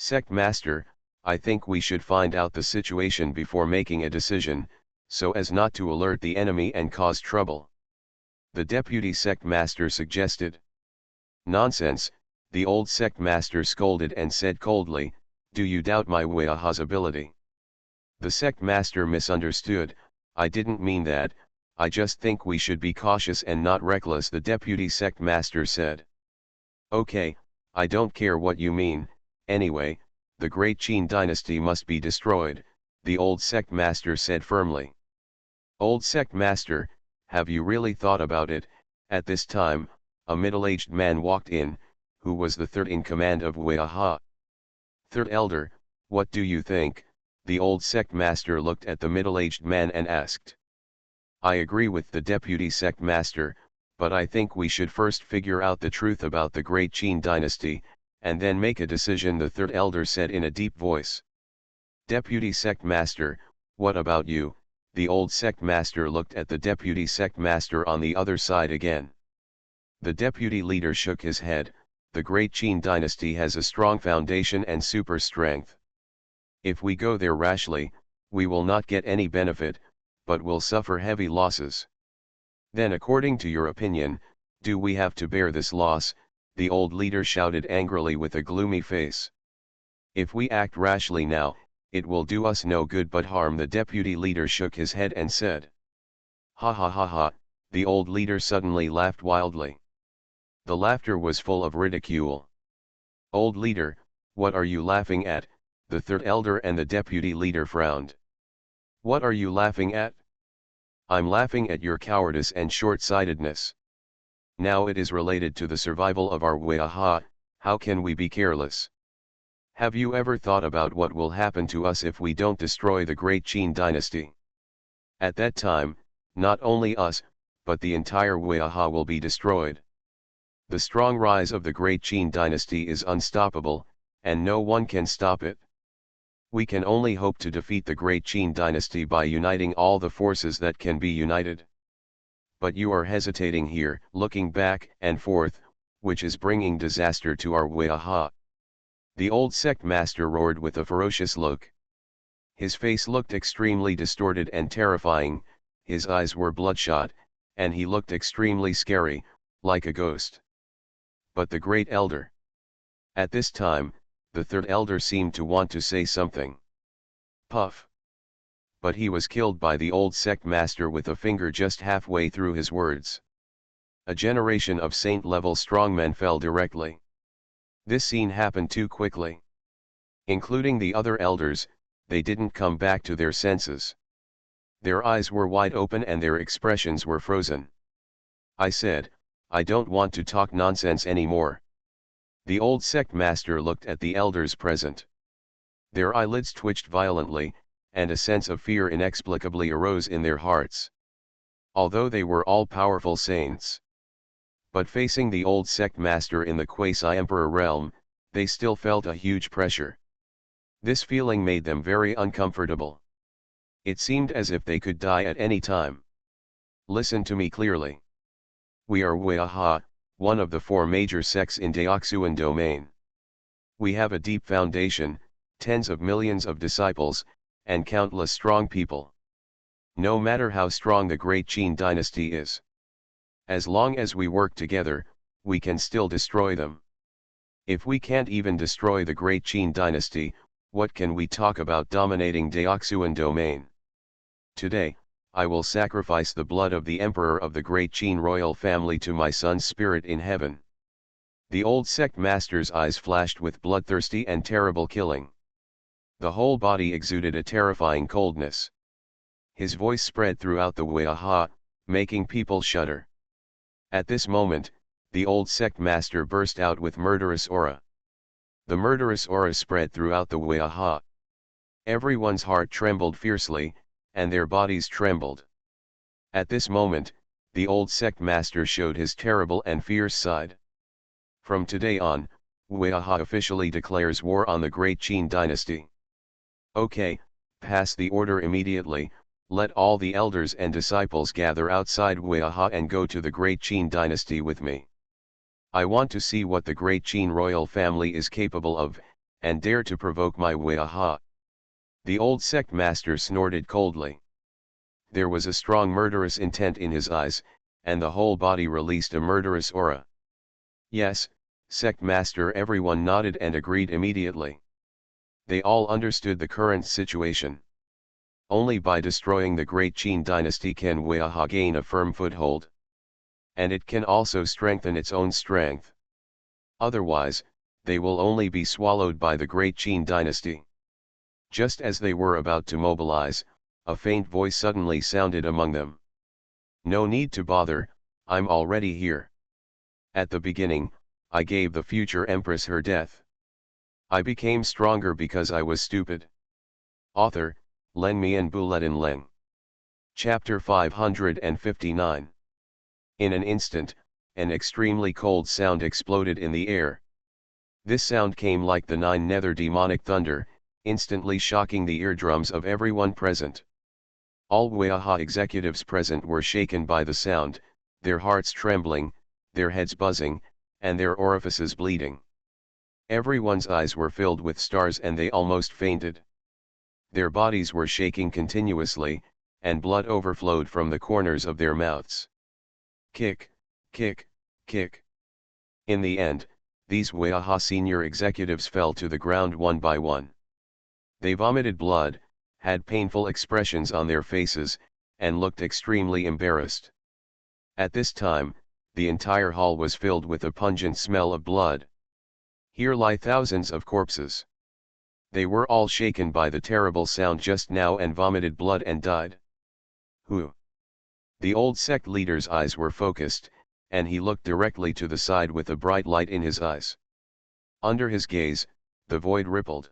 Sect master, I think we should find out the situation before making a decision, so as not to alert the enemy and cause trouble. The deputy sect master suggested. Nonsense, the old sect master scolded and said coldly, do you doubt my Huiaha's ability? The sect master misunderstood. I didn't mean that, I just think we should be cautious and not reckless, the deputy sect master said. Okay, I don't care what you mean, anyway, the great Qin dynasty must be destroyed, the old sect master said firmly. Old sect master, have you really thought about it? At this time, a middle-aged man walked in, who was the third in command of Huiaha. Third elder, what do you think? The old sect master looked at the middle-aged man and asked. I agree with the deputy sect master, but I think we should first figure out the truth about the great Qin dynasty, and then make a decision, the third elder said in a deep voice. Deputy sect master, what about you? The old sect master looked at the deputy sect master on the other side again. The deputy leader shook his head. The great Qin dynasty has a strong foundation and super strength. If we go there rashly, we will not get any benefit, but will suffer heavy losses. Then according to your opinion, do we have to bear this loss? The old leader shouted angrily with a gloomy face. If we act rashly now, it will do us no good but harm, the deputy leader shook his head and said. Ha ha ha ha, the old leader suddenly laughed wildly. The laughter was full of ridicule. Old leader, what are you laughing at? The third elder and the deputy leader frowned. What are you laughing at? I'm laughing at your cowardice and short-sightedness. Now it is related to the survival of our Huiaha, how can we be careless? Have you ever thought about what will happen to us if we don't destroy the great Qin dynasty? At that time, not only us, but the entire Huiaha will be destroyed. The strong rise of the great Qin dynasty is unstoppable, and no one can stop it. We can only hope to defeat the great Qin dynasty by uniting all the forces that can be united. But you are hesitating here, looking back and forth, which is bringing disaster to our Huiaha. The old sect master roared with a ferocious look. His face looked extremely distorted and terrifying, his eyes were bloodshot, and he looked extremely scary, like a ghost. But the great elder. At this time, the third elder seemed to want to say something. Puff. But he was killed by the old sect master with a finger just halfway through his words. A generation of saint-level strongmen fell directly. This scene happened too quickly. Including the other elders, they didn't come back to their senses. Their eyes were wide open and their expressions were frozen. I said, I don't want to talk nonsense anymore. The old sect master looked at the elders present. Their eyelids twitched violently, and a sense of fear inexplicably arose in their hearts. Although they were all powerful saints. But facing the old sect master in the quasi-emperor realm, they still felt a huge pressure. This feeling made them very uncomfortable. It seemed as if they could die at any time. Listen to me clearly. We are Huiaha, one of the 4 major sects in Daoxuan domain. We have a deep foundation, tens of millions of disciples, and countless strong people. No matter how strong the great Qin dynasty is. As long as we work together, we can still destroy them. If we can't even destroy the great Qin dynasty, what can we talk about dominating Deoxuan domain? Today, I will sacrifice the blood of the emperor of the great Qin royal family to my son's spirit in heaven. The old sect master's eyes flashed with bloodthirsty and terrible killing. The whole body exuded a terrifying coldness. His voice spread throughout the Huaha, making people shudder. At this moment, the old sect master burst out with murderous aura. The murderous aura spread throughout the Huaha. Everyone's heart trembled fiercely, and their bodies trembled. At this moment, the old sect master showed his terrible and fierce side. From today on, Huaha officially declares war on the great Qin dynasty. Okay, pass the order immediately. Let all the elders and disciples gather outside Huaha and go to the great Qin dynasty with me. I want to see what the great Qin royal family is capable of, and dare to provoke my Huaha. The old sect master snorted coldly. There was a strong murderous intent in his eyes, and the whole body released a murderous aura. Yes, sect master, everyone nodded and agreed immediately. They all understood the current situation. Only by destroying the great Qin dynasty can Huaha gain a firm foothold. And it can also strengthen its own strength. Otherwise, they will only be swallowed by the great Qin dynasty. Just as they were about to mobilize, a faint voice suddenly sounded among them. No need to bother, I'm already here. At the beginning, I gave the future empress her death. I became stronger because I was stupid. Author, Len Mian Buletin Leng. Chapter 559. In an instant, an extremely cold sound exploded in the air. This sound came like the nine nether demonic thunder, instantly shocking the eardrums of everyone present. All Huaha executives present were shaken by the sound, their hearts trembling, their heads buzzing, and their orifices bleeding. Everyone's eyes were filled with stars and they almost fainted. Their bodies were shaking continuously, and blood overflowed from the corners of their mouths. Kick, kick, kick. In the end, these Huaha senior executives fell to the ground one by one. They vomited blood, had painful expressions on their faces, and looked extremely embarrassed. At this time, the entire hall was filled with a pungent smell of blood. Here lie thousands of corpses. They were all shaken by the terrible sound just now and vomited blood and died. Who? The old sect leader's eyes were focused, and he looked directly to the side with a bright light in his eyes. Under his gaze, the void rippled.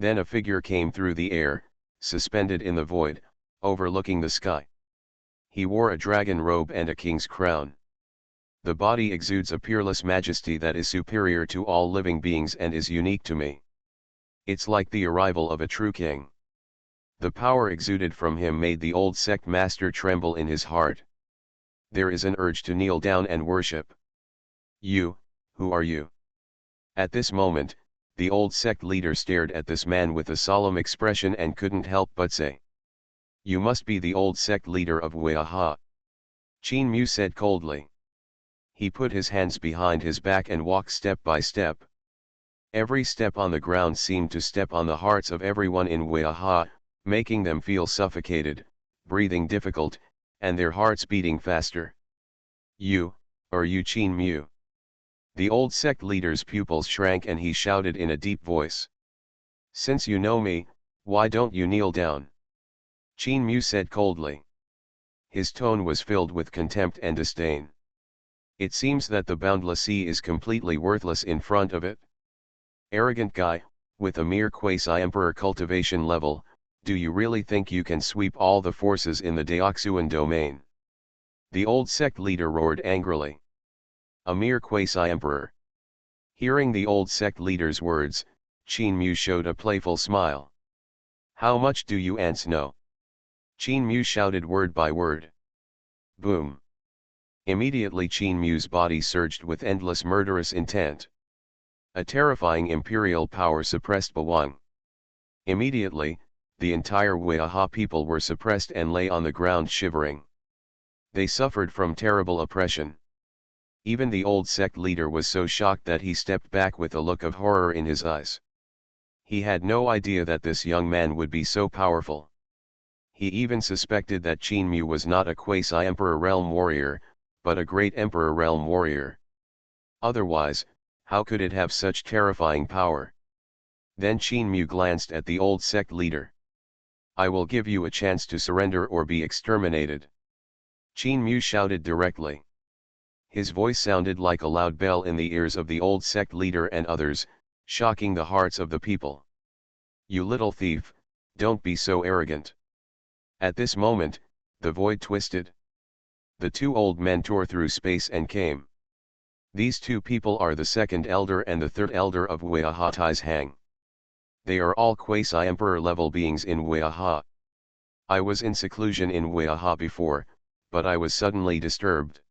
Then a figure came through the air, suspended in the void, overlooking the sky. He wore a dragon robe and a king's crown. The body exudes a peerless majesty that is superior to all living beings and is unique to me. It's like the arrival of a true king. The power exuded from him made the old sect master tremble in his heart. There is an urge to kneel down and worship. You, who are you? At this moment, the old sect leader stared at this man with a solemn expression and couldn't help but say, "You must be the old sect leader of Huaha." Qin Mu said coldly. He put his hands behind his back and walked step by step. Every step on the ground seemed to step on the hearts of everyone in Huaha, making them feel suffocated, breathing difficult, and their hearts beating faster. You, are you Qin Mu? The old sect leader's pupils shrank and he shouted in a deep voice. Since you know me, why don't you kneel down? Qin Mu said coldly. His tone was filled with contempt and disdain. It seems that the boundless sea is completely worthless in front of it. Arrogant guy, with a mere quasi-emperor cultivation level, do you really think you can sweep all the forces in the Deoxuan domain? The old sect leader roared angrily. A mere quasi-emperor. Hearing the old sect leader's words, Qin Mu showed a playful smile. How much do you ants know? Qin Mu shouted word by word. Boom. Immediately Qin Mu's body surged with endless murderous intent. A terrifying imperial power suppressed Bawang. Immediately, the entire Huaha people were suppressed and lay on the ground shivering. They suffered from terrible oppression. Even the old sect leader was so shocked that he stepped back with a look of horror in his eyes. He had no idea that this young man would be so powerful. He even suspected that Qin was not a quasi-emperor realm warrior, but a great emperor realm warrior. Otherwise, how could it have such terrifying power? Then Qin glanced at the old sect leader. I will give you a chance to surrender or be exterminated. Qin shouted directly. His voice sounded like a loud bell in the ears of the old sect leader and others, shocking the hearts of the people. You little thief, don't be so arrogant. At this moment, the void twisted. The two old men tore through space and came. These two people are the second elder and the third elder of Huahatai's Hang. They are all quasi-emperor level beings in Huaha. I was in seclusion in Huaha before, but I was suddenly disturbed.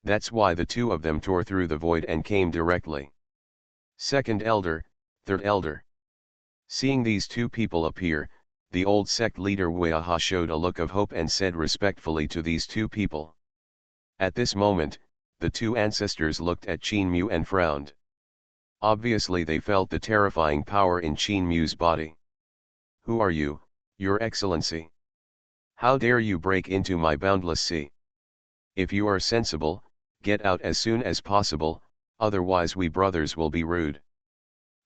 That's why the two of them tore through the void and came directly. Second elder, third elder. Seeing these two people appear, the old sect leader Huaha showed a look of hope and said respectfully to these two people. At this moment, the two ancestors looked at Qin and frowned. Obviously they felt the terrifying power in Qin body. Who are you, Your Excellency? How dare you break into my boundless sea? If you are sensible, get out as soon as possible, otherwise we brothers will be rude.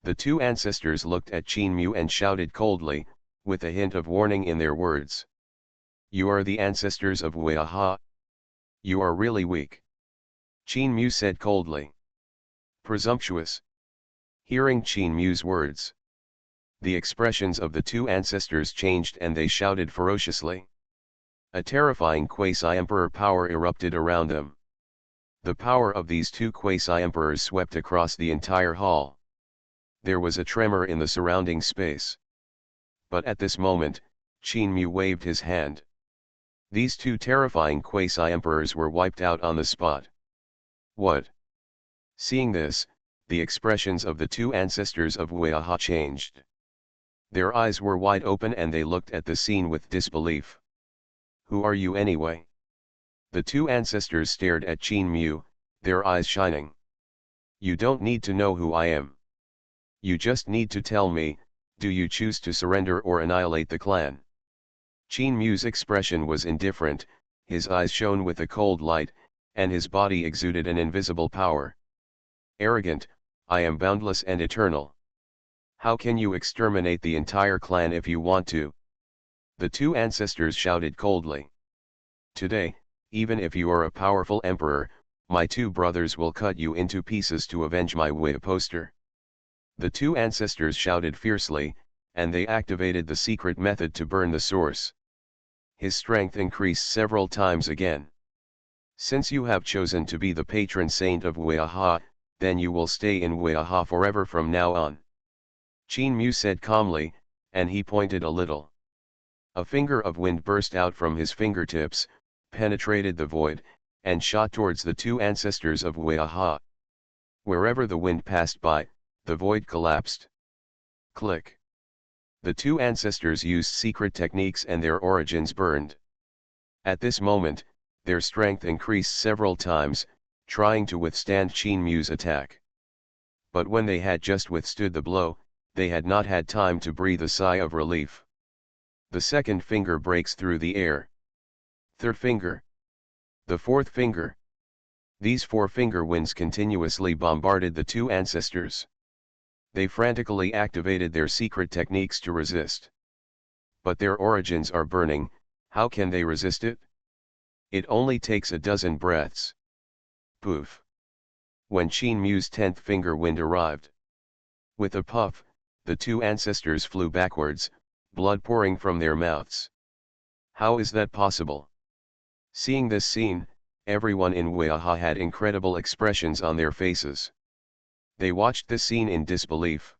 The two ancestors looked at Qin and shouted coldly, with a hint of warning in their words. You are the ancestors of Huaha. You are really weak. Qin said coldly. Presumptuous. Hearing Qin words, the expressions of the two ancestors changed and they shouted ferociously. A terrifying quasi-emperor power erupted around them. The power of these two quasi-emperors swept across the entire hall. There was a tremor in the surrounding space. But at this moment, Qin waved his hand. These two terrifying quasi-emperors were wiped out on the spot. What? Seeing this, the expressions of the two ancestors of Huaha changed. Their eyes were wide open and they looked at the scene with disbelief. Who are you anyway? The two ancestors stared at Qin, their eyes shining. You don't need to know who I am. You just need to tell me, do you choose to surrender or annihilate the clan? Qin expression was indifferent, his eyes shone with a cold light, and his body exuded an invisible power. Arrogant, I am boundless and eternal. How can you exterminate the entire clan if you want to? The two ancestors shouted coldly. Today, even if you are a powerful emperor, my two brothers will cut you into pieces to avenge my Wei poster. The two ancestors shouted fiercely, and they activated the secret method to burn the source. His strength increased several times again. Since you have chosen to be the patron saint of Huaha, then you will stay in Huaha forever from now on. Qin said calmly, and he pointed a little. A finger of wind burst out from his fingertips, penetrated the void, and shot towards the two ancestors of Huaha. Wherever the wind passed by, the void collapsed. Click. The two ancestors used secret techniques and their origins burned. At this moment, their strength increased several times, trying to withstand Qin attack. But when they had just withstood the blow, they had not had time to breathe a sigh of relief. The second finger breaks through the air. Third finger. The fourth finger. These four-finger winds continuously bombarded the two ancestors. They frantically activated their secret techniques to resist. But their origins are burning, how can they resist it? It only takes a dozen breaths. Poof. When Qin 10th finger wind arrived. With a puff, the two ancestors flew backwards, blood pouring from their mouths. How is that possible? Seeing this scene, everyone in Huaha had incredible expressions on their faces. They watched the scene in disbelief.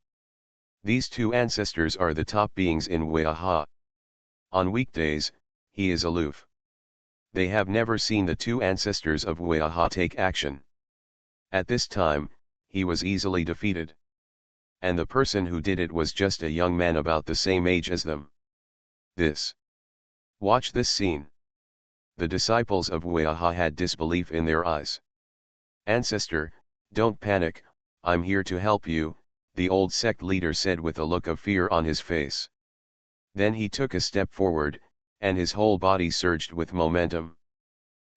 These two ancestors are the top beings in Huaha. On weekdays, he is aloof. They have never seen the two ancestors of Huaha take action. At this time, he was easily defeated. And the person who did it was just a young man about the same age as them. Watch this scene. The disciples of Huaha had disbelief in their eyes. Ancestor, don't panic, I'm here to help you, the old sect leader said with a look of fear on his face. Then he took a step forward, and his whole body surged with momentum.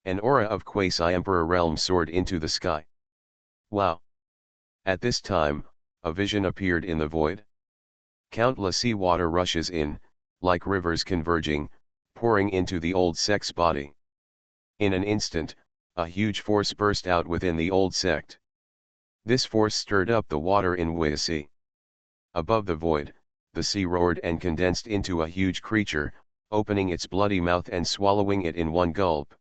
An aura of quasi-emperor realm soared into the sky. Wow! At this time, a vision appeared in the void. Countless sea water rushes in, like rivers converging, pouring into the old sect's body. In an instant, a huge force burst out within the old sect. This force stirred up the water in Wei Sea. Above the void, the sea roared and condensed into a huge creature, opening its bloody mouth and swallowing it in one gulp.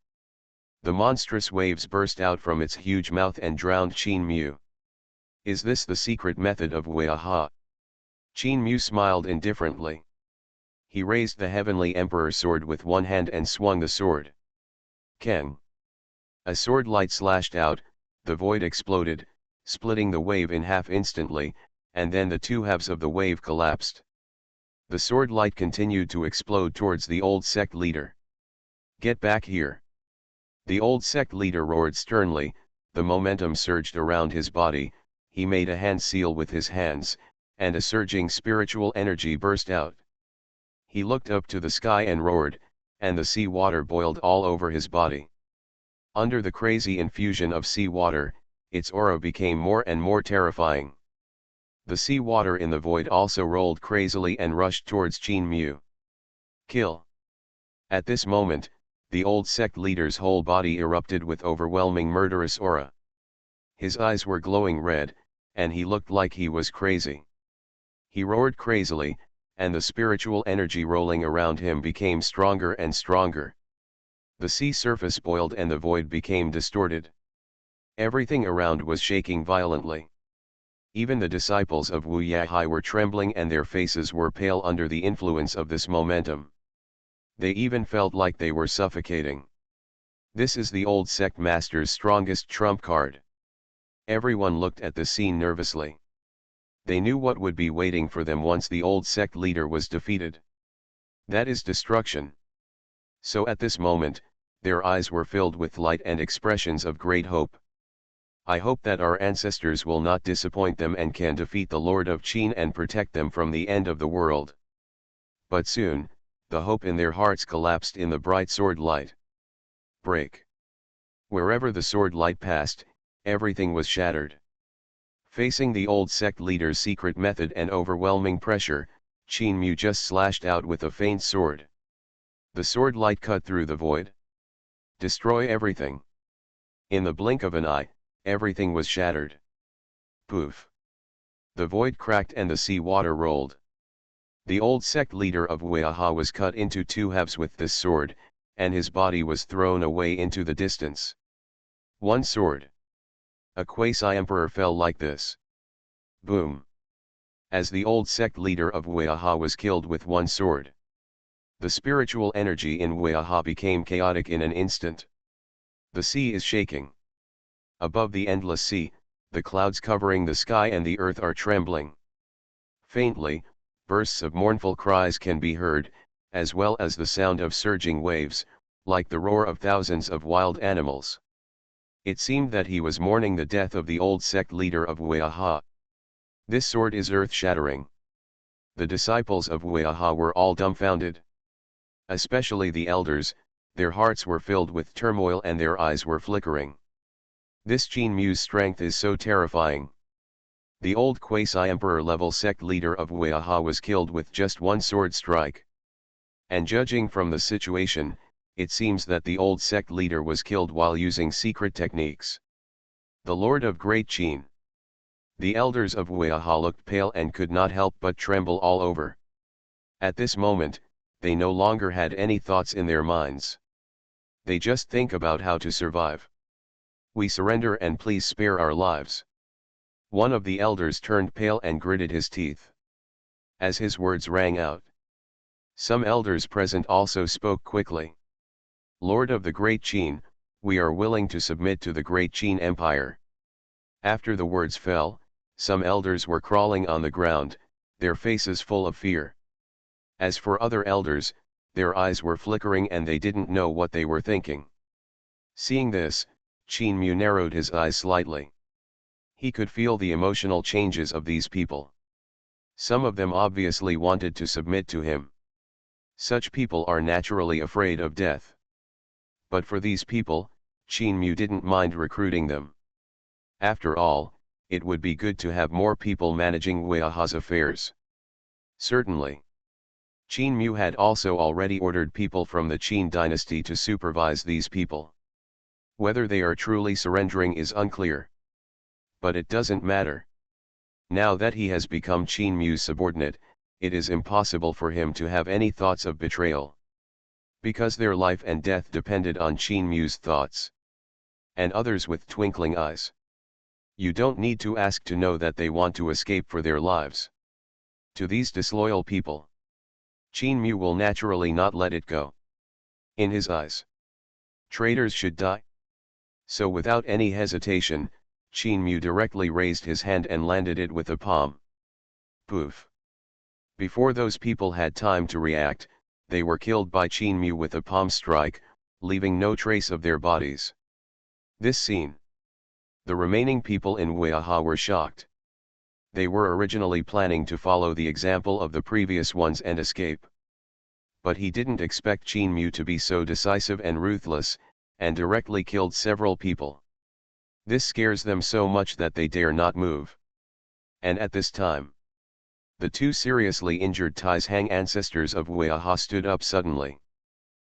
The monstrous waves burst out from its huge mouth and drowned Qin Mu. Is this the secret method of Weiha? Qin Mu smiled indifferently. He raised the heavenly emperor sword with one hand and swung the sword. Keng. A sword light slashed out, the void exploded, splitting the wave in half instantly, and then the two halves of the wave collapsed. The sword light continued to explode towards the old sect leader. Get back here! The old sect leader roared sternly, the momentum surged around his body, he made a hand seal with his hands, and a surging spiritual energy burst out. He looked up to the sky and roared, and the sea water boiled all over his body. Under the crazy infusion of sea water, its aura became more and more terrifying. The sea water in the void also rolled crazily and rushed towards Qin Mu. Kill! At this moment, the old sect leader's whole body erupted with overwhelming murderous aura. His eyes were glowing red, and he looked like he was crazy. He roared crazily, and the spiritual energy rolling around him became stronger and stronger. The sea surface boiled and the void became distorted. Everything around was shaking violently. Even the disciples of Wu Yahai were trembling and their faces were pale under the influence of this momentum. They even felt like they were suffocating. This is the old sect master's strongest trump card. Everyone looked at the scene nervously. They knew what would be waiting for them once the old sect leader was defeated. That is destruction. So at this moment, their eyes were filled with light and expressions of great hope. I hope that our ancestors will not disappoint them and can defeat the Lord of Qin and protect them from the end of the world. But soon, the hope in their hearts collapsed in the bright sword light. Break. Wherever the sword light passed, everything was shattered. Facing the old sect leader's secret method and overwhelming pressure, Qin Mu just slashed out with a faint sword. The sword light cut through the void. Destroy everything. In the blink of an eye, everything was shattered. Poof. The void cracked and the sea water rolled. The old sect leader of Weiha was cut into two halves with this sword, and his body was thrown away into the distance. One sword. A quasi-emperor fell like this. Boom. As the old sect leader of Weiha was killed with one sword. The spiritual energy in Weiha became chaotic in an instant. The sea is shaking. Above the endless sea, the clouds covering the sky and the earth are trembling. Faintly, bursts of mournful cries can be heard, as well as the sound of surging waves, like the roar of thousands of wild animals. It seemed that he was mourning the death of the old sect leader of Weiha. This sword is earth-shattering. The disciples of Weiha were all dumbfounded. Especially the elders, their hearts were filled with turmoil and their eyes were flickering. This Qin Mu's strength is so terrifying. The old quasi-emperor level sect leader of Weiha was killed with just one sword strike. And judging from the situation, it seems that the old sect leader was killed while using secret techniques. The Lord of Great Qin. The elders of Weiha looked pale and could not help but tremble all over. At this moment, they no longer had any thoughts in their minds. They just think about how to survive. We surrender and please spare our lives. One of the elders turned pale and gritted his teeth. As his words rang out, some elders present also spoke quickly. Lord of the Great Qin, we are willing to submit to the Great Qin Empire. After the words fell, some elders were crawling on the ground, their faces full of fear. As for other elders, their eyes were flickering and they didn't know what they were thinking. Seeing this, Qin Mu narrowed his eyes slightly. He could feel the emotional changes of these people. Some of them obviously wanted to submit to him. Such people are naturally afraid of death. But for these people, Qin didn't mind recruiting them. After all, it would be good to have more people managing Huaha's affairs. Certainly. Qin had also already ordered people from the Qin dynasty to supervise these people. Whether they are truly surrendering is unclear. But it doesn't matter. Now that he has become Qin subordinate, it is impossible for him to have any thoughts of betrayal. Because their life and death depended on Qin thoughts. And others with twinkling eyes. You don't need to ask to know that they want to escape for their lives. To these disloyal people, Qin will naturally not let it go. In his eyes, traitors should die. So without any hesitation, Qin directly raised his hand and landed it with a palm. Poof. Before those people had time to react, they were killed by Qin with a palm strike, leaving no trace of their bodies. This scene. The remaining people in Huaha were shocked. They were originally planning to follow the example of the previous ones and escape. But he didn't expect Qin to be so decisive and ruthless, and directly killed several people. This scares them so much that they dare not move. And at this time, the two seriously injured Taizhang ancestors of Huaha stood up suddenly.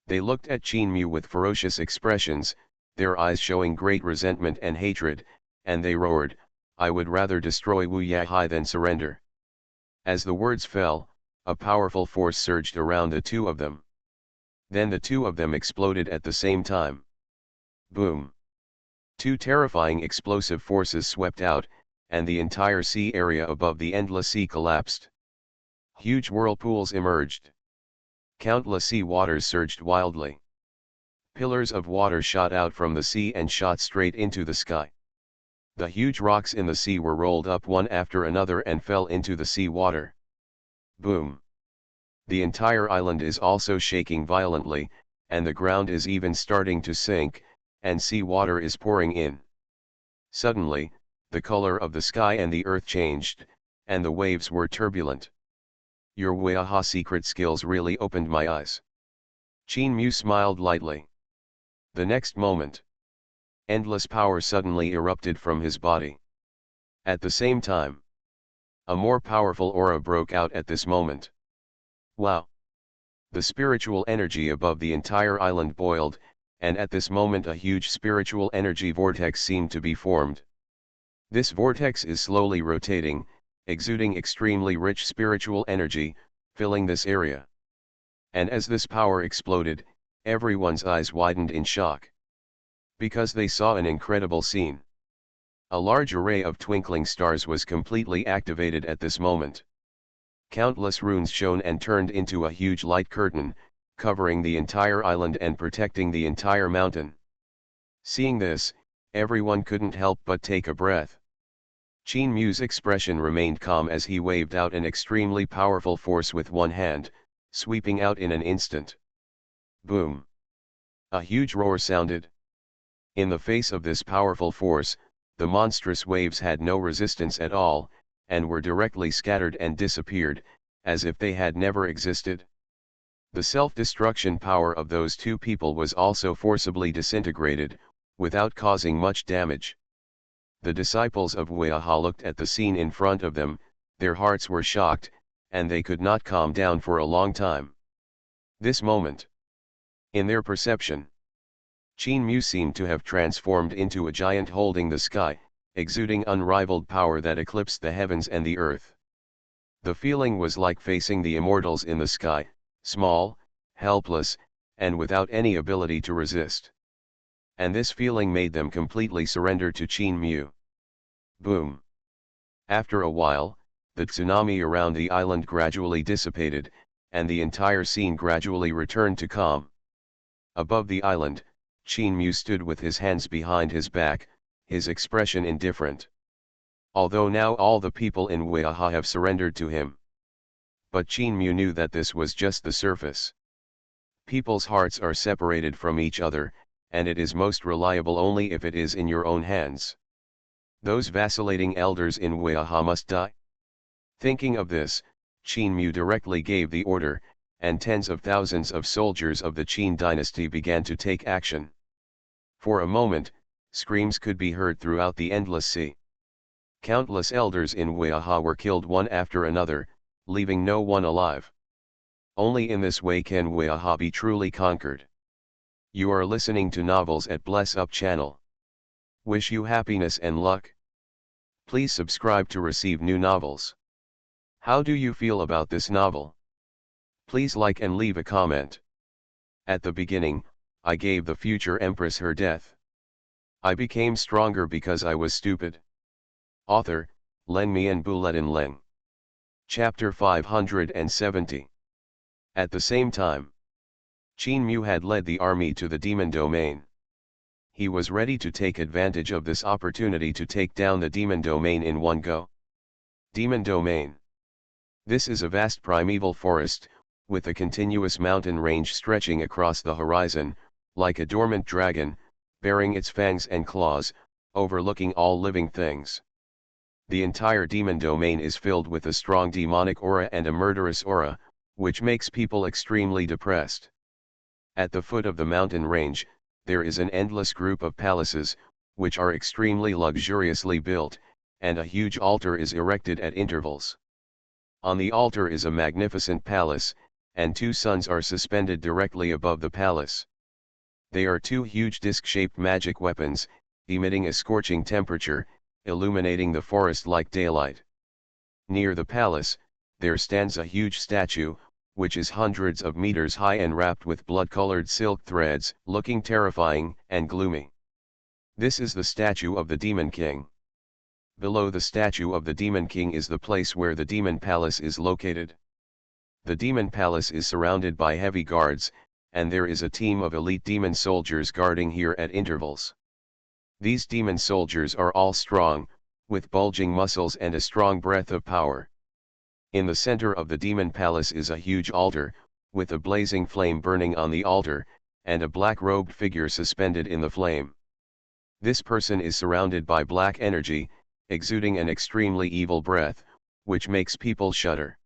They looked at Qin with ferocious expressions, their eyes showing great resentment and hatred, and they roared, "I would rather destroy Wu Yahai than surrender." As the words fell, a powerful force surged around the two of them. Then the two of them exploded at the same time. Boom! Two terrifying explosive forces swept out, and the entire sea area above the endless sea collapsed. Huge whirlpools emerged. Countless sea waters surged wildly. Pillars of water shot out from the sea and shot straight into the sky. The huge rocks in the sea were rolled up one after another and fell into the sea water. Boom! The entire island is also shaking violently, and the ground is even starting to sink, and sea water is pouring in. Suddenly, the color of the sky and the earth changed, and the waves were turbulent. Your Huaha secret skills really opened my eyes. Qin smiled lightly. The next moment, endless power suddenly erupted from his body. At the same time, a more powerful aura broke out at this moment. Wow! The spiritual energy above the entire island boiled, and at this moment a huge spiritual energy vortex seemed to be formed. This vortex is slowly rotating, exuding extremely rich spiritual energy, filling this area. And as this power exploded, everyone's eyes widened in shock. Because they saw an incredible scene. A large array of twinkling stars was completely activated at this moment. Countless runes shone and turned into a huge light curtain, covering the entire island and protecting the entire mountain. Seeing this, everyone couldn't help but take a breath. Qin expression remained calm as he waved out an extremely powerful force with one hand, sweeping out in an instant. Boom! A huge roar sounded. In the face of this powerful force, the monstrous waves had no resistance at all, and were directly scattered and disappeared, as if they had never existed. The self-destruction power of those two people was also forcibly disintegrated, without causing much damage. The disciples of Huaha looked at the scene in front of them, their hearts were shocked, and they could not calm down for a long time. This moment, in their perception, Qin seemed to have transformed into a giant holding the sky, exuding unrivaled power that eclipsed the heavens and the earth. The feeling was like facing the immortals in the sky, small, helpless, and without any ability to resist. And this feeling made them completely surrender to Qin. Boom! After a while, the tsunami around the island gradually dissipated, and the entire scene gradually returned to calm. Above the island, Qin stood with his hands behind his back, his expression indifferent. Although now all the people in Huaha have surrendered to him. But Qin knew that this was just the surface. People's hearts are separated from each other, and it is most reliable only if it is in your own hands. Those vacillating elders in Weaha must die. Thinking of this, Qin Mu directly gave the order, and tens of thousands of soldiers of the Qin dynasty began to take action. For a moment, screams could be heard throughout the endless sea. Countless elders in Weaha were killed one after another, leaving no one alive. Only in this way can Weaha be truly conquered. You are listening to Novels at Bless Up channel. Wish you happiness and luck. Please subscribe to receive new novels. How do you feel about this novel? Please like and leave a comment. At the beginning, I gave the future empress her death. I became stronger because I was stupid. Author, Len Mian Buletin Leng. Chapter 570. At the same time, Qin Mu had led the army to the demon domain. He was ready to take advantage of this opportunity to take down the demon domain in one go. Demon domain. This is a vast primeval forest, with a continuous mountain range stretching across the horizon, like a dormant dragon, bearing its fangs and claws, overlooking all living things. The entire demon domain is filled with a strong demonic aura and a murderous aura, which makes people extremely depressed. At the foot of the mountain range, there is an endless group of palaces, which are extremely luxuriously built, and a huge altar is erected at intervals. On the altar is a magnificent palace, and two suns are suspended directly above the palace. They are two huge disc-shaped magic weapons, emitting a scorching temperature, illuminating the forest like daylight. Near the palace, there stands a huge statue, which is hundreds of meters high and wrapped with blood-colored silk threads, looking terrifying and gloomy. This is the statue of the Demon King. Below the statue of the Demon King is the place where the Demon Palace is located. The Demon Palace is surrounded by heavy guards, and there is a team of elite demon soldiers guarding here at intervals. These demon soldiers are all strong, with bulging muscles and a strong breath of power. In the center of the Demon Palace is a huge altar, with a blazing flame burning on the altar, and a black-robed figure suspended in the flame. This person is surrounded by black energy, exuding an extremely evil breath, which makes people shudder.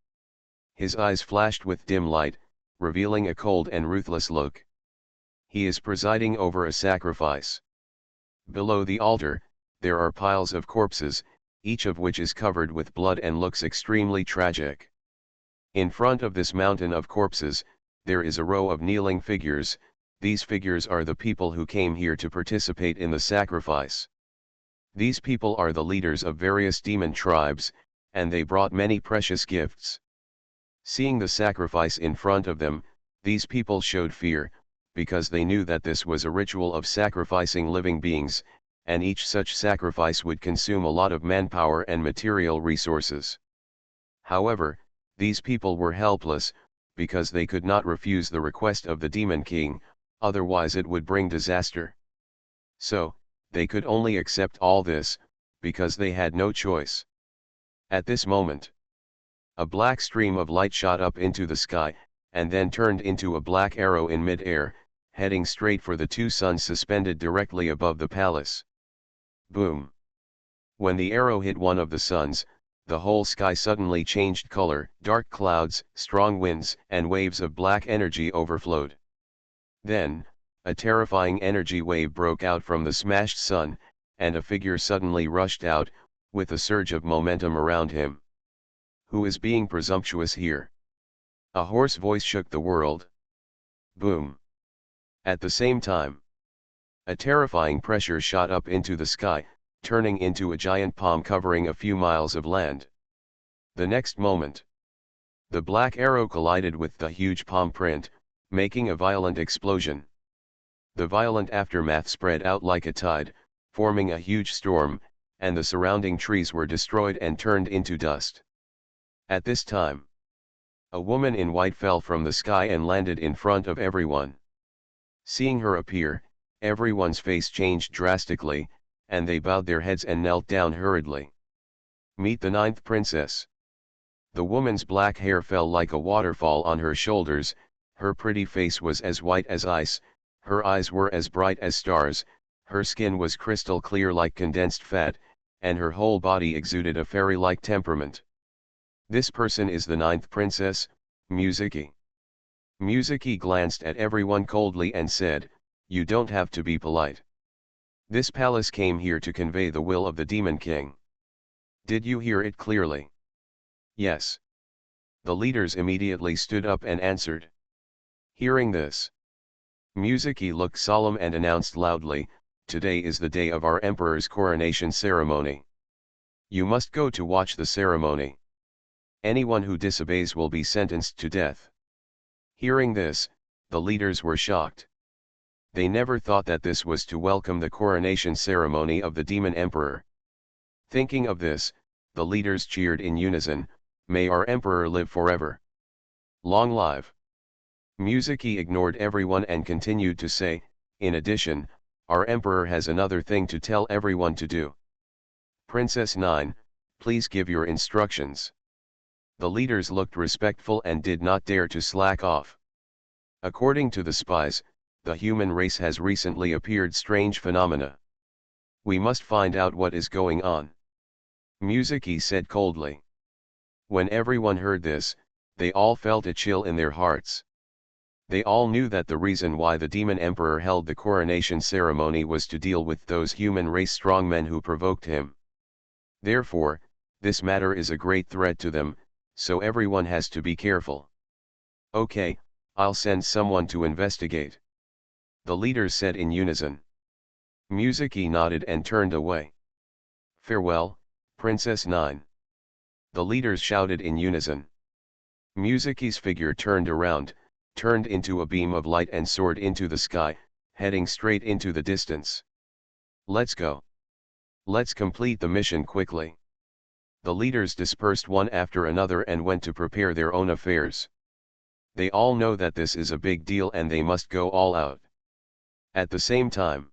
His eyes flashed with dim light, revealing a cold and ruthless look. He is presiding over a sacrifice. Below the altar, there are piles of corpses, each of which is covered with blood and looks extremely tragic. In front of this mountain of corpses, there is a row of kneeling figures. These figures are the people who came here to participate in the sacrifice. These people are the leaders of various demon tribes, and they brought many precious gifts. Seeing the sacrifice in front of them, these people showed fear, because they knew that this was a ritual of sacrificing living beings, and each such sacrifice would consume a lot of manpower and material resources. However, these people were helpless, because they could not refuse the request of the Demon King, otherwise it would bring disaster. So, they could only accept all this, because they had no choice. At this moment, a black stream of light shot up into the sky, and then turned into a black arrow in mid-air, heading straight for the two suns suspended directly above the palace. Boom! When the arrow hit one of the suns, the whole sky suddenly changed color. Dark clouds, strong winds, and waves of black energy overflowed. Then, a terrifying energy wave broke out from the smashed sun, and a figure suddenly rushed out, with a surge of momentum around him. Who is being presumptuous here? A hoarse voice shook the world. Boom! At the same time, a terrifying pressure shot up into the sky, turning into a giant palm covering a few miles of land. The next moment, the black arrow collided with the huge palm print, making a violent explosion. The violent aftermath spread out like a tide, forming a huge storm, and the surrounding trees were destroyed and turned into dust. At this time, a woman in white fell from the sky and landed in front of everyone. Seeing her appear, everyone's face changed drastically, and they bowed their heads and knelt down hurriedly. Meet the ninth princess. The woman's black hair fell like a waterfall on her shoulders, her pretty face was as white as ice, her eyes were as bright as stars, her skin was crystal clear like condensed fat, and her whole body exuded a fairy-like temperament. This person is the 9th princess, Muzuki. Muzuki glanced at everyone coldly and said, "You don't have to be polite. This palace came here to convey the will of the Demon King. Did you hear it clearly?" "Yes." The leaders immediately stood up and answered. Hearing this, Muzuki looked solemn and announced loudly, "Today is the day of our emperor's coronation ceremony. You must go to watch the ceremony. Anyone who disobeys will be sentenced to death." Hearing this, the leaders were shocked. They never thought that this was to welcome the coronation ceremony of the demon emperor. Thinking of this, the leaders cheered in unison, "May our emperor live forever. Long live." Muzuki ignored everyone and continued to say, "In addition, our emperor has another thing to tell everyone to do. Princess 9, please give your instructions." The leaders looked respectful and did not dare to slack off. According to the spies, the human race has recently appeared strange phenomena. We must find out what is going on. Muzuki said coldly. When everyone heard this, they all felt a chill in their hearts. They all knew that the reason why the demon emperor held the coronation ceremony was to deal with those human race strongmen who provoked him. Therefore, this matter is a great threat to them, so everyone has to be careful. "Okay, I'll send someone to investigate," the leaders said in unison. Muzuki nodded and turned away. "Farewell, Princess 9. The leaders shouted in unison. Muzuki's figure turned around, turned into a beam of light and soared into the sky, heading straight into the distance. "Let's go. Let's complete the mission quickly." The leaders dispersed one after another and went to prepare their own affairs. They all know that this is a big deal and they must go all out. At the same time,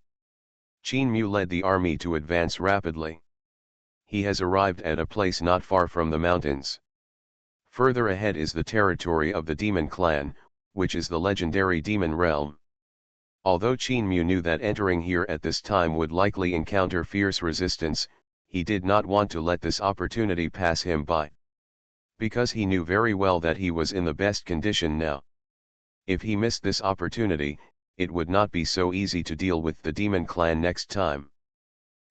Qin Mu led the army to advance rapidly. He has arrived at a place not far from the mountains. Further ahead is the territory of the demon clan, which is the legendary demon realm. Although Qin Mu knew that entering here at this time would likely encounter fierce resistance, he did not want to let this opportunity pass him by. Because he knew very well that he was in the best condition now. If he missed this opportunity, it would not be so easy to deal with the demon clan next time.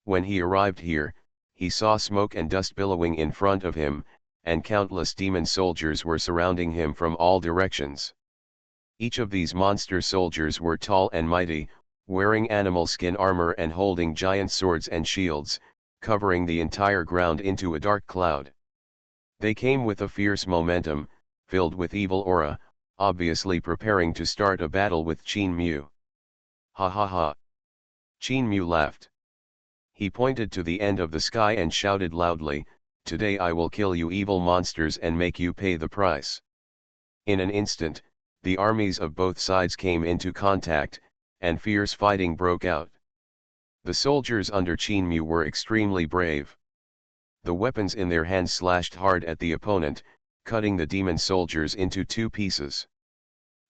When he arrived here, he saw smoke and dust billowing in front of him, and countless demon soldiers were surrounding him from all directions. Each of these monster soldiers were tall and mighty, wearing animal skin armor and holding giant swords and shields, covering the entire ground into a dark cloud. They came with a fierce momentum, filled with evil aura, obviously preparing to start a battle with Qin Mu. "Ha ha ha." Qin Mu laughed. He pointed to the end of the sky and shouted loudly, "Today I will kill you evil monsters and make you pay the price." In an instant, the armies of both sides came into contact, and fierce fighting broke out. The soldiers under Qin Mu were extremely brave. The weapons in their hands slashed hard at the opponent, cutting the demon soldiers into two pieces.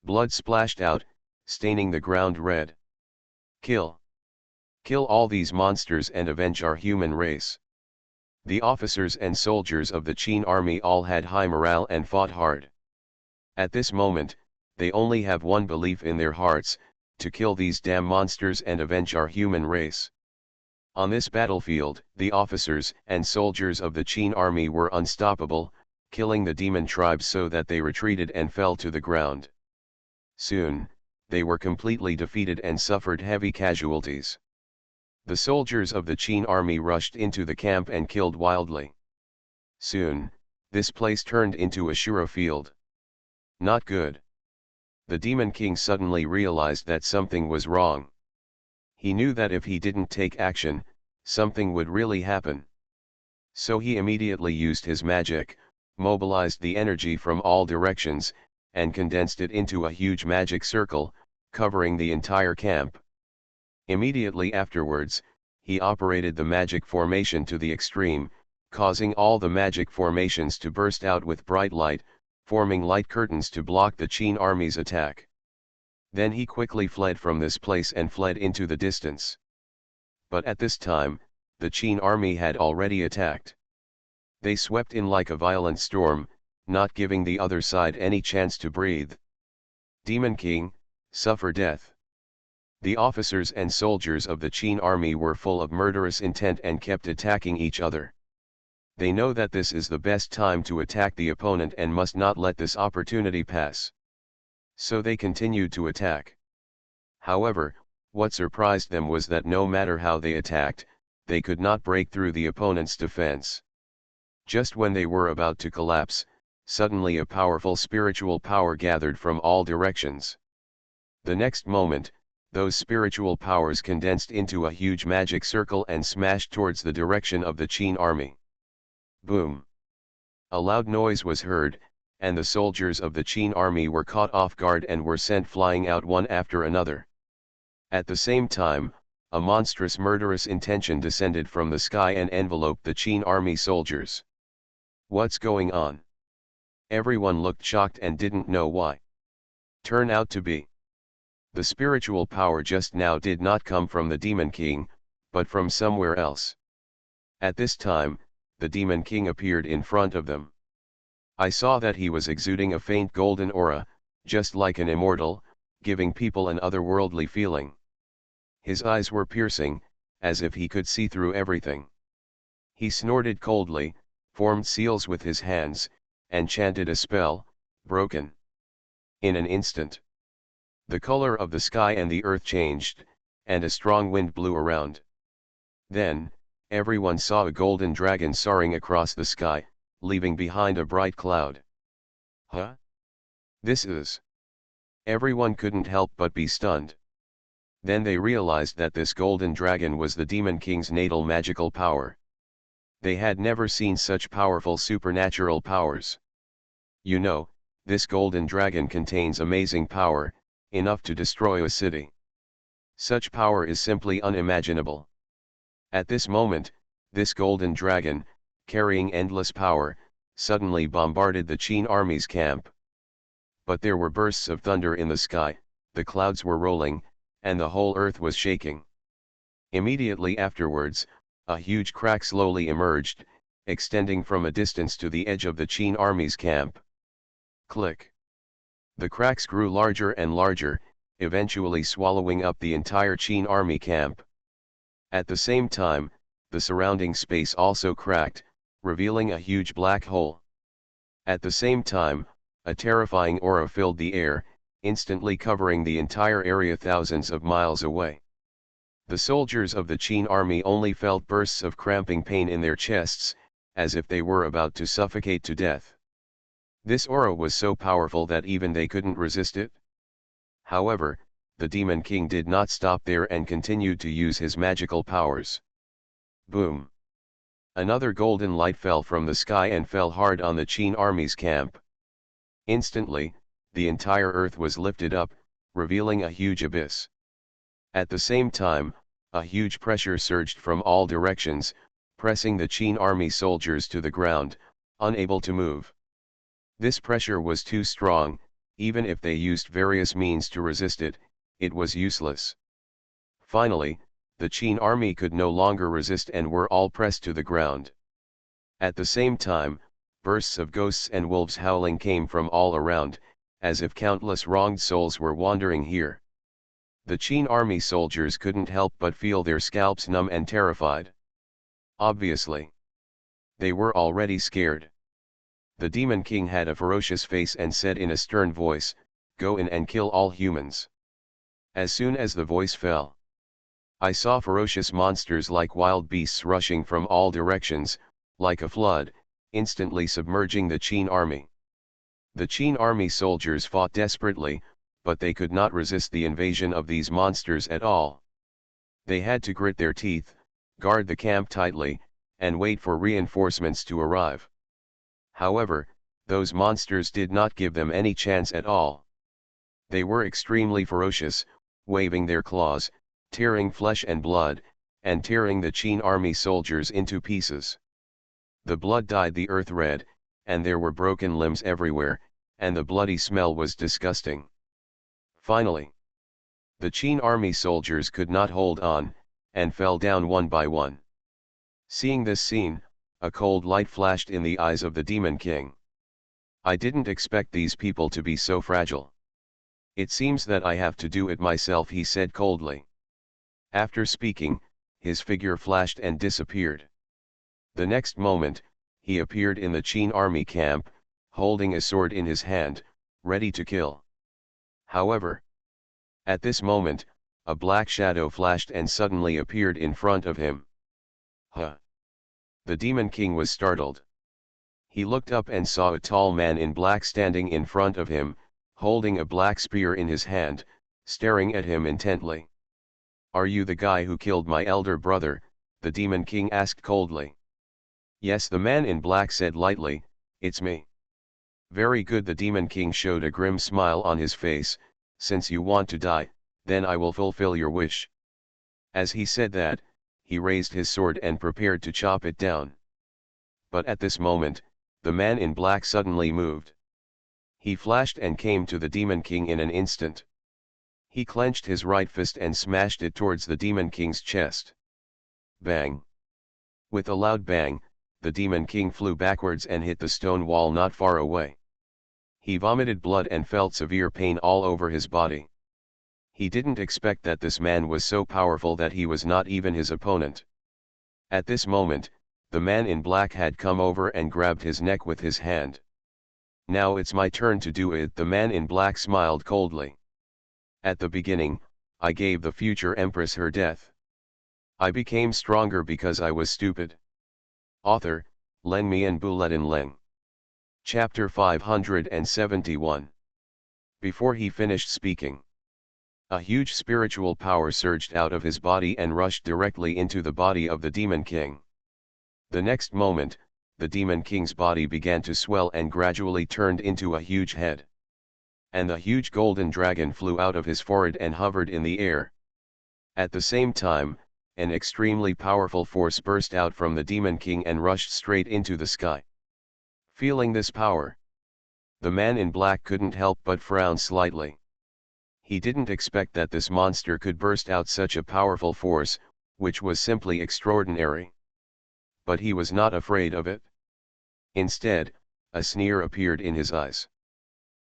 Blood splashed out, staining the ground red. "Kill! Kill all these monsters and avenge our human race." The officers and soldiers of the Qin army all had high morale and fought hard. At this moment, they only have one belief in their hearts, to kill these damn monsters and avenge our human race. On this battlefield, the officers and soldiers of the Qin army were unstoppable, killing the demon tribes so that they retreated and fell to the ground. Soon, they were completely defeated and suffered heavy casualties. The soldiers of the Qin army rushed into the camp and killed wildly. Soon, this place turned into a Shura field. Not good. The Demon King suddenly realized that something was wrong. He knew that if he didn't take action, something would really happen. So he immediately used his magic, mobilized the energy from all directions, and condensed it into a huge magic circle, covering the entire camp. Immediately afterwards, he operated the magic formation to the extreme, causing all the magic formations to burst out with bright light, forming light curtains to block the Qin army's attack. Then he quickly fled from this place and fled into the distance. But at this time, the Qin army had already attacked. They swept in like a violent storm, not giving the other side any chance to breathe. Demon King, suffer death. The officers and soldiers of the Qin army were full of murderous intent and kept attacking each other. They know that this is the best time to attack the opponent and must not let this opportunity pass. So they continued to attack. However, what surprised them was that no matter how they attacked, they could not break through the opponent's defense. Just when they were about to collapse, suddenly a powerful spiritual power gathered from all directions. The next moment, those spiritual powers condensed into a huge magic circle and smashed towards the direction of the Qin army. Boom! A loud noise was heard, and the soldiers of the Qin army were caught off guard and were sent flying out one after another. At the same time, a monstrous murderous intention descended from the sky and enveloped the Qin army soldiers. What's going on? Everyone looked shocked and didn't know why. Turn out to be. The spiritual power just now did not come from the Demon King, but from somewhere else. At this time, the Demon King appeared in front of them. I saw that he was exuding a faint golden aura, just like an immortal, giving people an otherworldly feeling. His eyes were piercing, as if he could see through everything. He snorted coldly, formed seals with his hands, and chanted a spell, broken. In an instant, the color of the sky and the earth changed, and a strong wind blew around. Then, everyone saw a golden dragon soaring across the sky, leaving behind a bright cloud. Huh? This is... Everyone couldn't help but be stunned. Then they realized that this golden dragon was the Demon King's natal magical power. They had never seen such powerful supernatural powers. You know, this golden dragon contains amazing power, enough to destroy a city. Such power is simply unimaginable. At this moment, this golden dragon, carrying endless power, suddenly bombarded the Qin army's camp. But there were bursts of thunder in the sky, the clouds were rolling, and the whole earth was shaking. Immediately afterwards, a huge crack slowly emerged, extending from a distance to the edge of the Qin army's camp. Click. The cracks grew larger and larger, eventually swallowing up the entire Qin army camp. At the same time, the surrounding space also cracked, revealing a huge black hole. At the same time, a terrifying aura filled the air, instantly covering the entire area thousands of miles away. The soldiers of the Qin army only felt bursts of cramping pain in their chests, as if they were about to suffocate to death. This aura was so powerful that even they couldn't resist it. However, the Demon King did not stop there and continued to use his magical powers. Boom! Another golden light fell from the sky and fell hard on the Qin army's camp. Instantly, the entire earth was lifted up, revealing a huge abyss. At the same time, a huge pressure surged from all directions, pressing the Qin army soldiers to the ground, unable to move. This pressure was too strong, even if they used various means to resist it, it was useless. Finally, the Qin army could no longer resist and were all pressed to the ground. At the same time, bursts of ghosts and wolves howling came from all around, as if countless wronged souls were wandering here. The Qin army soldiers couldn't help but feel their scalps numb and terrified. Obviously, they were already scared. The Demon King had a ferocious face and said in a stern voice, "Go in and kill all humans." As soon as the voice fell, I saw ferocious monsters like wild beasts rushing from all directions, like a flood, instantly submerging the Qin army. The Qin army soldiers fought desperately, but they could not resist the invasion of these monsters at all. They had to grit their teeth, guard the camp tightly, and wait for reinforcements to arrive. However, those monsters did not give them any chance at all. They were extremely ferocious, waving their claws, tearing flesh and blood, and tearing the Qin army soldiers into pieces. The blood dyed the earth red, and there were broken limbs everywhere, and the bloody smell was disgusting. Finally, the Qin army soldiers could not hold on, and fell down one by one. Seeing this scene, a cold light flashed in the eyes of the Demon King. I didn't expect these people to be so fragile. It seems that I have to do it myself, he said coldly. After speaking, his figure flashed and disappeared. The next moment, he appeared in the Qin army camp, holding a sword in his hand, ready to kill. However, at this moment, a black shadow flashed and suddenly appeared in front of him. Huh! The Demon King was startled. He looked up and saw a tall man in black standing in front of him, holding a black spear in his hand, staring at him intently. "Are you the guy who killed my elder brother?" the Demon King asked coldly. "Yes," the man in black said lightly, "it's me." "Very good," the Demon King showed a grim smile on his face, "since you want to die, then I will fulfill your wish." As he said that, he raised his sword and prepared to chop it down. But at this moment, the man in black suddenly moved. He flashed and came to the Demon King in an instant. He clenched his right fist and smashed it towards the Demon King's chest. Bang! With a loud bang, the Demon King flew backwards and hit the stone wall not far away. He vomited blood and felt severe pain all over his body. He didn't expect that this man was so powerful that he was not even his opponent. At this moment, the man in black had come over and grabbed his neck with his hand. "Now it's my turn to do it," the man in black smiled coldly. "At the beginning, I gave the future empress her death. I became stronger because I was stupid." Author, Len Mian Buletin Leng. Chapter 571. Before he finished speaking, a huge spiritual power surged out of his body and rushed directly into the body of the Demon King. The next moment, the Demon King's body began to swell and gradually turned into a huge head. And the huge golden dragon flew out of his forehead and hovered in the air. At the same time, an extremely powerful force burst out from the Demon King and rushed straight into the sky. Feeling this power, the man in black couldn't help but frown slightly. He didn't expect that this monster could burst out such a powerful force, which was simply extraordinary. But he was not afraid of it. Instead, a sneer appeared in his eyes.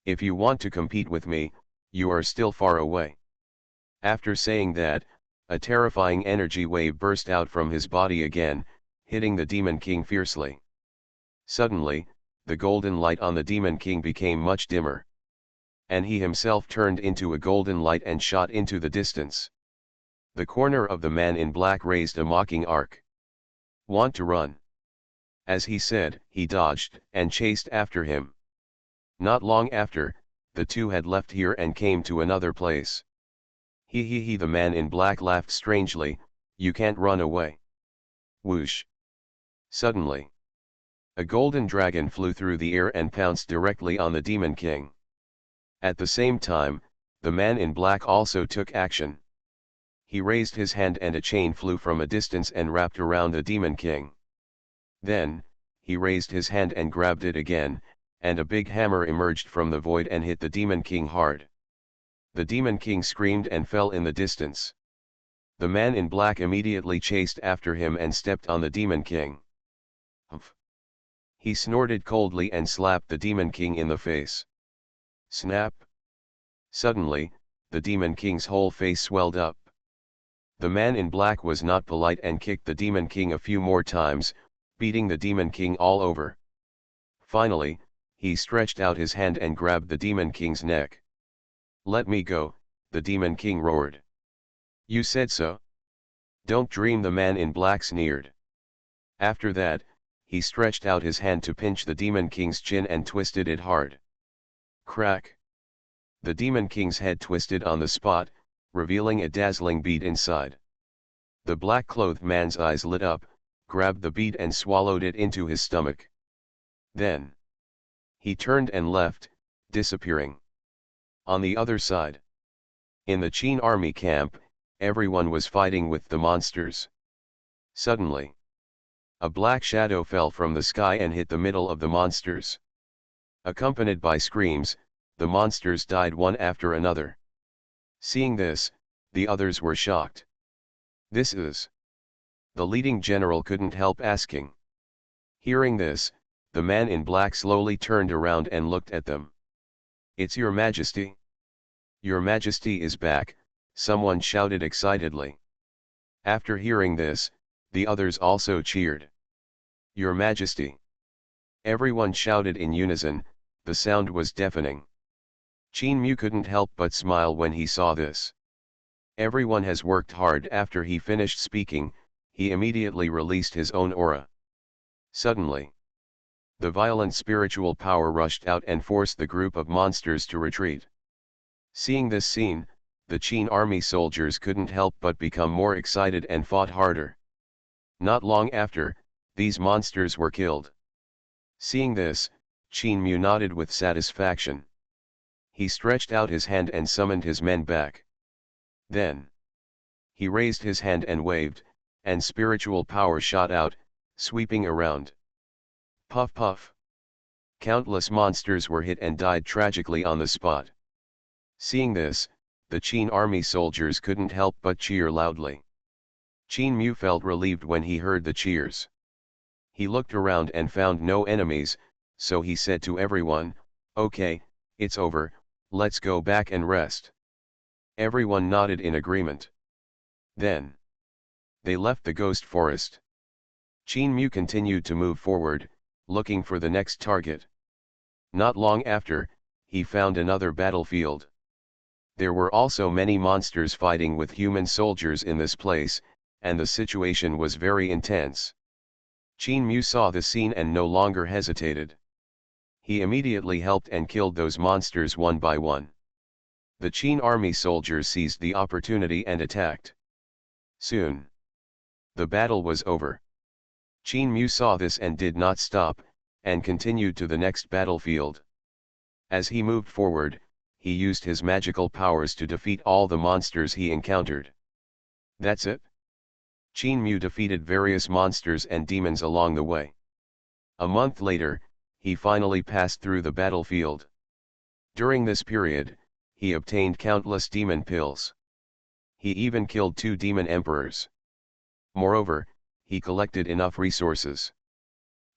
"If you want to compete with me, you are still far away." After saying that, a terrifying energy wave burst out from his body again, hitting the Demon King fiercely. Suddenly, the golden light on the Demon King became much dimmer. And he himself turned into a golden light and shot into the distance. The corner of the man in black raised a mocking arc. "Want to run?" As he said, he dodged and chased after him. Not long after, the two had left here and came to another place. He, the man in black laughed strangely, "You can't run away." Whoosh! Suddenly, a golden dragon flew through the air and pounced directly on the Demon King. At the same time, the man in black also took action. He raised his hand and a chain flew from a distance and wrapped around the Demon King. Then, he raised his hand and grabbed it again, and a big hammer emerged from the void and hit the Demon King hard. The Demon King screamed and fell in the distance. The man in black immediately chased after him and stepped on the Demon King. Humph! He snorted coldly and slapped the Demon King in the face. Snap! Suddenly, the Demon King's whole face swelled up. The man in black was not polite and kicked the Demon King a few more times, beating the Demon King all over. Finally, he stretched out his hand and grabbed the Demon King's neck. "Let me go," the Demon King roared. "You said so." "Don't dream," the man in black sneered. After that, he stretched out his hand to pinch the Demon King's chin and twisted it hard. Crack! The Demon King's head twisted on the spot, revealing a dazzling bead inside. The black-clothed man's eyes lit up, grabbed the bead and swallowed it into his stomach. Then, he turned and left, disappearing. On the other side, in the Qin army camp, everyone was fighting with the monsters. Suddenly, a black shadow fell from the sky and hit the middle of the monsters. Accompanied by screams, the monsters died one after another. Seeing this, the others were shocked. "This is The leading general couldn't help asking. Hearing this, the man in black slowly turned around and looked at them. "It's your Majesty." "Your Majesty is back," someone shouted excitedly. After hearing this, the others also cheered. "Your Majesty." Everyone shouted in unison, the sound was deafening. Qin Mu couldn't help but smile when he saw this. Everyone has worked hard. After he finished speaking, he immediately released his own aura. Suddenly, the violent spiritual power rushed out and forced the group of monsters to retreat. Seeing this scene, the Qin army soldiers couldn't help but become more excited and fought harder. Not long after, these monsters were killed. Seeing this, Qin Mu nodded with satisfaction. He stretched out his hand and summoned his men back. Then, he raised his hand and waved, and spiritual power shot out, sweeping around. Puff puff. Countless monsters were hit and died tragically on the spot. Seeing this, the Qin army soldiers couldn't help but cheer loudly. Qin Mu felt relieved when he heard the cheers. He looked around and found no enemies, so he said to everyone, "Okay, it's over, let's go back and rest." Everyone nodded in agreement. Then, they left the ghost forest. Qin Mu continued to move forward, looking for the next target. Not long after, he found another battlefield. There were also many monsters fighting with human soldiers in this place, and the situation was very intense. Qin Mu saw the scene and no longer hesitated. He immediately helped and killed those monsters one by one. The Qin army soldiers seized the opportunity and attacked. Soon, the battle was over. Qin Mu saw this and did not stop, and continued to the next battlefield. As he moved forward, he used his magical powers to defeat all the monsters he encountered. That's it. Qin Mu defeated various monsters and demons along the way. A month later, he finally passed through the battlefield. During this period, he obtained countless demon pills. He even killed 2 demon emperors. Moreover, he collected enough resources.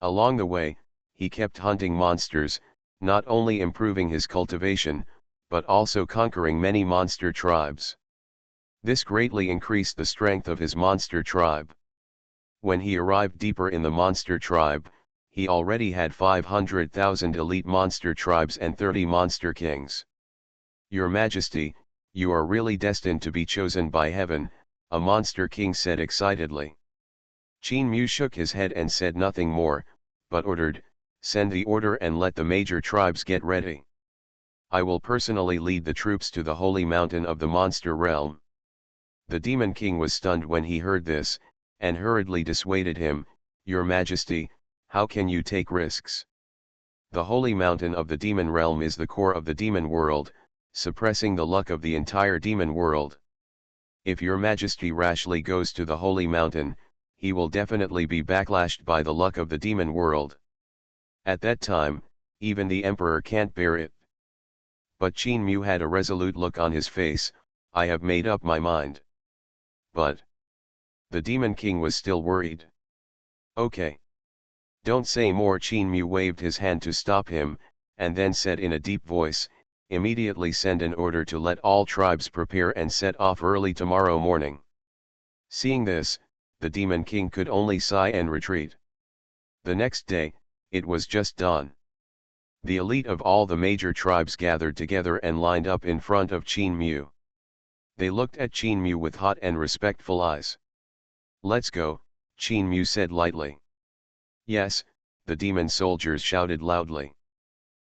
Along the way, he kept hunting monsters, not only improving his cultivation, but also conquering many monster tribes. This greatly increased the strength of his monster tribe. When he arrived deeper in the monster tribe, he already had 500,000 elite monster tribes and 30 monster kings. "Your Majesty, you are really destined to be chosen by heaven," a monster king said excitedly. Qin Mu shook his head and said nothing more, but ordered, "Send the order and let the major tribes get ready. I will personally lead the troops to the holy mountain of the monster realm." The demon king was stunned when he heard this, and hurriedly dissuaded him, "Your Majesty, how can you take risks? The holy mountain of the demon realm is the core of the demon world, suppressing the luck of the entire demon world. If your Majesty rashly goes to the holy mountain, he will definitely be backlashed by the luck of the demon world. At that time, even the emperor can't bear it." But Qin Mu had a resolute look on his face. "I have made up my mind." But the demon king was still worried. "Okay. Don't say more." Qin Mu waved his hand to stop him, and then said in a deep voice, "Immediately send an order to let all tribes prepare and set off early tomorrow morning." Seeing this, the demon king could only sigh and retreat. The next day, it was just dawn. The elite of all the major tribes gathered together and lined up in front of Qin Mu. They looked at Qin Mu with hot and respectful eyes. "Let's go," Qin Mu said lightly. "Yes," the demon soldiers shouted loudly.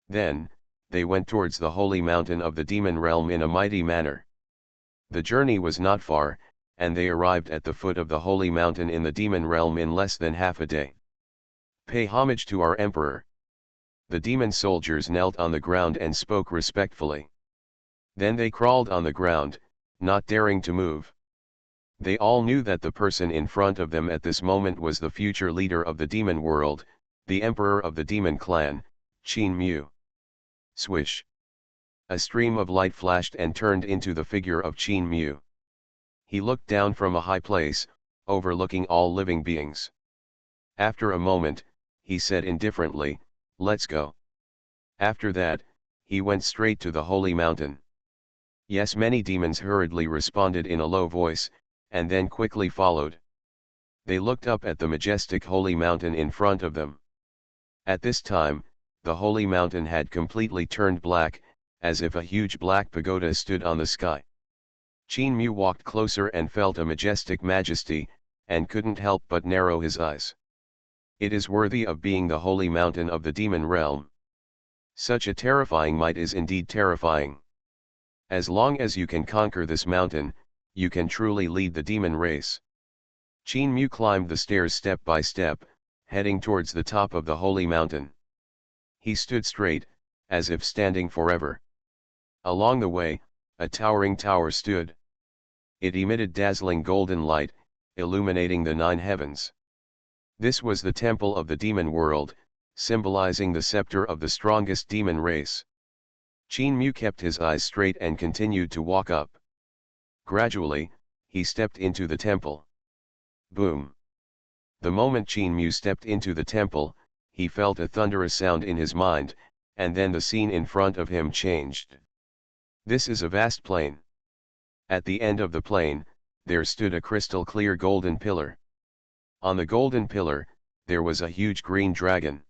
Then, they went towards the holy mountain of the demon realm in a mighty manner. The journey was not far, and they arrived at the foot of the holy mountain in the demon realm in less than half a day. "Pay homage to our emperor." The demon soldiers knelt on the ground and spoke respectfully. Then they crawled on the ground, not daring to move. They all knew that the person in front of them at this moment was the future leader of the demon world, the emperor of the demon clan, Qin Mu. Swish! A stream of light flashed and turned into the figure of Qin Mu. He looked down from a high place. overlooking all living beings. After a moment, he said indifferently, "Let's go." After that, he went straight to the holy mountain. Yes, many demons hurriedly responded in a low voice, and then quickly followed. They looked up at the majestic holy mountain in front of them. At this time, the holy mountain had completely turned black, as if a huge black pagoda stood on the sky. Qin Mu walked closer and felt a majestic majesty, and couldn't help but narrow his eyes. It is worthy of being the holy mountain of the demon realm. Such a terrifying might is indeed terrifying. As long as you can conquer this mountain, you can truly lead the demon race. Qin Mu climbed the stairs step by step, heading towards the top of the holy mountain. He stood straight, as if standing forever. Along the way, a towering tower stood. It emitted dazzling golden light, illuminating the 9 heavens. This was the temple of the demon world, symbolizing the scepter of the strongest demon race. Qin Mu kept his eyes straight and continued to walk up. Gradually, he stepped into the temple. Boom! The moment Qin Mu stepped into the temple, he felt a thunderous sound in his mind, and then the scene in front of him changed. This is a vast plain. At the end of the plain, there stood a crystal clear golden pillar. On the golden pillar, there was a huge green dragon.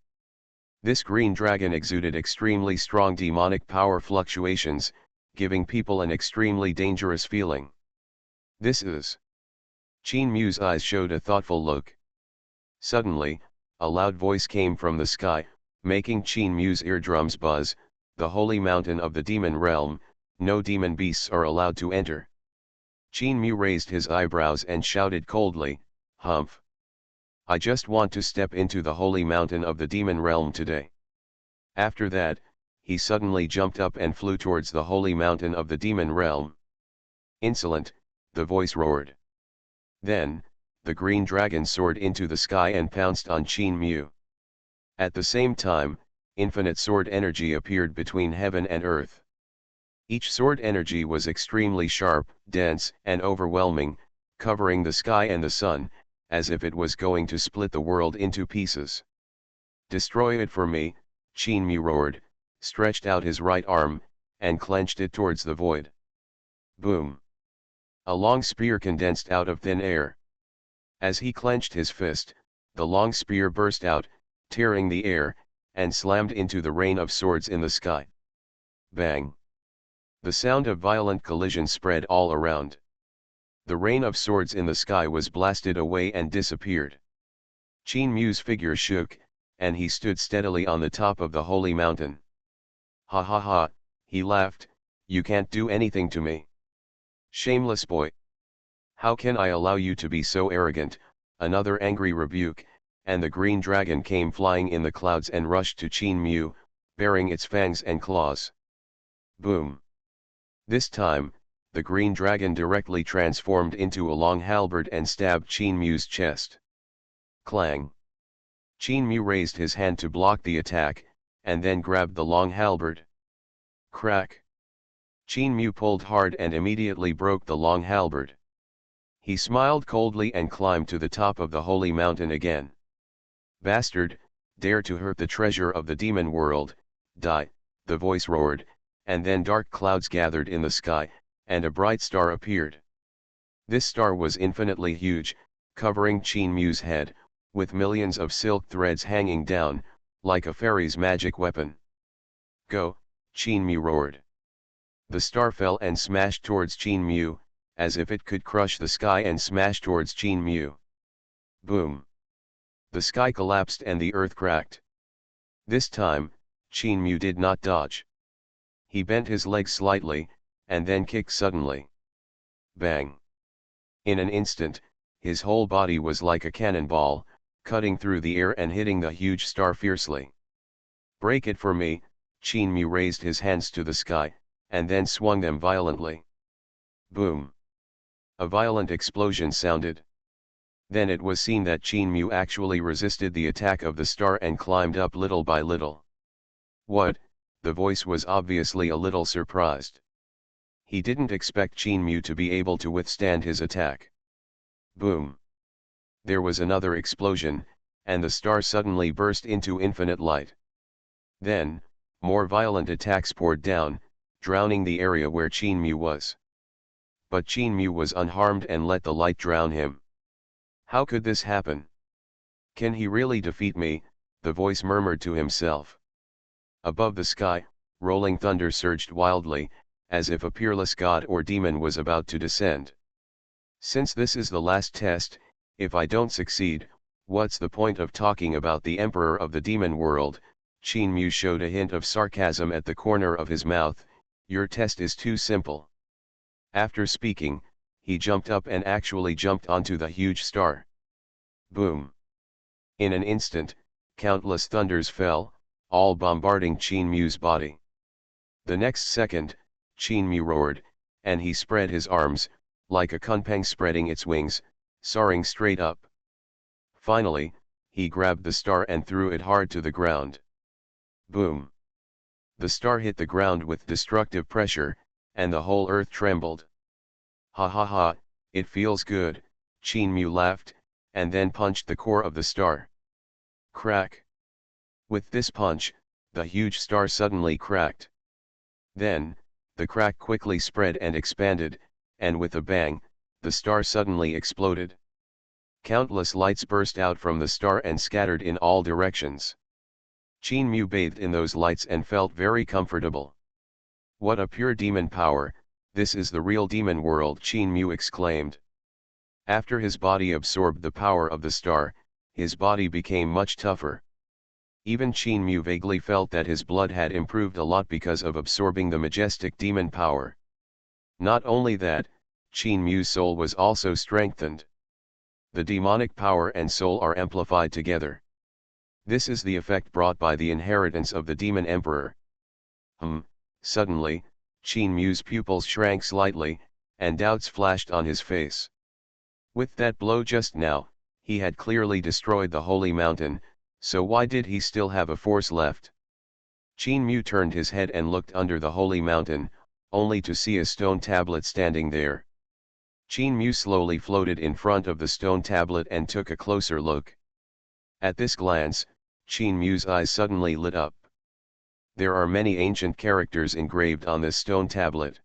This green dragon exuded extremely strong demonic power fluctuations, giving people an extremely dangerous feeling. This is... Qin Mu's eyes showed a thoughtful look. Suddenly, a loud voice came from the sky, making Qin Mu's eardrums buzz, "The holy mountain of the demon realm, no demon beasts are allowed to enter." Qin Mu raised his eyebrows and shouted coldly, "Humph! I just want to step into the holy mountain of the demon realm today." After that, he suddenly jumped up and flew towards the holy mountain of the demon realm. "Insolent," the voice roared. Then, the green dragon soared into the sky and pounced on Qin Mu. At the same time, infinite sword energy appeared between heaven and earth. Each sword energy was extremely sharp, dense, and overwhelming, covering the sky and the sun, as if it was going to split the world into pieces. "Destroy it for me," Qin Mu roared, stretched out his right arm, and clenched it towards the void. Boom! A long spear condensed out of thin air. As he clenched his fist, the long spear burst out, tearing the air, and slammed into the rain of swords in the sky. Bang! The sound of violent collision spread all around. The rain of swords in the sky was blasted away and disappeared. Qin Mu's figure shook, and he stood steadily on the top of the holy mountain. "Ha ha ha," he laughed, "you can't do anything to me. Shameless boy. How can I allow you to be so arrogant?" Another angry rebuke, and the green dragon came flying in the clouds and rushed to Qin Mu, bearing its fangs and claws. Boom! This time, the green dragon directly transformed into a long halberd and stabbed Qin Mu's chest. Clang! Qin Mu raised his hand to block the attack, and then grabbed the long halberd. Crack! Qin Mu pulled hard and immediately broke the long halberd. He smiled coldly and climbed to the top of the holy mountain again. "Bastard, dare to hurt the treasure of the demon world, die," the voice roared, and then dark clouds gathered in the sky, and a bright star appeared. This star was infinitely huge, covering Qin Mu's head, with millions of silk threads hanging down, like a fairy's magic weapon. "Go," Qin Mu roared. The star fell and smashed towards Qin Mu, as if it could crush the sky and smash towards Qin Mu. Boom! The sky collapsed and the earth cracked. This time, Qin Mu did not dodge. He bent his legs slightly, and then kicked suddenly. Bang! In an instant, his whole body was like a cannonball, cutting through the air and hitting the huge star fiercely. "Break it for me," Qin Mu raised his hands to the sky, and then swung them violently. Boom! A violent explosion sounded. Then it was seen that Qin Mu actually resisted the attack of the star and climbed up little by little. "What?" The voice was obviously a little surprised. He didn't expect Qin Mu to be able to withstand his attack. Boom! There was another explosion, and the star suddenly burst into infinite light. Then, more violent attacks poured down, drowning the area where Qin was. But Qin was unharmed and let the light drown him. How could this happen? Can he really defeat me? The voice murmured to himself. Above the sky, rolling thunder surged wildly, as if a peerless god or demon was about to descend. Since this is the last test, if I don't succeed, what's the point of talking about the emperor of the demon world? Qin showed a hint of sarcasm at the corner of his mouth. Your test is too simple. After speaking, he jumped up and actually jumped onto the huge star. Boom! In an instant, countless thunders fell, all bombarding Qin body. The next second, Qin roared, and he spread his arms, like a kunpeng spreading its wings, soaring straight up. Finally, he grabbed the star and threw it hard to the ground. Boom! The star hit the ground with destructive pressure, and the whole earth trembled. Ha ha ha, it feels good, Qin laughed, and then punched the core of the star. Crack! With this punch, the huge star suddenly cracked. Then, the crack quickly spread and expanded, and with a bang, the star suddenly exploded. Countless lights burst out from the star and scattered in all directions. Qin bathed in those lights and felt very comfortable. What a pure demon power, this is the real demon world, Qin exclaimed. After his body absorbed the power of the star, his body became much tougher. Even Qin vaguely felt that his blood had improved a lot because of absorbing the majestic demon power. Not only that, Qin soul was also strengthened. The demonic power and soul are amplified together. This is the effect brought by the inheritance of the demon emperor. Suddenly, Qin pupils shrank slightly, and doubts flashed on his face. With that blow just now, he had clearly destroyed the holy mountain, so why did he still have a force left? Qin turned his head and looked under the holy mountain, only to see a stone tablet standing there. Qin slowly floated in front of the stone tablet and took a closer look. At this glance, Qin eyes suddenly lit up. There are many ancient characters engraved on this stone tablet.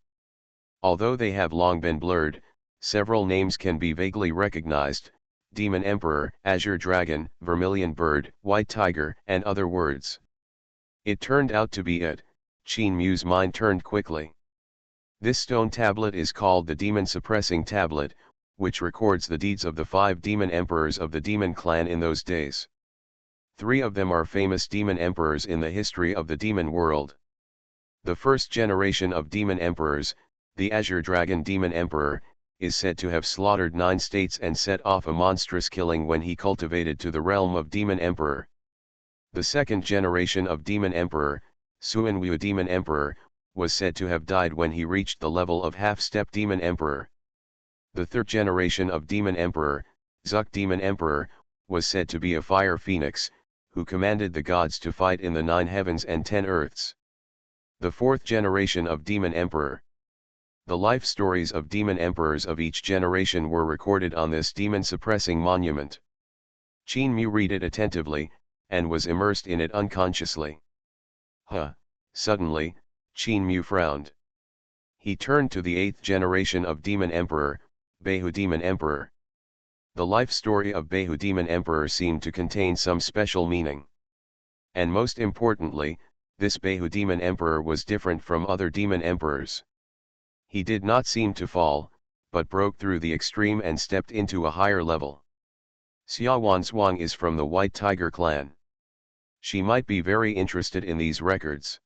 Although they have long been blurred, several names can be vaguely recognized: Demon Emperor, Azure Dragon, Vermilion Bird, White Tiger, and other words. It turned out to be it. Qin mind turned quickly. This stone tablet is called the Demon Suppressing Tablet, which records the deeds of the 5 demon emperors of the demon clan in those days. 3 of them are famous demon emperors in the history of the demon world. The first generation of demon emperors, the Azure Dragon Demon Emperor, is said to have slaughtered 9 states and set off a monstrous killing when he cultivated to the realm of Demon Emperor. The second generation of Demon Emperor, Xuanhuan Demon Emperor, was said to have died when he reached the level of half-step Demon Emperor. The third generation of Demon Emperor, Zuk Demon Emperor, was said to be a fire phoenix, who commanded the gods to fight in the 9 heavens and 10 earths. The fourth generation of Demon Emperor. The life stories of demon emperors of each generation were recorded on this demon-suppressing monument. Qin read it attentively, and was immersed in it unconsciously. Suddenly, Qin frowned. He turned to the 8th generation of Demon Emperor, Behu Demon Emperor. The life story of Behu Demon Emperor seemed to contain some special meaning. And most importantly, this Behu Demon Emperor was different from other demon emperors. He did not seem to fall, but broke through the extreme and stepped into a higher level. Xuanhuan is from the White Tiger clan. She might be very interested in these records.